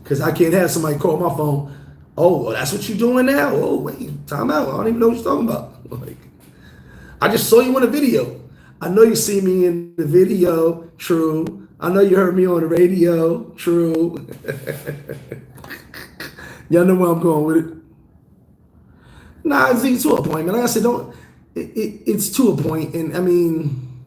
Speaker 1: Because I can't have somebody call my phone, oh, well, that's what you're doing now? Oh, wait, time out. I don't even know what you're talking about. Like, I just saw you in a video. I know you see me in the video, true. I know you heard me on the radio, true. Y'all know where I'm going with it. Nah, it's to a point, man. Like I said, it's to a point, and I mean,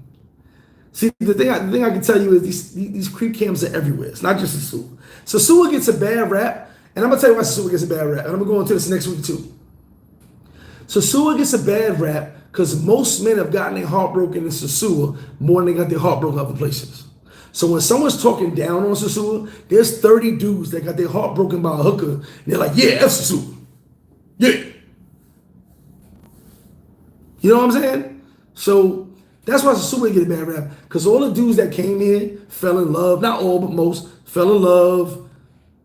Speaker 1: see, the thing I can tell you is these creep cams are everywhere. It's not just Sosua. Sosua gets a bad rap, and I'm gonna tell you why Sosua gets a bad rap, and I'm gonna go into this next week too. Sosua gets a bad rap because most men have gotten their heart broken in Sosua more than they got their heart broken other places. So when someone's talking down on Sosua, there's 30 dudes that got their heart broken by a hooker, and they're like, yeah, F Sosua. Yeah. You know what I'm saying? So that's why Sosua get a bad rap, because all the dudes that came here fell in love, not all, but most, fell in love,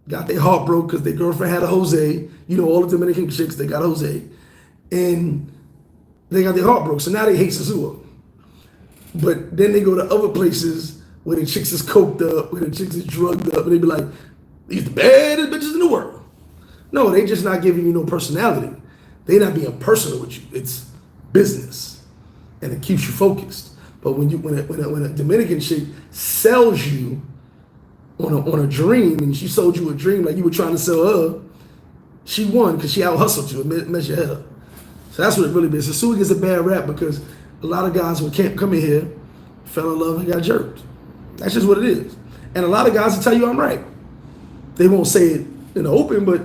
Speaker 1: got their heart broke because their girlfriend had a Jose. You know, all the Dominican chicks, they got a Jose. And they got their heart broke, so now they hate Sosua. But then they go to other places where the chicks is coked up, where the chicks is drugged up, and they be like, these the baddest bitches in the world. No, they just not giving you no personality. They not being personal with you. It's business, and it keeps you focused. But when a Dominican chick sells you on a dream, and she sold you a dream like you were trying to sell her, she won because she out hustled you and messed your head up. So that's what it really is. Sosua gets a bad rap because a lot of guys who can't come in here fell in love and got jerked. That's just what it is. And a lot of guys will tell you I'm right. They won't say it in the open, but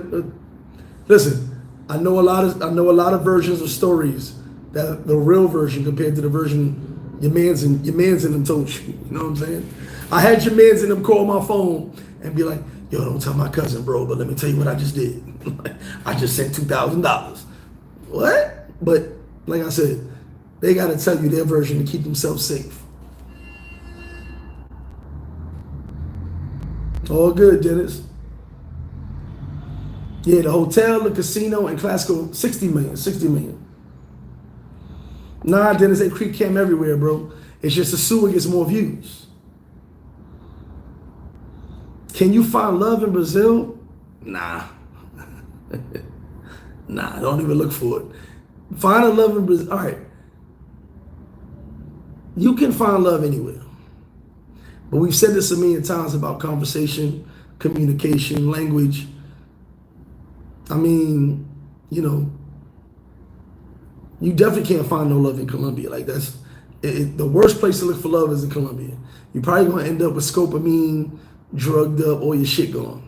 Speaker 1: listen, I know a lot of versions of stories, that the real version compared to the version your mans in them told you. You know what I'm saying? I had your mans in them call my phone and be like, yo, don't tell my cousin, bro, but let me tell you what I just did. I just sent $2,000. What? But like I said, they got to tell you their version to keep themselves safe. All good, Dennis. Yeah, the hotel, the casino, and Classico, 60 million. Nah, Dennis, they creep cam everywhere, bro. It's just Sosua gets more views. Can you find love in Brazil? Nah. Nah, don't even look for it. Find a love in Brazil. All right. You can find love anywhere. But we've said this a million times about conversation, communication, language. I mean, you know, you definitely can't find no love in Colombia. Like that's the worst place to look for love is in Colombia. You're probably gonna end up with scopolamine, drugged up, all your shit gone.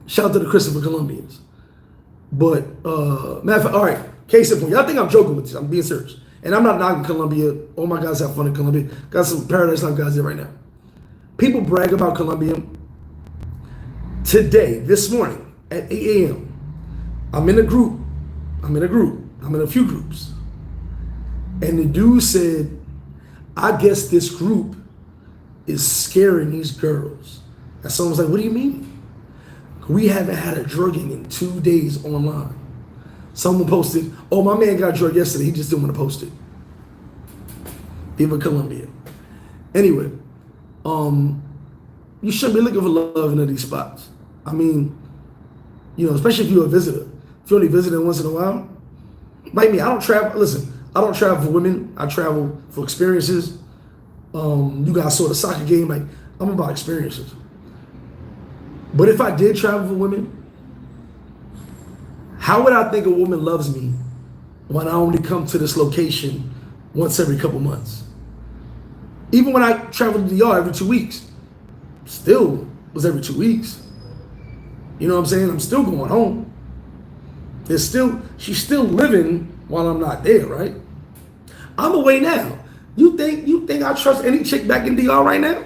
Speaker 1: Shout out to the Christopher Colombians. But matter of fact, all right, case in point, y'all think I'm joking with this. I'm being serious. And I'm not knocking Colombia. All my guys have fun in Colombia. Got some paradiselyfe guys there right now. People brag about Colombia. Today, this morning, at 8 a.m., I'm in a group. I'm in a few groups. And the dude said, I guess this group is scaring these girls. And someone's like, what do you mean? We haven't had a drugging in 2 days online. Someone posted, oh, my man got drugged yesterday. He just didn't want to post it. Viva Colombia. Anyway, you shouldn't be looking for love in these spots. I mean, you know, especially if you're a visitor. If you're only visiting once in a while. Like me, I don't travel. Listen, I don't travel for women. I travel for experiences. You guys saw the soccer game. Like, I'm about experiences. But if I did travel for women, how would I think a woman loves me when I only come to this location once every couple months? Even when I travel to the DR every 2 weeks, still was every 2 weeks. You know what I'm saying? I'm still going home. She's still living while I'm not there, right? I'm away now. You think I trust any chick back in DR right now?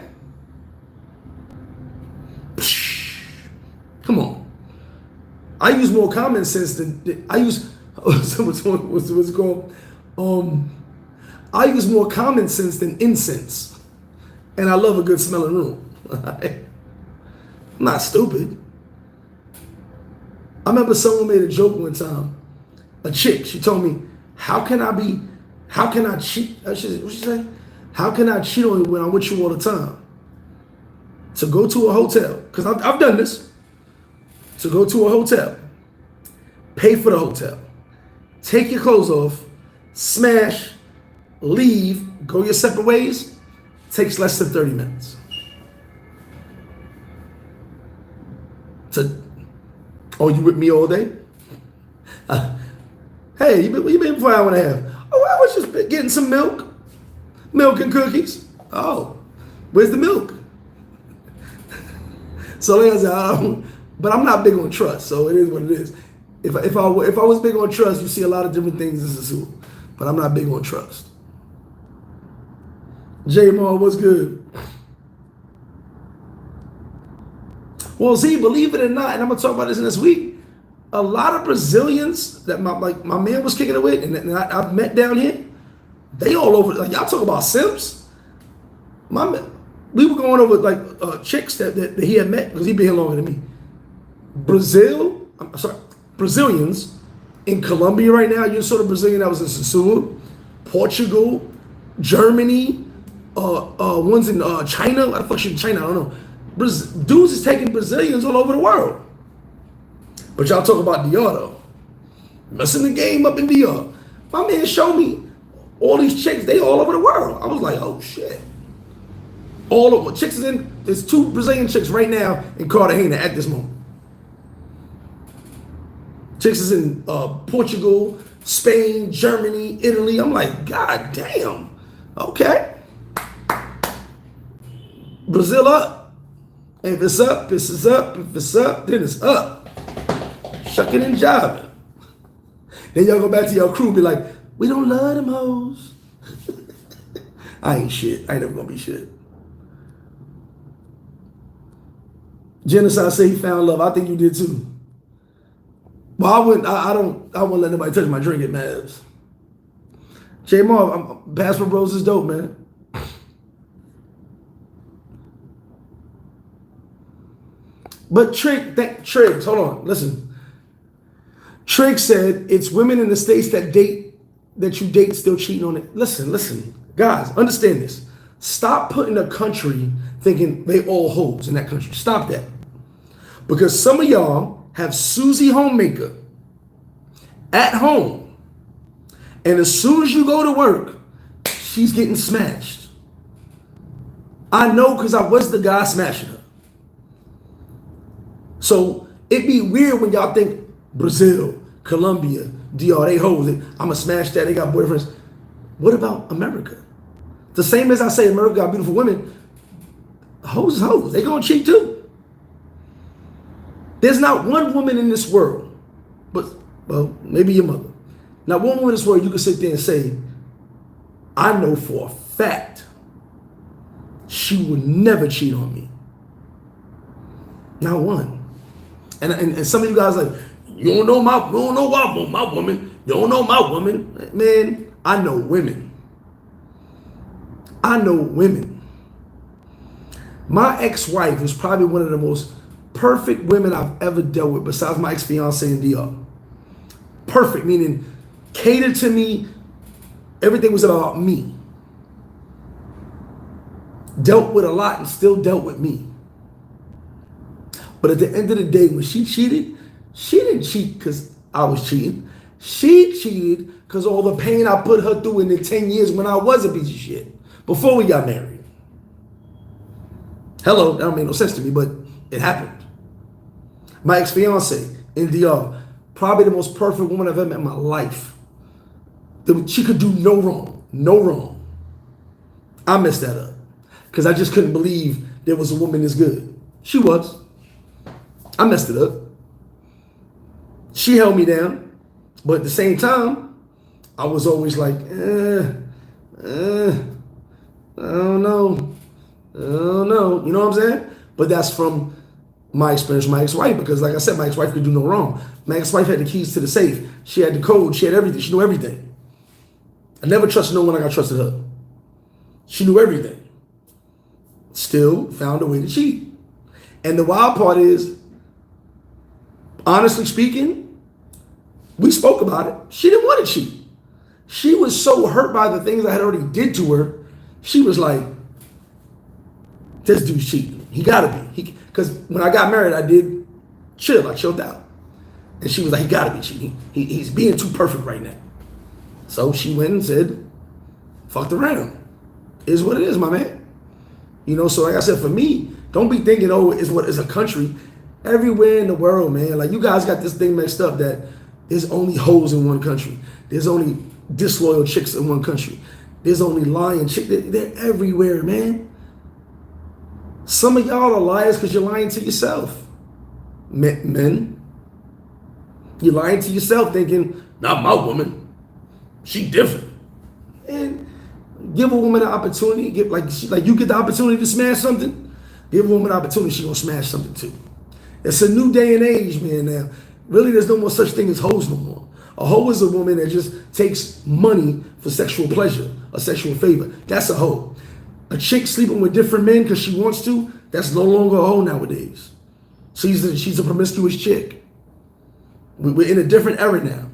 Speaker 1: Come on. I use more common sense than I use. What's it called? I use more common sense than incense, and I love a good smelling room. I'm not stupid. I remember someone made a joke one time. A chick, she told me, how can I cheat? What she say? How can I cheat on you when I'm with you all the time? To go to a hotel, because I've done this. To go to a hotel, pay for the hotel, take your clothes off, smash, leave, go your separate ways, takes less than 30 minutes. Oh, you with me all day? Hey, where you been for an hour and a half? Oh, I was just getting some milk and cookies. Oh, where's the milk? So like I said, but I'm not big on trust, so it is what it is. If I was big on trust, you see a lot of different things in Sosua, but I'm not big on trust. J Mar, what's good? Well, see, believe it or not, and I'm gonna talk about this next week. A lot of Brazilians that my man was kicking it with, and I've met down here, they all over. Like y'all talk about simps. We were going over like chicks that he had met because he been here longer than me. Brazilians in Colombia right now. You saw the Brazilian that was in Sosua, Portugal, Germany, ones in China. What the fuck's in China? I don't know. Dudes is taking Brazilians all over the world. But y'all talk about DR though. Messing the game up in DR. My man showed me all these chicks, they all over the world. I was like, oh shit. All over. Chicks is in, there's 2 Brazilian chicks right now in Cartagena at this moment. Chicks is in Portugal, Spain, Germany, Italy. I'm like, God damn. Okay. Brazil up. If it's up, this is up. If it's up, then it's up. Shucking and jiving. Then y'all go back to your crew and be like, we don't love them hoes. I ain't shit. I ain't never gonna be shit. Genocide say he found love. I think you did too. Well, I wouldn't let nobody touch my drink at Mavs. J Marv, Passport Bros is dope, man. But Triggs, hold on, listen. Triggs said it's women in the States that you date still cheating on it. Listen, guys, understand this. Stop putting a country thinking they all hoes in that country. Stop that. Because some of y'all have Susie Homemaker at home, and as soon as you go to work, she's getting smashed. I know because I was the guy smashing her. So it'd be weird when y'all think Brazil, Colombia, DR, they hoes. I'ma smash that. They got boyfriends. What about America? The same as I say America got beautiful women, hoes is hoes. They gonna cheat too. There's not one woman in this world, well, maybe your mother. Not one woman in this world you can sit there and say, I know for a fact she would never cheat on me. Not one. And some of you guys like, you don't know my woman. You don't know my woman. Man, I know women. I know women. My ex-wife was probably one of the most perfect women I've ever dealt with besides my ex-fiance in DR. Perfect, meaning catered to me. Everything was about me. Dealt with a lot and still dealt with me. But at the end of the day, when she cheated, she didn't cheat because I was cheating. She cheated because all the pain I put her through in the 10 years when I was a piece of shit, before we got married. Hello, that don't make no sense to me, but it happened. My ex-fiance in DR, probably the most perfect woman I've ever met in my life. She could do no wrong, no wrong. I messed that up because I just couldn't believe there was a woman this good. She was. I messed it up. She held me down, but at the same time, I was always like, I don't know. You know what I'm saying? But that's from my experience with my ex-wife, because like I said, my ex-wife could do no wrong. My ex-wife had the keys to the safe. She had the code. She had everything. She knew everything. I never trusted no one like I trusted her. She knew everything. Still found a way to cheat. And the wild part is, honestly speaking, we spoke about it. She didn't want to cheat. She was so hurt by the things I had already did to her. She was like, this dude's cheating. He gotta be. Because when I got married, I did chill. I chilled out. And she was like, he gotta be cheating. He's being too perfect right now. So she went and said, fucked around. Is what it is, my man. You know, so like I said, for me, don't be thinking, oh, it's what is a country. Everywhere in the world, man. Like, you guys got this thing mixed up that there's only hoes in one country. There's only disloyal chicks in one country. There's only lying chicks. They're everywhere, man. Some of y'all are liars because you're lying to yourself. Men. You're lying to yourself thinking, not my woman. She different. And give a woman an opportunity. Like you get the opportunity to smash something, give a woman an opportunity, she gonna smash something too. It's a new day and age, man, now. Really, there's no more such thing as hoes no more. A hoe is a woman that just takes money for sexual pleasure or sexual favor. That's a hoe. A chick sleeping with different men because she wants to, that's no longer a hoe nowadays. She's a promiscuous chick. We're in a different era now,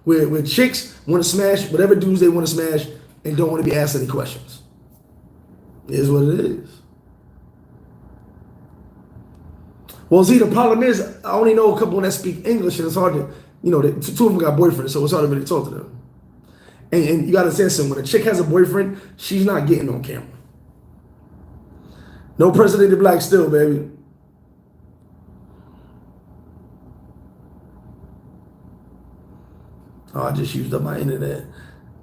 Speaker 1: where chicks want to smash whatever dudes they want to smash and don't want to be asked any questions. It is what it is. Well, see, the problem is I only know a couple that speak English, and it's hard to, two of them got boyfriends, so it's hard to really talk to them. And you got to say something. When a chick has a boyfriend, she's not getting on camera. No President of Black still, baby. Oh, I just used up my internet.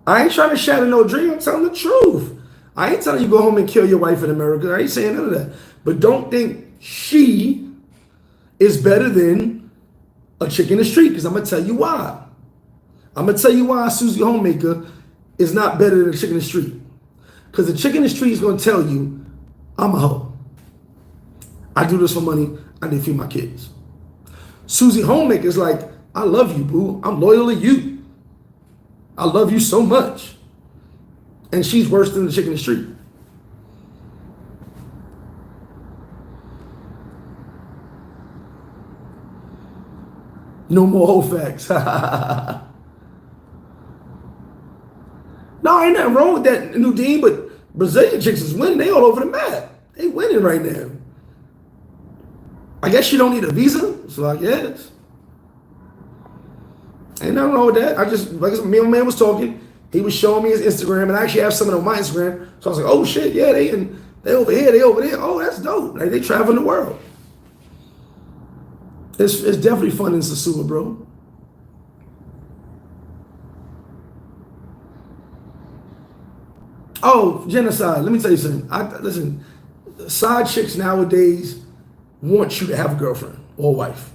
Speaker 1: I ain't trying to shatter no dream. I'm telling the truth. I ain't telling you go home and kill your wife in America. I ain't saying none of that. But don't think she is better than a chick in the street, because I'm going to tell you why. I'm going to tell you why Susie Homemaker is not better than a chick in the street. Because the chick in the street is going to tell you, I'm a hoe. I do this for money. I need to feed my kids. Susie Homemaker is like, I love you, boo. I'm loyal to you. I love you so much. And she's worse than the chick in the street. No more whole facts. No, ain't nothing wrong with that, Nudine, but Brazilian chicks is winning. They all over the map. They winning right now. I guess you don't need a visa, so I guess. Ain't nothing wrong with that. Me and my man was talking. He was showing me his Instagram, and I actually have something on my Instagram. So I was like, oh shit, yeah, they over here, they over there. Oh, that's dope. Like, they traveling the world. It's definitely fun in Sosua, bro. Oh, genocide. Let me tell you something. Listen, side chicks nowadays want you to have a girlfriend or a wife.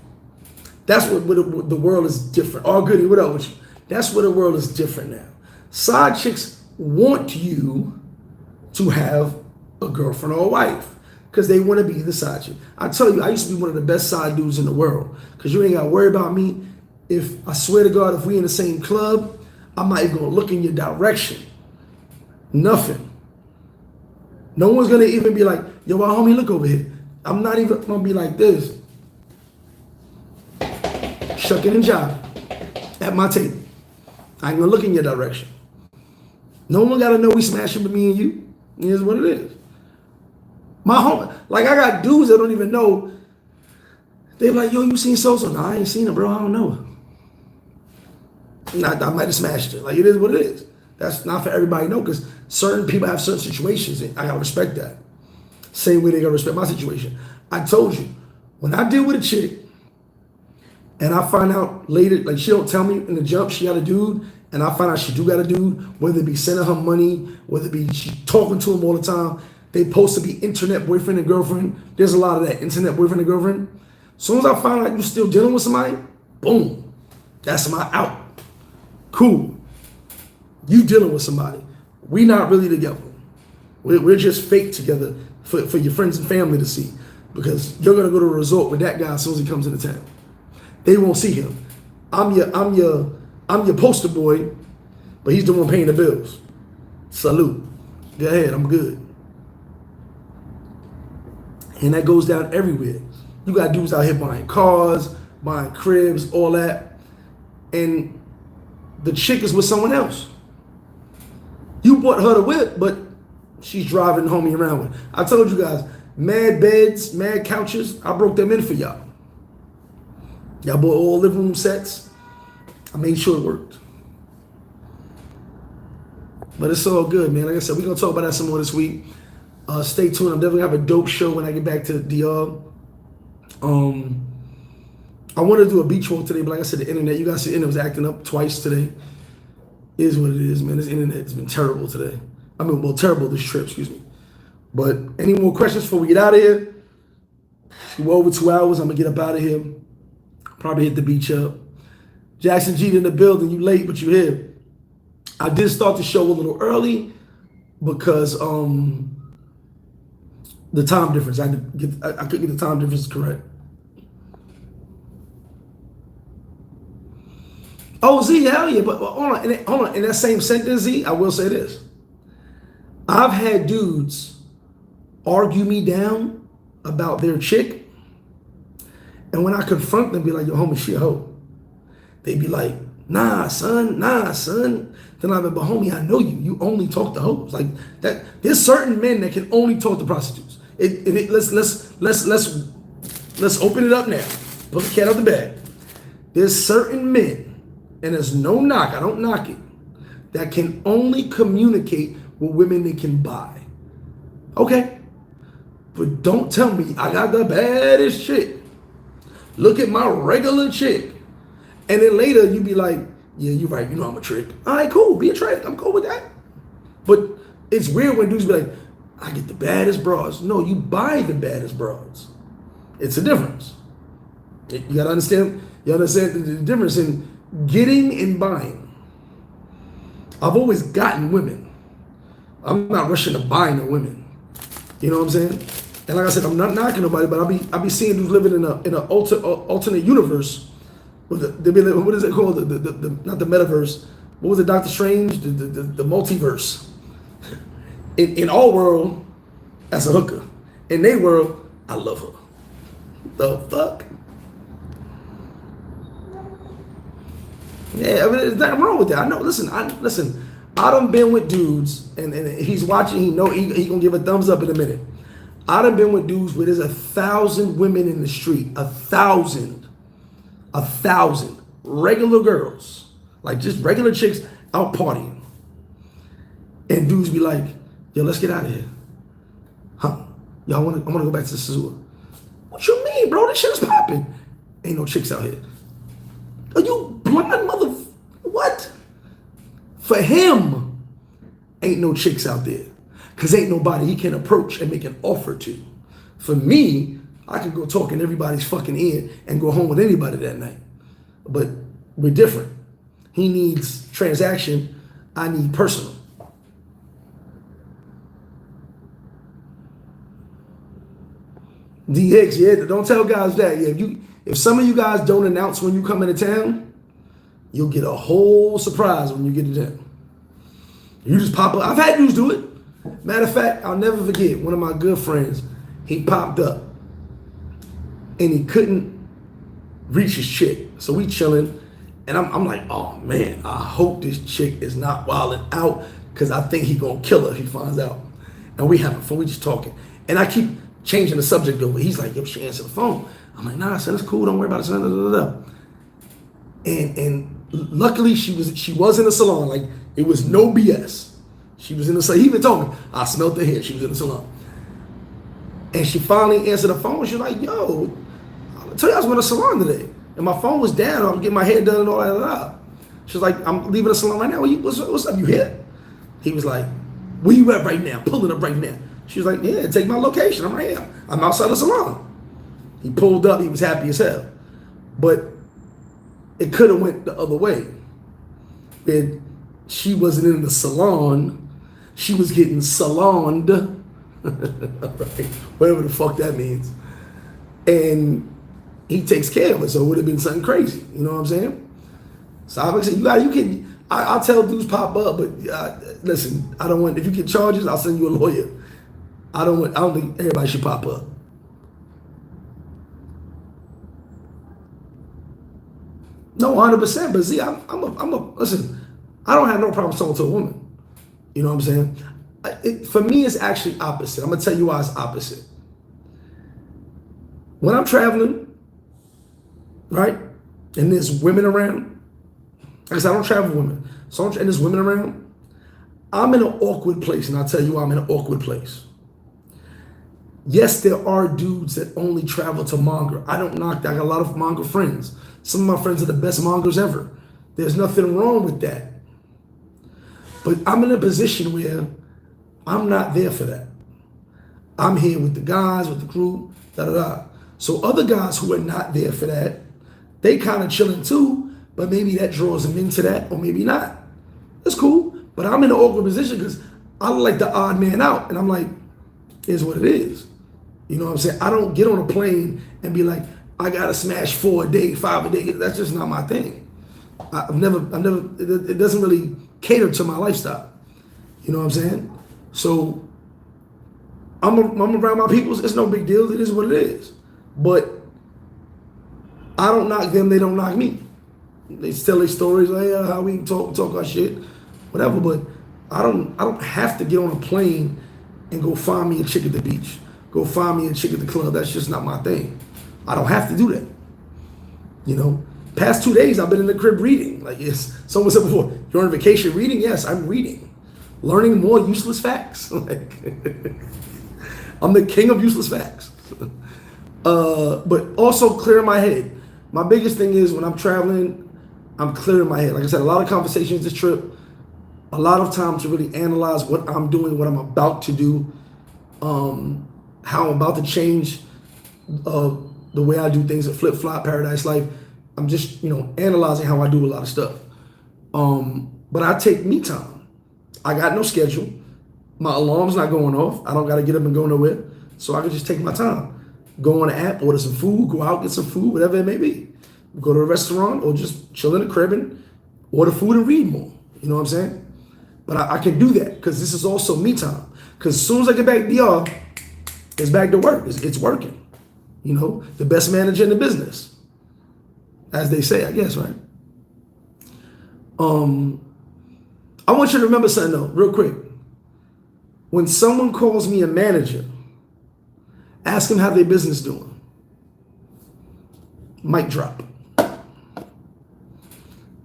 Speaker 1: That's what the world is different. Oh, goody, what up with you? That's where the world is different now. Side chicks want you to have a girlfriend or a wife because they want to be the side chick. I tell you, I used to be one of the best side dudes in the world because you ain't got to worry about me. If I swear to God, if we in the same club, I'm not even going to look in your direction. Nothing. No one's going to even be like, yo, my homie, look over here. I'm not even going to be like this. Shucking and jiving at my table. I ain't gonna look in your direction. No one gotta know we smashing with me and you. It is what it is. My home, like I got dudes that don't even know. They're like, yo, you seen Sosa? No, I ain't seen her, bro. I don't know her. I might have smashed her. Like, it is what it is. That's not for everybody to know, because certain people have certain situations, and I gotta respect that. Same way they gotta respect my situation. I told you, when I deal with a chick, and I find out later, like she don't tell me in the jump she got a dude, and I find out she do got a dude, whether it be sending her money, whether it be she talking to him all the time, they supposed to be internet boyfriend and girlfriend. There's a lot of that, internet boyfriend and girlfriend. As soon as I find out you still dealing with somebody, boom, that's my out. Cool. You dealing with somebody. We not really together. We're just fake together for your friends and family to see, because you're gonna go to a resort with that guy as soon as he comes into town. They won't see him. I'm your poster boy, but he's the one paying the bills. Salute. Go ahead, I'm good. And that goes down everywhere. You got dudes out here buying cars, buying cribs, all that. And the chick is with someone else. You bought her the whip, but she's driving the homie around with. I told you guys, mad beds, mad couches, I broke them in for y'all. Y'all bought all living room sets. I made sure it worked. But it's all good, man. Like I said, we're going to talk about that some more this week. Stay tuned. I'm definitely going to have a dope show when I get back to DR. I wanted to do a beach walk today, but like I said, the internet, you guys see the internet was acting up twice today. It is what it is, man. This internet has been terrible today. I mean, well, terrible this trip, excuse me. But any more questions before we get out of here? We're over 2 hours. I'm going to get up out of here. Probably hit the beach up. Jackson G in the building. You late, but you here. I did start the show a little early because the time difference. I couldn't get the time difference correct. Oh, Z, hell yeah. But hold on. In that same sentence, Z, I will say this. I've had dudes argue me down about their chick. And when I confront them, be like, yo, homie, she a hoe. They be like, nah, son. Then I'm like, but homie, I know you. You only talk to hoes. Like that. There's certain men that can only talk to prostitutes. Let's open it up now. Put the cat out the bag. There's certain men, and there's no knock, I don't knock it, that can only communicate with women they can buy. Okay? But don't tell me I got the baddest chick. Look at my regular chick. And then later you be like, yeah, you're right, you know I'm a trick. All right, cool, be a trick. I'm cool with that. But it's weird when dudes be like, I get the baddest bras. No, you buy the baddest bras. It's a difference. You gotta understand. You understand the difference in getting and buying. I've always gotten women. I'm not rushing to buy no women. You know what I'm saying? And like I said, I'm not knocking nobody, but I'll be seeing dudes living in an alternate universe. What is it called? The not the metaverse. What was it? Doctor Strange? The multiverse. In our world, that's a hooker. In their world, I love her. The fuck? Yeah, I mean, there's nothing wrong with that. I know. Listen. I done been with dudes, and he's watching. He know he gonna give a thumbs up in a minute. I done been with dudes where there's 1,000 women in the street. 1,000 regular girls, like just regular chicks out partying, and dudes be like, yo, let's get out of here. Huh? Yo, I wanna go back to Sosua. What you mean, bro? This shit is popping. Ain't no chicks out here. Are you blind mother? What? For him, ain't no chicks out there. Cause ain't nobody he can approach and make an offer to. For me, I can go talk in everybody's fucking ear and go home with anybody that night. But we're different. He needs transaction. I need personal. DX, yeah, don't tell guys that. Yeah, if some of you guys don't announce when you come into town, you'll get a whole surprise when you get to town. You just pop up. I've had dudes do it. Matter of fact, I'll never forget, one of my good friends, he popped up and he couldn't reach his chick. So we chilling, and I'm like, oh man, I hope this chick is not wilding out, because I think he gonna kill her if he finds out. And we having fun, we just talking. And I keep changing the subject over. He's like, yo, she answered the phone. I'm like, nah, son, it's cool, don't worry about it, son. Da, da, da. And luckily she was in the salon. Like, it was no BS. She was in the salon. He even told me, I smelled her hair. She was in the salon. And she finally answered the phone. She was like, yo, I tell you I was going to the salon today. And my phone was down. I'm getting my hair done and all that. She was like, I'm leaving the salon right now. What's up? You here? He was like, where you at right now? Pulling up right now. She was like, yeah, take my location. I'm right here. I'm outside the salon. He pulled up. He was happy as hell. But it could have went the other way. And she wasn't in the salon. She was getting saloned. Right? Whatever the fuck that means. And he takes care of it, so it would have been something crazy. You know what I'm saying? So I would say, I'll tell dudes pop up, but listen, I don't want, if you get charges, I'll send you a lawyer. I don't think everybody should pop up. No, 100%. But see, listen, I don't have no problem talking to a woman. You know what I'm saying? For me, it's actually opposite. I'm going to tell you why it's opposite. When I'm traveling, right, and there's women around, like I said, I don't travel with women. So and there's women around, I'm in an awkward place, and I'll tell you why I'm in an awkward place. Yes, there are dudes that only travel to monger. I don't knock that. I got a lot of monger friends. Some of my friends are the best mongers ever. There's nothing wrong with that. But I'm in a position where I'm not there for that. I'm here with the guys, with the crew, da da da. So other guys who are not there for that, they kind of chilling too, but maybe that draws them into that, or maybe not. That's cool. But I'm in an awkward position because I look like the odd man out, and I'm like, here's what it is. You know what I'm saying? I don't get on a plane and be like, I gotta smash 4 a day, 5 a day. That's just not my thing. I've never, it doesn't really cater to my lifestyle. You know what I'm saying? So I'm around my people. It's no big deal. It is what it is. But I don't knock them. They don't knock me. They tell their stories, like how we talk our shit, whatever. But I don't have to get on a plane and go find me a chick at the beach. Go find me a chick at the club. That's just not my thing. I don't have to do that. You know, past 2 days I've been in the crib reading. Like, yes, someone said before, you're on vacation reading? Yes, I'm reading. Learning more useless facts. Like, I'm the king of useless facts. But also clearing my head. My biggest thing is when I'm traveling, I'm clearing my head. Like I said, a lot of conversations this trip, a lot of time to really analyze what I'm doing, what I'm about to do, how I'm about to change the way I do things at FlipFlop, Paradise Life. I'm just, analyzing how I do a lot of stuff. But I take me time. I got no schedule. My alarm's not going off. I don't got to get up and go nowhere. So I can just take my time. Go on the app, order some food, go out, get some food, whatever it may be. Go to a restaurant or just chill in the crib and order food and read more. You know what I'm saying? But I can do that because this is also me time. Because as soon as I get back to DR, it's back to work. It's working. The best manager in the business. As they say, I guess, right? I want you to remember something though, real quick. When someone calls me a manager, ask them how their business doing. Mic drop.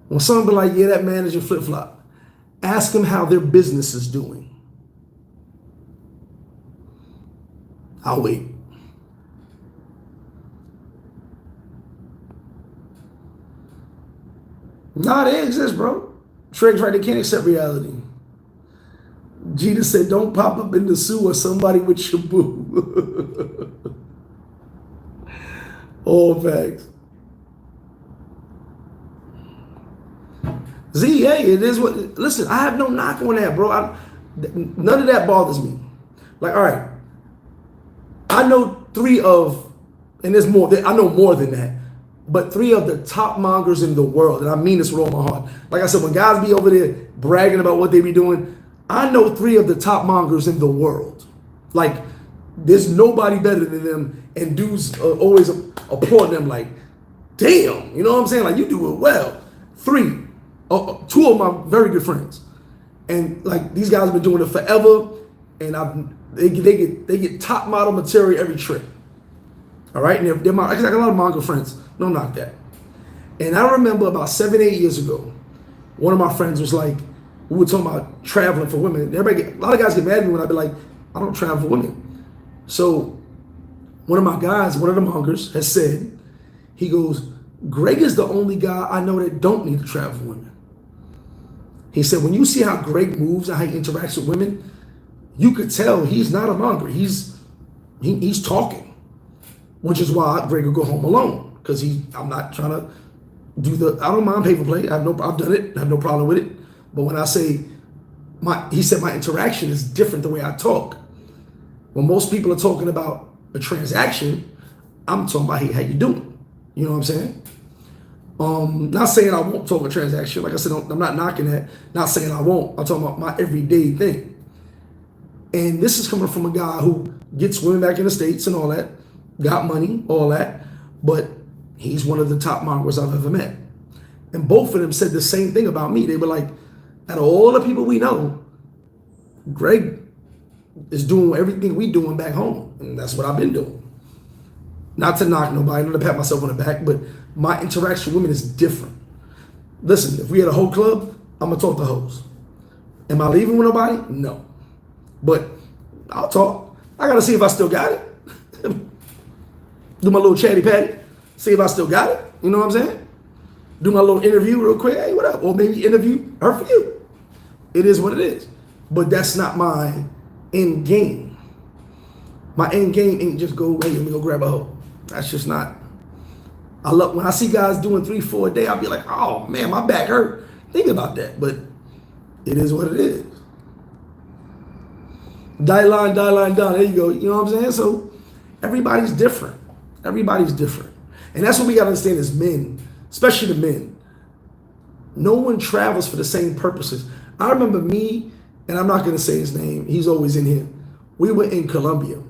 Speaker 1: When someone be like, yeah, that manager flip-flop, ask them how their business is doing. I'll wait. Nah, they exist, bro. Treg's right, they can't accept reality. Gina said, don't pop up in the sewer, somebody with your boo. All facts. Z, hey, it is what, listen, I have no knock on that, bro. None of that bothers me. Like, all right, I know and there's more, I know more than that, but 3 of the top mongers in the world, and I mean this with all my heart. Like I said, when guys be over there bragging about what they be doing, I know 3 of the top mongers in the world. Like, there's nobody better than them, and dudes always applaud them like, damn, you know what I'm saying? Like, you do it well. 3, 2 of my very good friends. And like, these guys have been doing it forever, and they get top model material every trip. All right, and I got a lot of manga friends. No knock that. And I remember about 7, 8 years ago, one of my friends was like, we were talking about traveling for women. A lot of guys get mad at me when I be like, I don't travel for women. So one of my guys, one of the mongers, has said, he goes, Greg is the only guy I know that don't need to travel for women. He said, when you see how Greg moves and how he interacts with women, you could tell he's not a monger. He's talking, which is why Greg will go home alone, because I'm not trying to I don't mind paper play. I've done it. I have no problem with it. But when I say he said my interaction is different the way I talk. When most people are talking about a transaction, I'm talking about, hey, how you doing? You know what I'm saying? Not saying I won't talk a transaction. Like I said, I'm not knocking that. Not saying I won't. I'm talking about my everyday thing. And this is coming from a guy who gets women back in the States and all that, got money, all that, but he's one of the top mongers I've ever met. And both of them said the same thing about me. They were like, out of all the people we know, Greg is doing everything we doing back home. And that's what I've been doing. Not to knock nobody, not to pat myself on the back, but my interaction with women is different. Listen, if we had a whole club, I'm going to talk to hoes. Am I leaving with nobody? No. But I'll talk. I got to see if I still got it. Do my little chatty patty. See if I still got it. You know what I'm saying? Do my little interview real quick. Hey, what up? Or maybe interview her for you. It is what it is. But that's not my end game. My end game ain't just go, hey, let me go grab a hoe. That's just not I love when I see guys doing 3-4 a day. I'll be like, oh man, my back hurt. Think about that, but it is what it is. Die line, down. There you go. You know what I'm saying? So everybody's different. Everybody's different, and that's what we gotta understand as men, especially the men. No one travels for the same purposes. I remember me, and I'm not gonna say his name. He's always in here. We were in Colombia,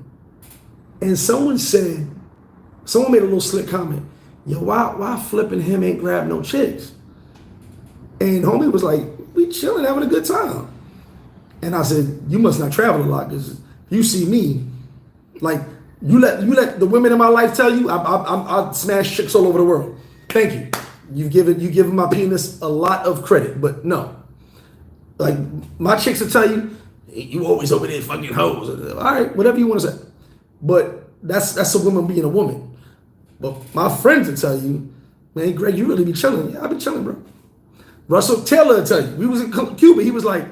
Speaker 1: and someone made a little slick comment. Yo, why flipping him ain't grab no chicks? And homie was like, we chilling, having a good time. And I said, you must not travel a lot, because you see me, like, you let the women in my life tell you I smash chicks all over the world. Thank you. You've given my penis a lot of credit, but no. Like, my chicks will tell you, you always over there fucking hoes. All right, whatever you want to say. But that's a woman being a woman. But my friends will tell you, man, Greg, you really be chilling. Yeah, I be chilling, bro. Russell Taylor will tell you. We was in Cuba. He was like,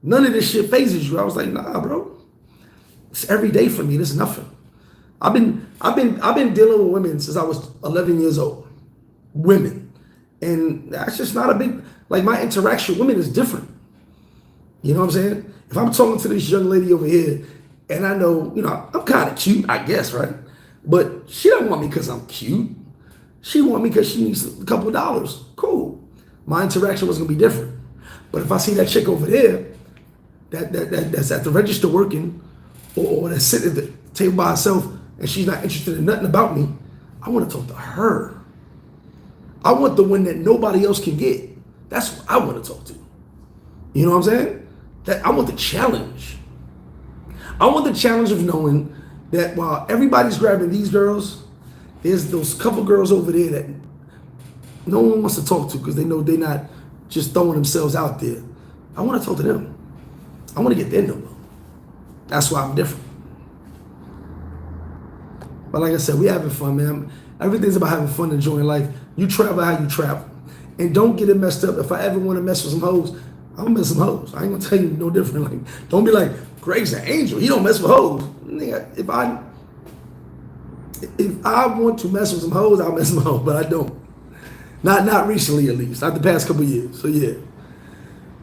Speaker 1: none of this shit phases you. I was like, nah, bro. It's every day for me. This is nothing. I've been dealing with women since I was 11 years old. Women. And that's just not a big, like, my interaction with women is different. You know what I'm saying? If I'm talking to this young lady over here, and I know, you know, I'm kind of cute, I guess, right? But she don't want me because I'm cute. She want me because she needs a couple of dollars. Cool. My interaction was gonna be different. But if I see that chick over there that's at the register working, or that's sitting at the table by herself and she's not interested in nothing about me, I want to talk to her. I want the one that nobody else can get. That's what I want to talk to. You know what I'm saying? I want the challenge. I want the challenge of knowing that while everybody's grabbing these girls, there's those couple girls over there that no one wants to talk to because they know they're not just throwing themselves out there. I want to talk to them. I want to get their number. That's why I'm different. But like I said, we having fun, man. Everything's about having fun and enjoying life. You travel how you travel. And don't get it messed up. If I ever want to mess with some hoes, I'm gonna mess with some hoes. I ain't gonna tell you no different. Like, don't be like, Greg's an angel. He don't mess with hoes. Nigga, if I want to mess with some hoes, I'll mess with hoes, but I don't. Not recently, at least. Not the past couple of years. So yeah,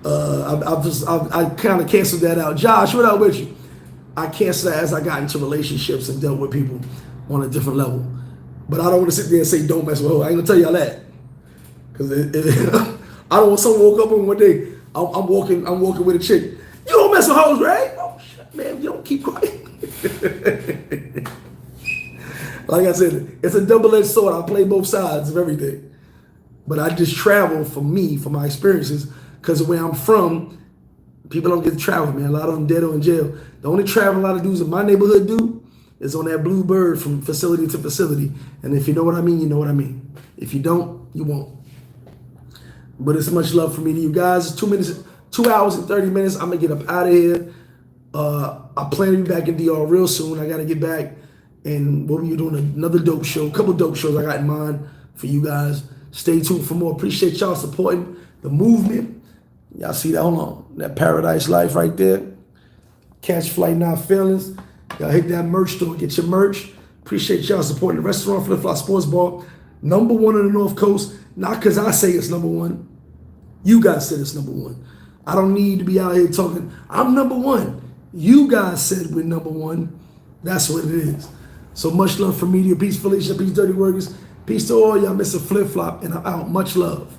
Speaker 1: I kind of canceled that out. Josh, what up with you? I canceled that as I got into relationships and dealt with people on a different level. But I don't want to sit there and say don't mess with hoes. I ain't gonna tell y'all that, because I don't want someone woke up on one day. I'm walking with a chick. You don't mess with hoes, right? Oh shit, man, you don't keep quiet. Like I said, it's a double-edged sword. I play both sides of everything. But I just travel for my experiences, because of where I'm from, people don't get to travel, man. A lot of them dead or in jail. The only travel a lot of dudes in my neighborhood do is on that blue bird from facility to facility. And if you know what I mean, you know what I mean. If you don't, you won't. But it's much love for me to you guys. 2 hours and 30 minutes. I'm gonna get up out of here. I plan to be back in DR real soon. I gotta get back, and we'll be doing another dope show, a couple dope shows I got in mind for you guys. Stay tuned for more. Appreciate y'all supporting the movement. Y'all see that? Hold on. That Paradise Life right there. Catch Flight Not Feelings. Y'all hit that merch store. Get your merch. Appreciate y'all supporting the restaurant, FlipFlop Sports Bar. #1 on the North Coast. Not because I say it's #1. You guys said it's #1. I don't need to be out here talking, I'm #1. You guys said we're #1. That's what it is. So much love from media. Peace, Felicia. Peace, Dirty Workers. Peace to all y'all. MrFlipFlop, and I'm out. Much love.